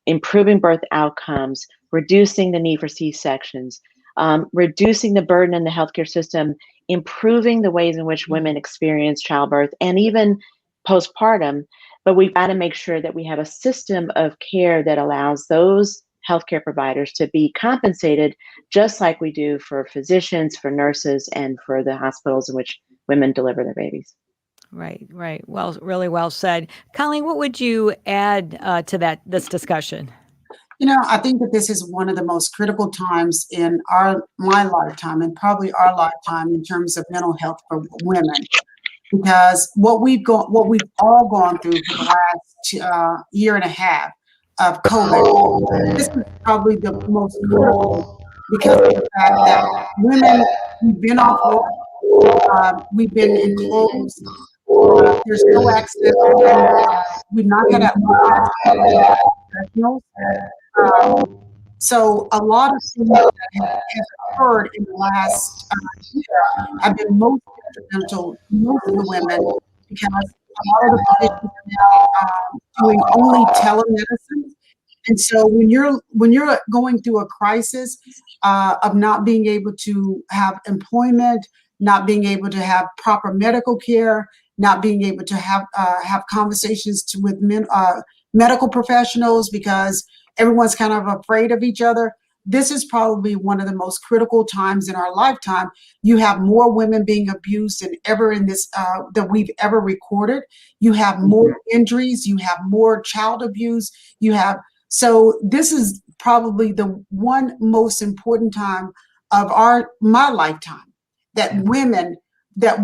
improving birth outcomes, reducing the need for C-sections, reducing the burden in the healthcare system, improving the ways in which women experience childbirth and even postpartum. But we've got to make sure that we have a system of care that allows those healthcare providers to be compensated just like we do for physicians, for nurses, and for the hospitals in which women deliver their babies. Right. Well, really well said. Colleen, what would you add to this discussion? I think that this is one of the most critical times in my lifetime, and probably our lifetime, in terms of mental health for women, because what we've all gone through for the last year and a half of COVID, this is probably the most critical because of the fact that women, we've been off work, we've been enclosed, there's no access, we've not had access to professionals. So a lot of things that have occurred in the last year have been most detrimental to most of the women, because a lot of the physicians are now doing only telemedicine. And so when you're going through a crisis of not being able to have employment, not being able to have proper medical care, not being able to have conversations with medical professionals because everyone's kind of afraid of each other. This is probably one of the most critical times in our lifetime. You have more women being abused than ever in this that we've ever recorded. You have more injuries. You have more child abuse. So this is probably the one most important time of my lifetime that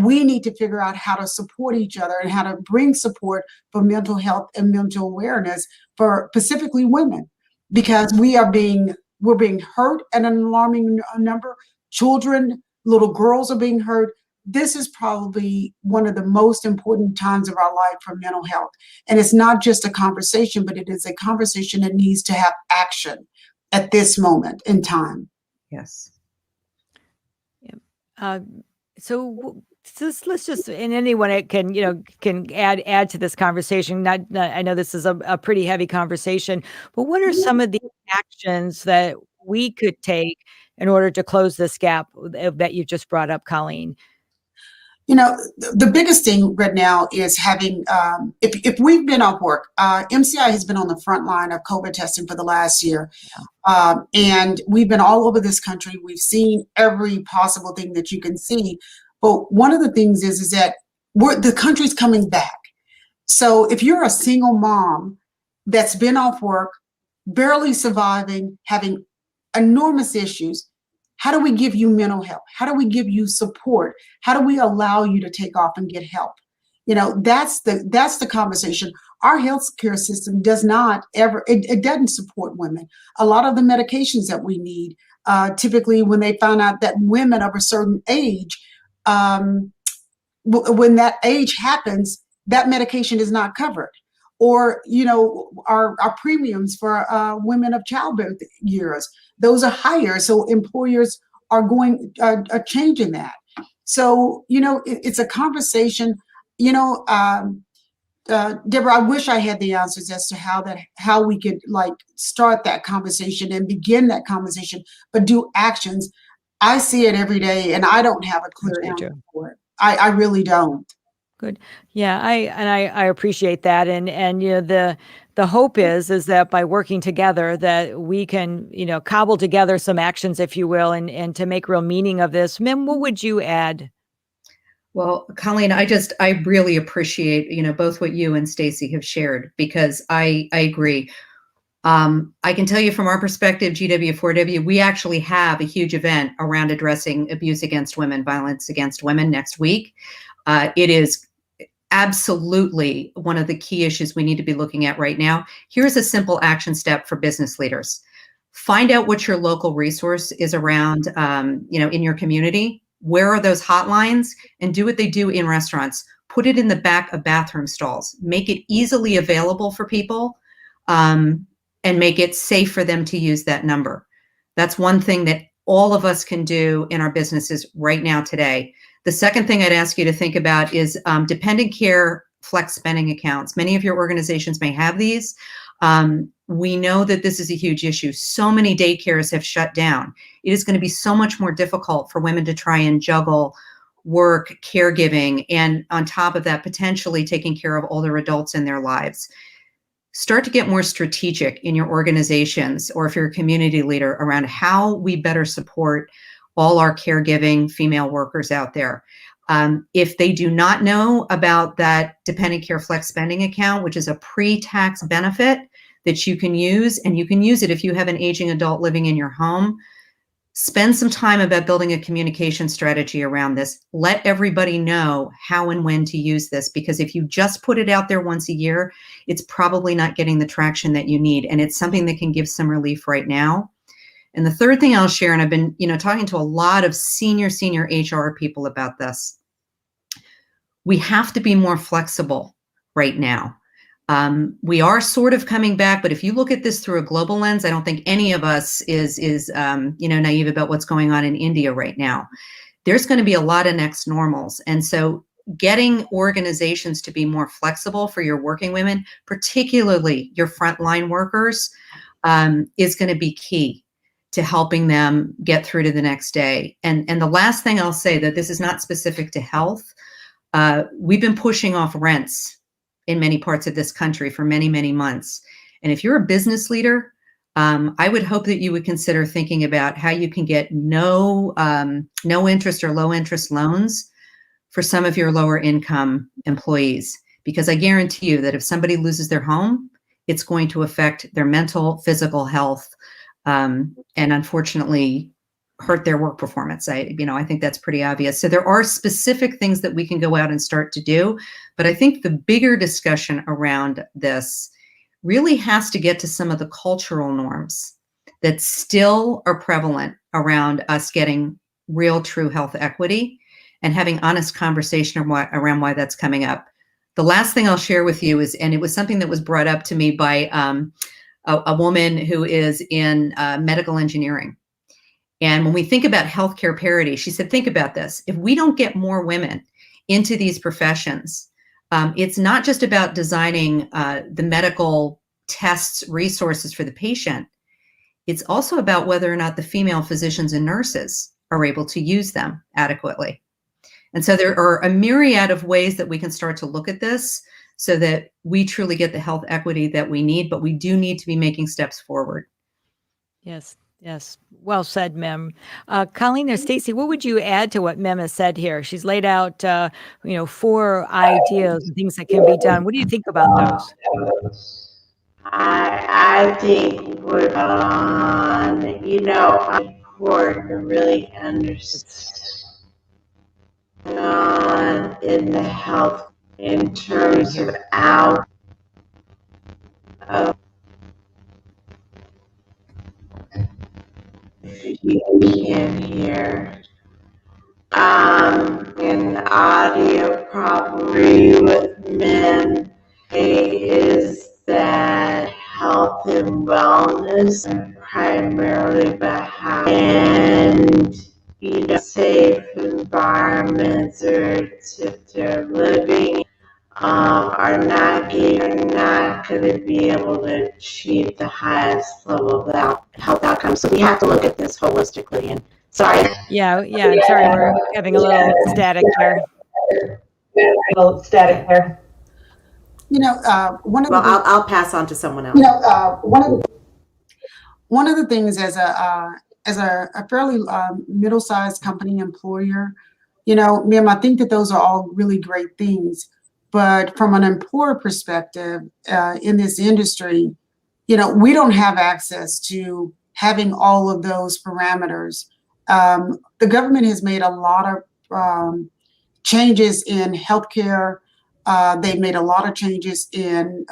we need to figure out how to support each other and how to bring support for mental health and mental awareness for specifically women, because we're being hurt at an alarming number. Children, little girls are being hurt. This is probably one of the most important times of our life for mental health. And it's not just a conversation, but it is a conversation that needs to have action at this moment in time. Yes. So let's just, and anyone that can add to this conversation. I know this is a pretty heavy conversation, but what are some of the actions that we could take in order to close this gap that you just brought up, Colleen? The biggest thing right now is having, if we've been off work, MCI has been on the front line of COVID testing for the last year. And we've been all over this country. We've seen every possible thing that you can see. But one of the things is that the country's coming back. So if you're a single mom that's been off work, barely surviving, having enormous issues, how do we give you mental health? How do we give you support? How do we allow you to take off and get help? That's the conversation. Our healthcare system does not ever, it doesn't support women. A lot of the medications that we need, typically when they found out that women of a certain age, when that age happens, that medication is not covered. Or, our premiums for women of childbirth years, those are higher. So employers are changing that. So, it's a conversation, Deborah, I wish I had the answers as to how we could start that conversation and begin that conversation, but do actions. I see it every day and I don't have a clear answer for it. I really don't. Good. Yeah, I appreciate that. And the hope is that by working together that we can, cobble together some actions, if you will, and to make real meaning of this. Mim, what would you add? Well, Colleen, I really appreciate, both what you and Stacy have shared, because I agree. I can tell you from our perspective, GW4W, we actually have a huge event around addressing abuse against women, violence against women next week. It is absolutely one of the key issues we need to be looking at right now. Here's a simple action step for business leaders. Find out what your local resource is around, in your community. Where are those hotlines? And do what they do in restaurants. Put it in the back of bathroom stalls. Make it easily available for people, and make it safe for them to use that number. That's one thing that all of us can do in our businesses right now today. The second thing I'd ask you to think about is dependent care flex spending accounts. Many of your organizations may have these. We know that this is a huge issue. So many daycares have shut down. It is going to be so much more difficult for women to try and juggle work, caregiving, and on top of that, potentially taking care of older adults in their lives. Start to get more strategic in your organizations, or if you're a community leader, around how we better support all our caregiving female workers out there. If they do not know about that dependent care flex spending account, which is a pre-tax benefit that you can use, and you can use it if you have an aging adult living in your home, spend some time about building a communication strategy around this. Let everybody know how and when to use this, because if you just put it out there once a year, it's probably not getting the traction that you need. And it's something that can give some relief right now. And the third thing I'll share, and I've been, talking to a lot of senior HR people about this. We have to be more flexible right now. We are sort of coming back, but if you look at this through a global lens, I don't think any of us is naive about what's going on in India right now. There's going to be a lot of next normals. And so getting organizations to be more flexible for your working women, particularly your frontline workers, is going to be key to helping them get through to the next day. And the last thing I'll say, that this is not specific to health. We've been pushing off rents in many parts of this country for many, many months. And if you're a business leader, I would hope that you would consider thinking about how you can get no interest or low interest loans for some of your lower income employees. Because I guarantee you that if somebody loses their home, it's going to affect their mental, physical health, and unfortunately hurt their work performance. I think that's pretty obvious. So there are specific things that we can go out and start to do. But I think the bigger discussion around this really has to get to some of the cultural norms that still are prevalent around us getting real, true health equity and having honest conversation around why that's coming up. The last thing I'll share with you is, and it was something that was brought up to me by a woman who is in medical engineering. And when we think about healthcare parity, she said, think about this. If we don't get more women into these professions, it's not just about designing the medical tests, resources for the patient. It's also about whether or not the female physicians and nurses are able to use them adequately. And so there are a myriad of ways that we can start to look at this so that we truly get the health equity that we need, but we do need to be making steps forward. Yes. Yes. Well said, Mem. Colleen or Stacy, what would you add to what Mem has said here? She's laid out, 4 ideas, things that can be done. What do you think about those? I think we're important to really understand in the health in terms of our you can hear an audio probably with men is that health and wellness are primarily behind safe environments or if they're living are not going to be able to achieve the highest level of health outcomes. So we have to look at this holistically. And sorry. Yeah. I'm sorry, we're having a little static there. One of the I'll pass on to someone else. One of the things as a fairly middle-sized company employer, Mim, I think that those are all really great things. But from an employer perspective, in this industry, we don't have access to having all of those parameters. The government has made a lot of changes in healthcare. They've made a lot of changes in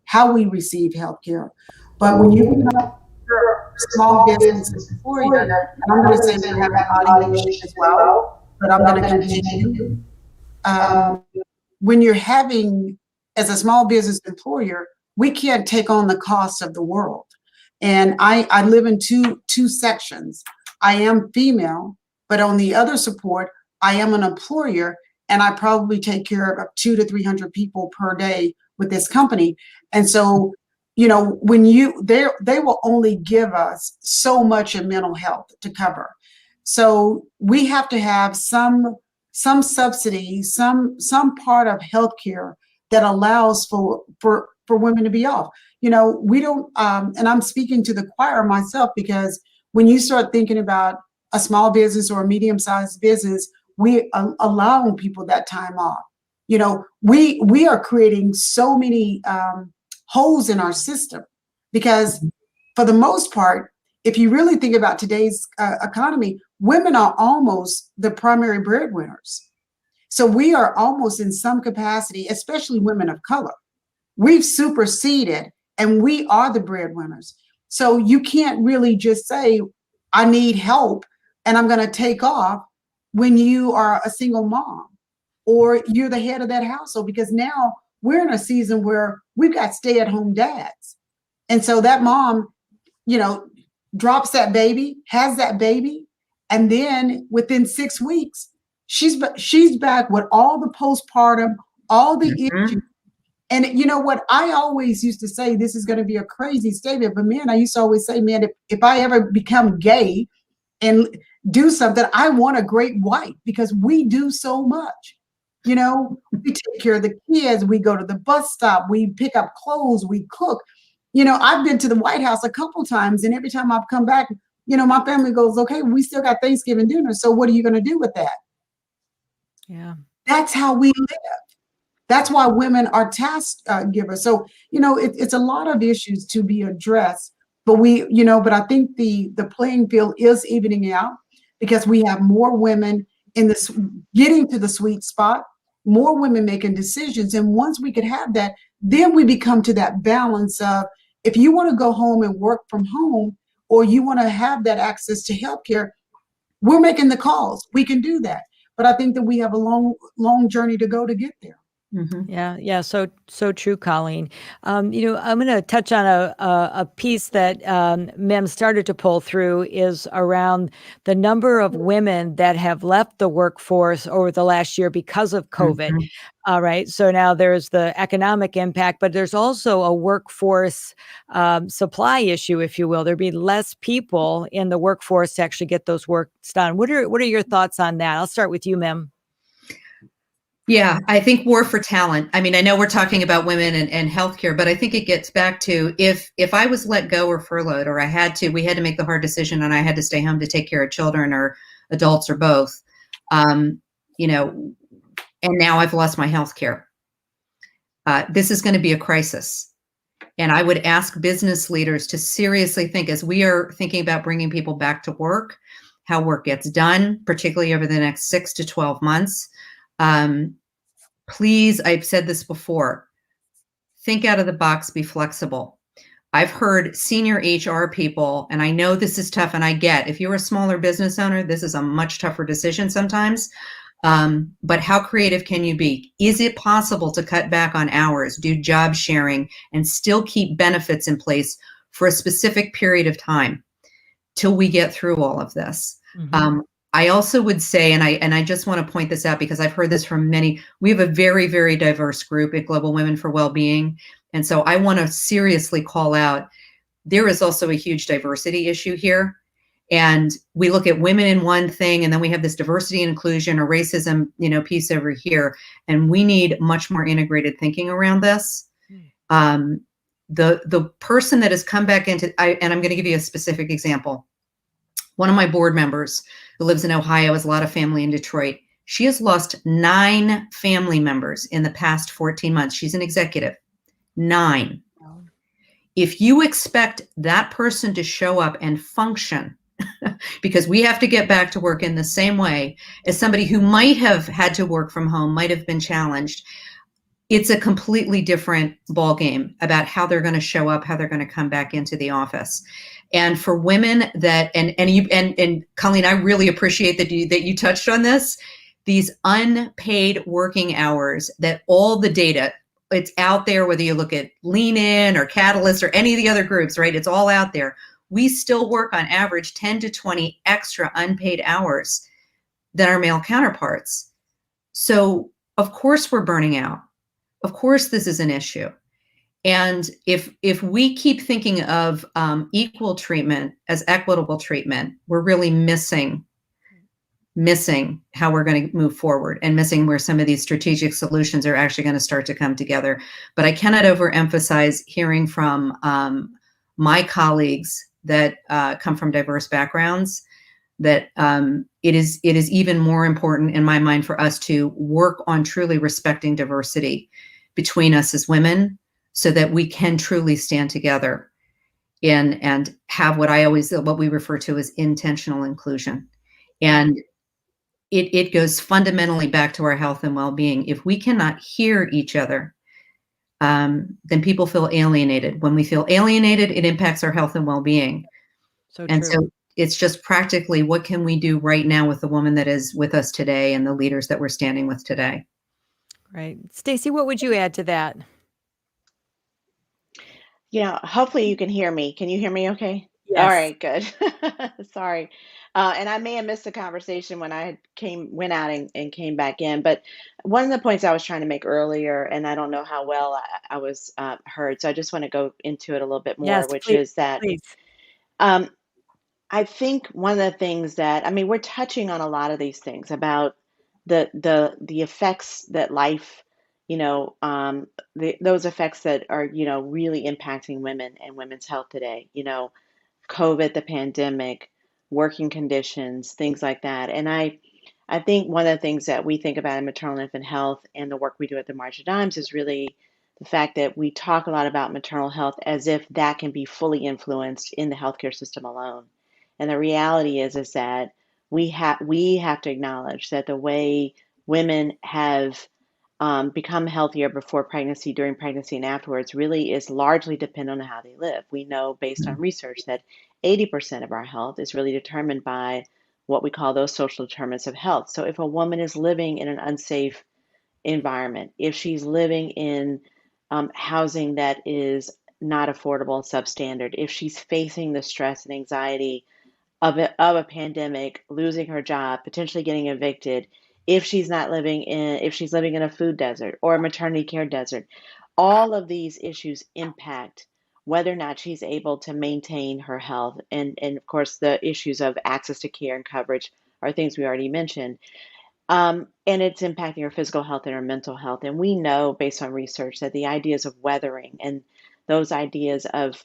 how we receive healthcare. But when you become a small business employer, and I'm going to say we have an audience as well, but I'm going to continue. When you're having, as a small business employer, we can't take on the cost of the world. And I live in two sections. I am female, but on the other support, I am an employer, and I probably take care of 200 to 300 people per day with this company. And so, when they will only give us so much in mental health to cover. So we have to have some subsidy, some part of healthcare that allows for women to be off. We don't, and I'm speaking to the choir myself, because when you start thinking about a small business or a medium-sized business, we are allowing people that time off. We are creating so many holes in our system, because for the most part, if you really think about today's economy, women are almost the primary breadwinners. So we are almost in some capacity, especially women of color. We've superseded and we are the breadwinners. So you can't really just say, I need help and I'm going to take off when you are a single mom or you're the head of that household, because now we're in a season where we've got stay-at-home dads. And so that mom, drops that baby, has that baby, and then within 6 weeks, she's back with all the postpartum, all the issues. And you know what? I always used to say, this is going to be a crazy statement, but man, I used to always say, man, if I ever become gay and do something, I want a great wife, because we do so much. We take care of the kids, we go to the bus stop, we pick up clothes, we cook. I've been to the White House a couple times, and every time I've come back, my family goes, okay, we still got Thanksgiving dinner. So what are you going to do with that? Yeah. That's how we live. That's why women are task givers. So, it's a lot of issues to be addressed, but but I think the playing field is evening out, because we have more women in this getting to the sweet spot, more women making decisions. And once we could have that, then we become to that balance of, if you want to go home and work from home, or you want to have that access to healthcare, we're making the calls. We can do that. But I think that we have a long journey to go to get there. Yeah. So true, Colleen. I'm going to touch on a piece that Mem started to pull through, is around the number of women that have left the workforce over the last year because of COVID. All right. So now there's the economic impact, but there's also a workforce supply issue, if you will. There'd be less people in the workforce to actually get those works done. What are your thoughts on that? I'll start with you, Mem. Yeah, I think war for talent. I mean, I know we're talking about women and healthcare, but I think it gets back to, if I was let go or furloughed, or we had to make the hard decision and I had to stay home to take care of children or adults or both, and now I've lost my healthcare. This is going to be a crisis. And I would ask business leaders to seriously think, as we are thinking about bringing people back to work, how work gets done, particularly over the next 6 to 12 months. Please, I've said this before, think out of the box, be flexible. I've heard senior HR people, and I know this is tough, and I get, if you're a smaller business owner, this is a much tougher decision sometimes. But how creative can you be? Is it possible to cut back on hours, do job sharing, and still keep benefits in place for a specific period of time till we get through all of this? I also would say, and I just want to point this out because I've heard this from many, we have a very, very diverse group at Global Women for Wellbeing. And so I want to seriously call out, there is also a huge diversity issue here. And we look at women in one thing, and then we have this diversity and inclusion or racism, piece over here. And we need much more integrated thinking around this. The person that has come back into, and I'm going to give you a specific example. One of my board members who lives in Ohio, has a lot of family in Detroit. She has lost 9 family members in the past 14 months. She's an executive. 9. If you expect that person to show up and function, because we have to get back to work in the same way as somebody who might have had to work from home, might have been challenged, it's a completely different ballgame about how they're going to show up, how they're going to come back into the office. And for women that, and Colleen, I really appreciate that you touched on this, these unpaid working hours, that all the data, it's out there, whether you look at Lean In or Catalyst or any of the other groups, right? It's all out there. We still work on average 10 to 20 extra unpaid hours than our male counterparts. So of course we're burning out. Of course this is an issue. And if we keep thinking of equal treatment as equitable treatment, we're really missing how we're going to move forward, and missing where some of these strategic solutions are actually going to start to come together. But I cannot overemphasize hearing from my colleagues that come from diverse backgrounds, that it is even more important in my mind for us to work on truly respecting diversity between us as women, so that we can truly stand together and have what we refer to as intentional inclusion. And it goes fundamentally back to our health and well-being. If we cannot hear each other, then people feel alienated. When we feel alienated, it impacts our health and well-being. So and true. so it's just practically what can we do right now with the woman that is with us today and the leaders that we're standing with today. Right. Stacy, what would you add to that? Yeah, hopefully you can hear me. Can you hear me okay? All Yes. right, good. Sorry. And I may have missed the conversation when I went out and came back in. But one of the points I was trying to make earlier, and I don't know how well I was heard, so I just want to go into it a little bit Yes, more, which please, is that please. um, I think one of the things that, I mean, we're touching on a lot of these things about the effects that life, those effects that are, really impacting women and women's health today, COVID, the pandemic, working conditions, things like that. And I think one of the things that we think about in maternal and infant health and the work we do at the March of Dimes is really the fact that we talk a lot about maternal health as if that can be fully influenced in the healthcare system alone. And the reality is that we have to acknowledge that the way women have become healthier before pregnancy, during pregnancy, and afterwards really is largely dependent on how they live. We know based on research that 80% of our health is really determined by what we call those social determinants of health. So if a woman is living in an unsafe environment, if she's living in housing that is not affordable, substandard, if she's facing the stress and anxiety of a pandemic, losing her job, potentially getting evicted, if she's living in a food desert or a maternity care desert, all of these issues impact whether or not she's able to maintain her health. And of course, the issues of access to care and coverage are things we already mentioned. And it's impacting her physical health and her mental health. And we know based on research that the ideas of weathering and those ideas of,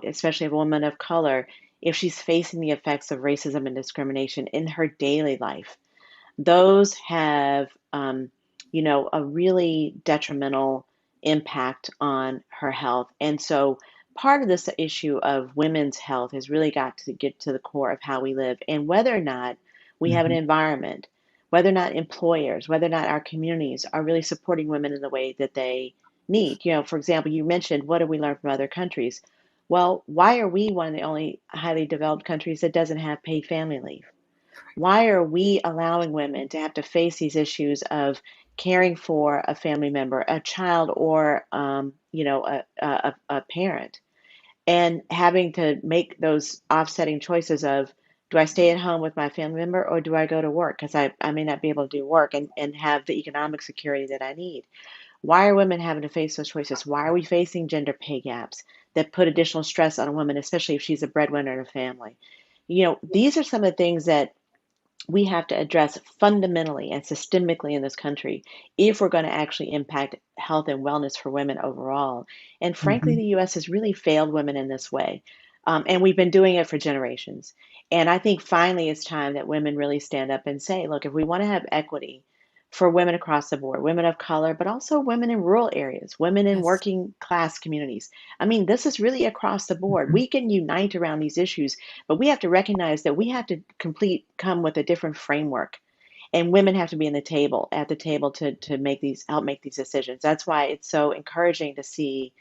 especially a woman of color, if she's facing the effects of racism and discrimination in her daily life, those have, a really detrimental impact on her health. And so part of this issue of women's health has really got to get to the core of how we live and whether or not we have an environment, whether or not employers, whether or not our communities are really supporting women in the way that they need. For example, you mentioned, what do we learn from other countries? Well, why are we one of the only highly developed countries that doesn't have paid family leave? Why are we allowing women to have to face these issues of caring for a family member, a child, or a parent, and having to make those offsetting choices of, do I stay at home with my family member or do I go to work? Because I may not be able to do work and have the economic security that I need. Why are women having to face those choices? Why are we facing gender pay gaps that put additional stress on a woman, especially if she's a breadwinner in a family? These are some of the things that we have to address fundamentally and systemically in this country if we're going to actually impact health and wellness for women overall. And frankly, the US has really failed women in this way. And we've been doing it for generations. And I think finally it's time that women really stand up and say, look, if we want to have equity for women across the board, women of color, but also women in rural areas, women in working class communities. I mean, this is really across the board. We can unite around these issues, but we have to recognize that we have to come with a different framework. And women have to be at the table to help make these decisions. That's why it's so encouraging to see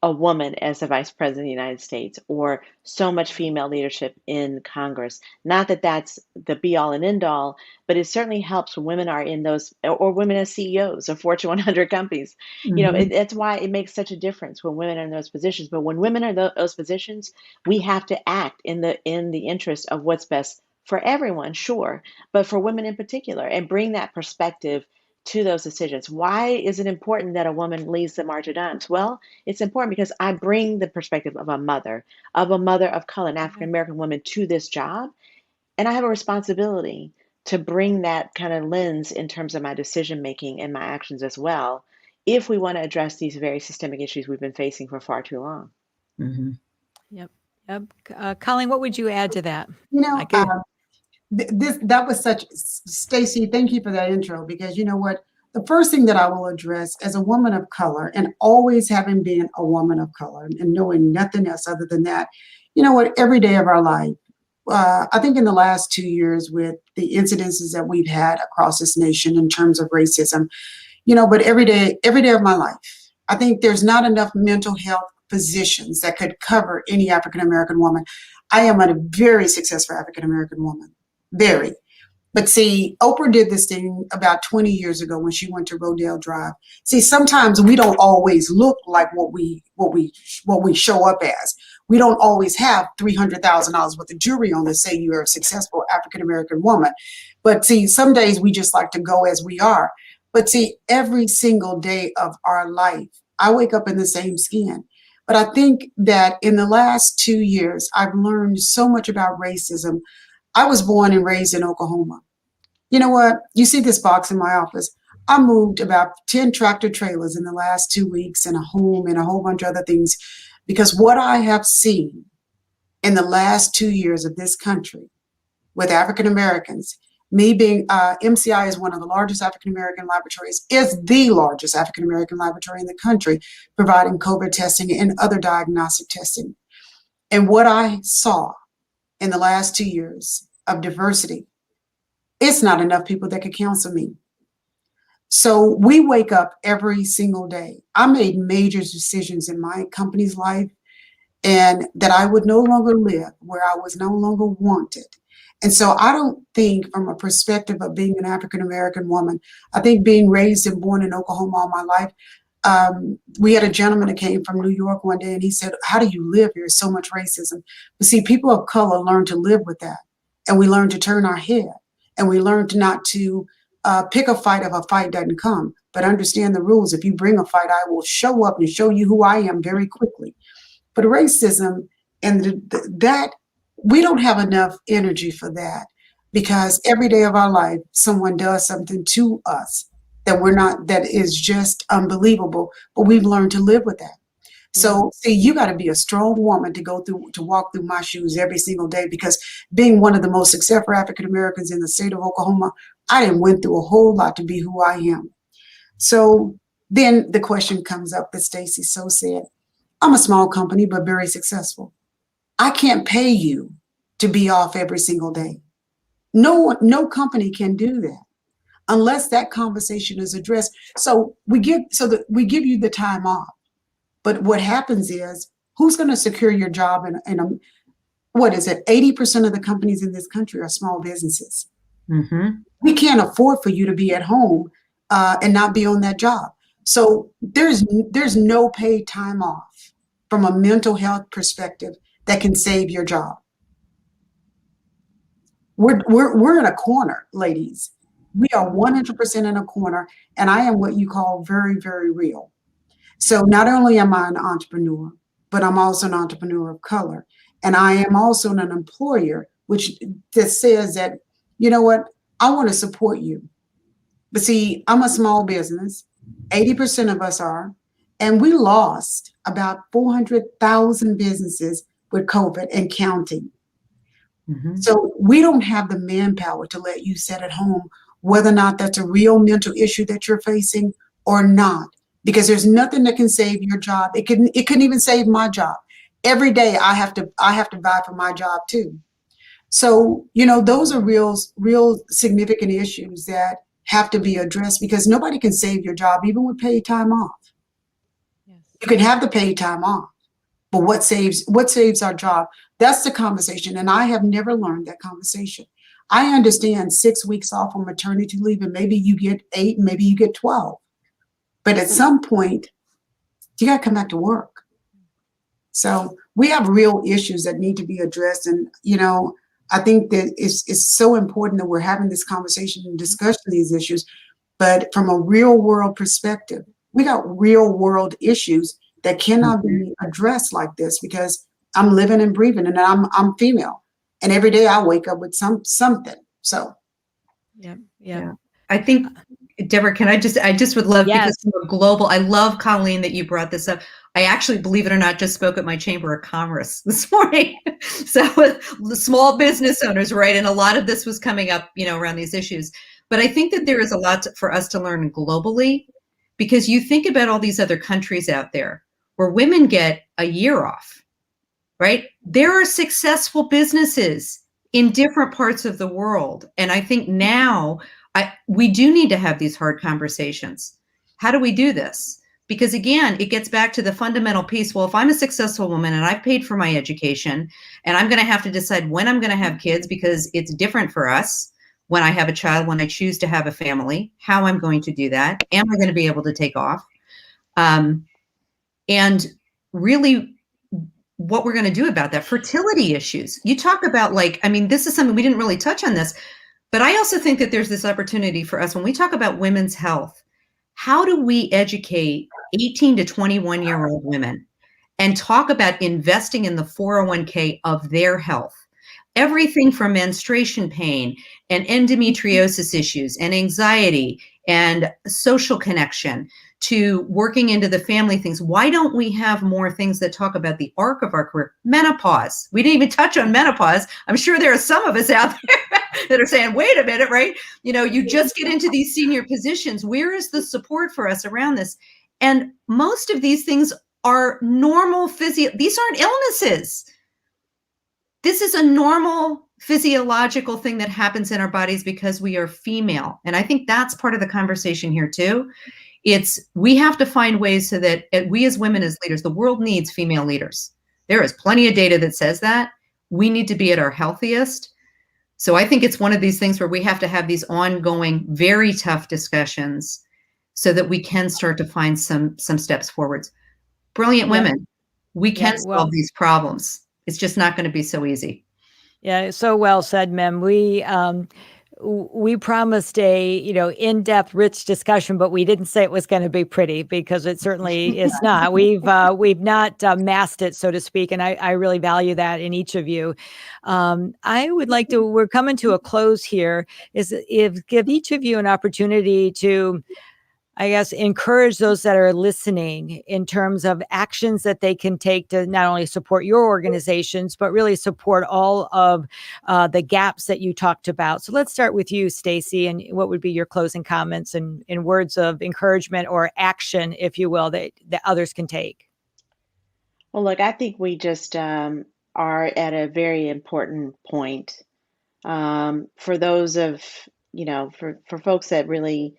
a woman as the vice president of the United States, or so much female leadership in Congress. Not that that's the be all and end all, but it certainly helps when women are in those, or women as CEOs of Fortune 100 companies. That's why it makes such a difference when women are in those positions. But when women are in those positions, we have to act in the interest of what's best for everyone, sure, but for women in particular, and bring that perspective to those decisions. Why is it important that a woman leads the March of Dimes? Well, it's important because I bring the perspective of a mother of color, an African American woman, to this job. And I have a responsibility to bring that kind of lens in terms of my decision making and my actions as well, if we want to address these very systemic issues we've been facing for far too long. Yep. Colleen, what would you add to that? That was Stacy, thank you for that intro, because you know what? The first thing that I will address as a woman of color, and always having been a woman of color and knowing nothing else other than that, you know what, every day of our life, I think in the last 2 years with the incidences that we've had across this nation in terms of racism, but every day of my life, I think there's not enough mental health physicians that could cover any African American woman. I am a very successful African-American woman, very. But see, Oprah did this thing about 20 years ago when she went to Rodale Drive. See, sometimes we don't always look like what we show up as. We don't always have $300,000 worth of jewelry on to say you're a successful African-American woman. But see, some days we just like to go as we are. But see, every single day of our life, I wake up in the same skin. But I think that in the last 2 years, I've learned so much about racism. I was born and raised in Oklahoma. You know what? You see this box in my office. I moved about 10 tractor trailers in the last 2 weeks and a home and a whole bunch of other things, because what I have seen in the last 2 years of this country with African Americans, me being MCI is one of the largest African American laboratories, is the largest African American laboratory in the country, providing COVID testing and other diagnostic testing. And what I saw in the last 2 years of diversity, it's not enough people that could counsel me. So we wake up every single day. I made major decisions in my company's life, and that I would no longer live where I was no longer wanted. And so I don't think from a perspective of being an African-American woman, I think being raised and born in Oklahoma all my life, we had a gentleman that came from New York one day and he said, how do you live here? So much racism. But see, people of color learn to live with that. And we learn to turn our head. And we learn to not to pick a fight if a fight doesn't come, but understand the rules. If you bring a fight, I will show up and show you who I am very quickly. But racism and that, we don't have enough energy for that, because every day of our life, someone does something to us that is just unbelievable, but we've learned to live with that. So see, you got to be a strong woman to walk through my shoes every single day, because being one of the most successful African Americans in the state of Oklahoma, I didn't went through a whole lot to be who I am. So then the question comes up that Stacy so said, I'm a small company, but very successful. I can't pay you to be off every single day. No company can do that unless that conversation is addressed. So we give you the time off. But what happens is, who's going to secure your job what is it? 80% of the companies in this country are small businesses. Mm-hmm. We can't afford for you to be at home and not be on that job. So there's no paid time off from a mental health perspective that can save your job. We're in a corner, ladies. We are 100% in a corner, and I am what you call very, very real. So not only am I an entrepreneur, but I'm also an entrepreneur of color. And I am also an employer, that says that, you know what, I want to support you. But see, I'm a small business. 80% of us are. And we lost about 400,000 businesses with COVID and counting. Mm-hmm. So we don't have the manpower to let you sit at home, whether or not that's a real mental issue that you're facing or not. Because there's nothing that can save your job. It couldn't even save my job. Every day I have to buy for my job too. So, those are real significant issues that have to be addressed, because nobody can save your job, even with paid time off. Yes. You can have the paid time off, but what saves our job? That's the conversation. And I have never learned that conversation. I understand 6 weeks off on maternity leave, and maybe you get 8, maybe you get 12. But at some point, you got to come back to work. So we have real issues that need to be addressed. And, I think that it's so important that we're having this conversation and discussing these issues. But from a real world perspective, we got real world issues that cannot be addressed like this, because I'm living and breathing, and I'm female. And every day I wake up with something. So. Yeah. I think, Deborah, I just would love, Yes. because we're global, I love, Colleen, that you brought this up. I actually, believe it or not, just spoke at my Chamber of Commerce this morning. So with the small business owners, right? And a lot of this was coming up, around these issues. But I think that there is a lot for us to learn globally, because you think about all these other countries out there where women get a year off, right? There are successful businesses in different parts of the world. And I think now we do need to have these hard conversations. How do we do this? Because again, it gets back to the fundamental piece. Well, if I'm a successful woman and I've paid for my education and I'm going to have to decide when I'm going to have kids because it's different for us when I have a child, when I choose to have a family, how I'm going to do that. Am I going to be able to take off? And really what we're going to do about that. Fertility issues. You talk about this is something we didn't really touch on this, but I also think that there's this opportunity for us when we talk about women's health. How do we educate 18 to 21-year-old women and talk about investing in the 401k of their health? Everything from menstruation pain and endometriosis issues and anxiety and social connection to working into the family things. Why don't we have more things that talk about the arc of our career? Menopause. We didn't even touch on menopause. I'm sure there are some of us out there that are saying, wait a minute, right? You just get into these senior positions. Where is the support for us around this? And most of these things are normal these aren't illnesses. This is a normal physiological thing that happens in our bodies because we are female. And I think that's part of the conversation here too. We have to find ways so that we as women, as leaders, the world needs female leaders. There is plenty of data that says that. We need to be at our healthiest. So I think it's one of these things where we have to have these ongoing, very tough discussions so that we can start to find some steps forwards. Brilliant women, we can solve these problems. It's just not going to be so easy. Yeah, so well said, Mem. We promised a in-depth, rich discussion, but we didn't say it was going to be pretty because it certainly is not. We've not masked it, so to speak, and I really value that in each of you. I would like to. We're coming to a close here. Give each of you an opportunity to, I guess, encourage those that are listening in terms of actions that they can take to not only support your organizations, but really support all of the gaps that you talked about. So let's start with you, Stacy, and what would be your closing comments and words of encouragement or action, if you will, that others can take? Well, look, I think we just are at a very important point for those of, for folks that really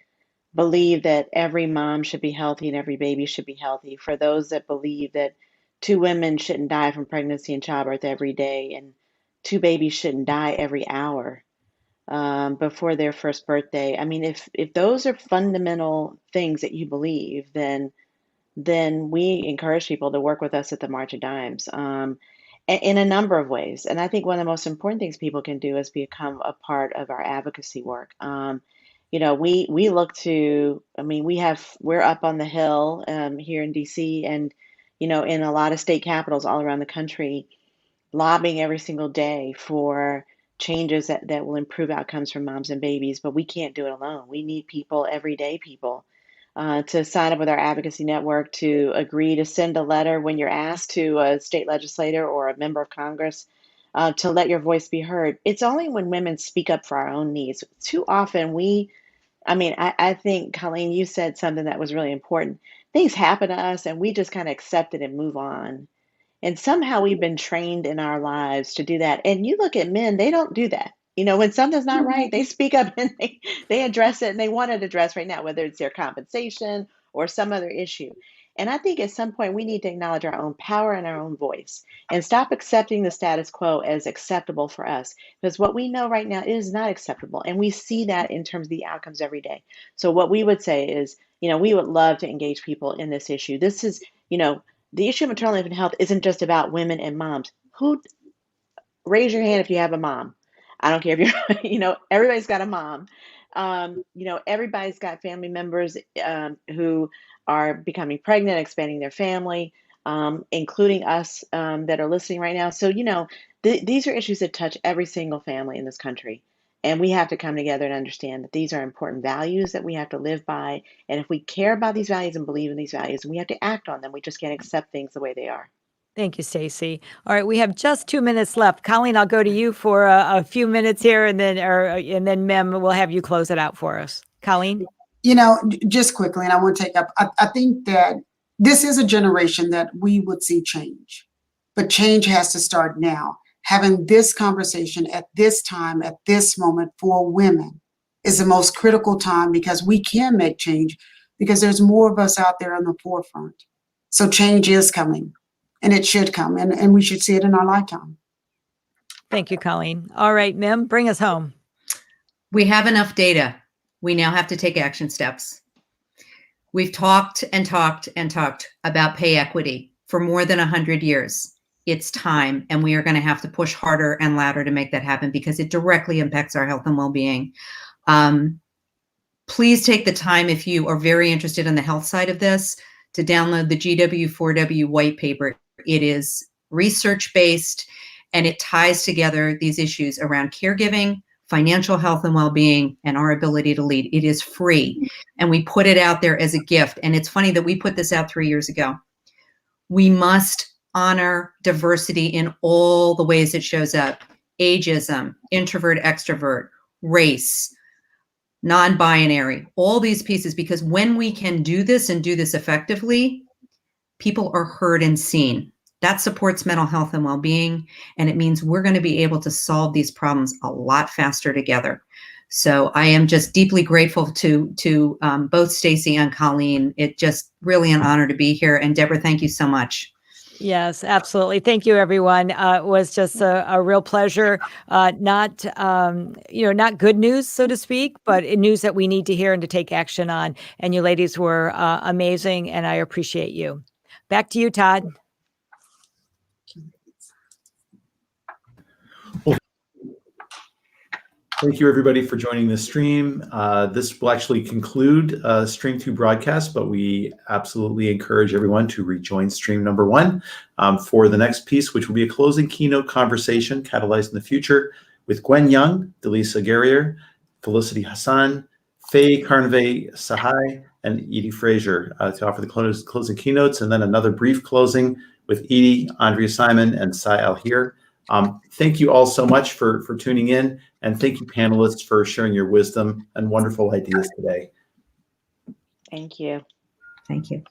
believe that every mom should be healthy and every baby should be healthy, for those that believe that 2 women shouldn't die from pregnancy and childbirth every day and 2 babies shouldn't die every hour before their first birthday. I mean, if those are fundamental things that you believe, then we encourage people to work with us at the March of Dimes in a number of ways. And I think one of the most important things people can do is become a part of our advocacy work. We look to, we're up on the Hill here in DC and, in a lot of state capitals all around the country, lobbying every single day for changes that will improve outcomes for moms and babies. But we can't do it alone. We need people, everyday people, to sign up with our advocacy network, to agree to send a letter when you're asked to a state legislator or a member of Congress, to let your voice be heard. It's only when women speak up for our own needs. Too often I think, Colleen, you said something that was really important. Things happen to us and we just kind of accept it and move on. And somehow we've been trained in our lives to do that. And you look at men, they don't do that. When something's not right, they speak up and they address it, and they want it addressed right now, whether it's their compensation or some other issue. And I think at some point we need to acknowledge our own power and our own voice and stop accepting the status quo as acceptable for us. Because what we know right now is not acceptable. And we see that in terms of the outcomes every day. So what we would say is, we would love to engage people in this issue. This is, the issue of maternal and infant health isn't just about women and moms. Raise your hand if you have a mom. I don't care if you're, everybody's got a mom. Everybody's got family members who are becoming pregnant, expanding their family, including us that are listening right now. So, these are issues that touch every single family in this country. And we have to come together and understand that these are important values that we have to live by. And if we care about these values and believe in these values, we have to act on them. We just can't accept things the way they are. Thank you, Stacy. All right, we have just 2 minutes left. Colleen, I'll go to you for a few minutes here, and then Mem will have you close it out for us. Colleen? Just quickly, and I won't take up, I think that this is a generation that we would see change, but change has to start now. Having this conversation at this time, at this moment for women is the most critical time, because we can make change. because there's more of us out there on the forefront. So change is coming, and it should come, and we should see it in our lifetime. Thank you, Colleen. All right, Mim, bring us home. We have enough data. We now have to take action steps. We've talked and talked and talked about pay equity for more than 100 years. It's time, and we are going to have to push harder and louder to make that happen because it directly impacts our health and well-being. Please take the time, if you are very interested in the health side of this, to download the GW4W white paper. It is research-based, and it ties together these issues around caregiving, financial health and well-being, and our ability to lead. It is free, and we put it out there as a gift. And it's funny that we put this out 3 years ago. We must honor diversity in all the ways it shows up: ageism, introvert, extrovert, race, non-binary, all these pieces, because when we can do this and do this effectively, people are heard and seen. That supports mental health and well-being, and it means we're going to be able to solve these problems a lot faster together. So I am just deeply grateful to both Stacy and Colleen. It's just really an honor to be here. And Deborah, thank you so much. Yes, absolutely. Thank you, everyone. It was just a real pleasure. Not good news, so to speak, but news that we need to hear and to take action on. And you ladies were amazing, and I appreciate you. Back to you, Todd. Thank you, everybody, for joining this stream. This will actually conclude Stream 2 broadcast, but we absolutely encourage everyone to rejoin Stream number 1 for the next piece, which will be a closing keynote conversation, Catalyzing the Future, with Gwen Young, Delisa Guerrier, Felicity Hassan, Faye Carneve Sahai, and Edie Frazier to offer the closing keynotes, and then another brief closing with Edie, Andrea Simon, and Sai Alhir. Thank you all so much for tuning in, and thank you, panelists, for sharing your wisdom and wonderful ideas today. Thank you. Thank you.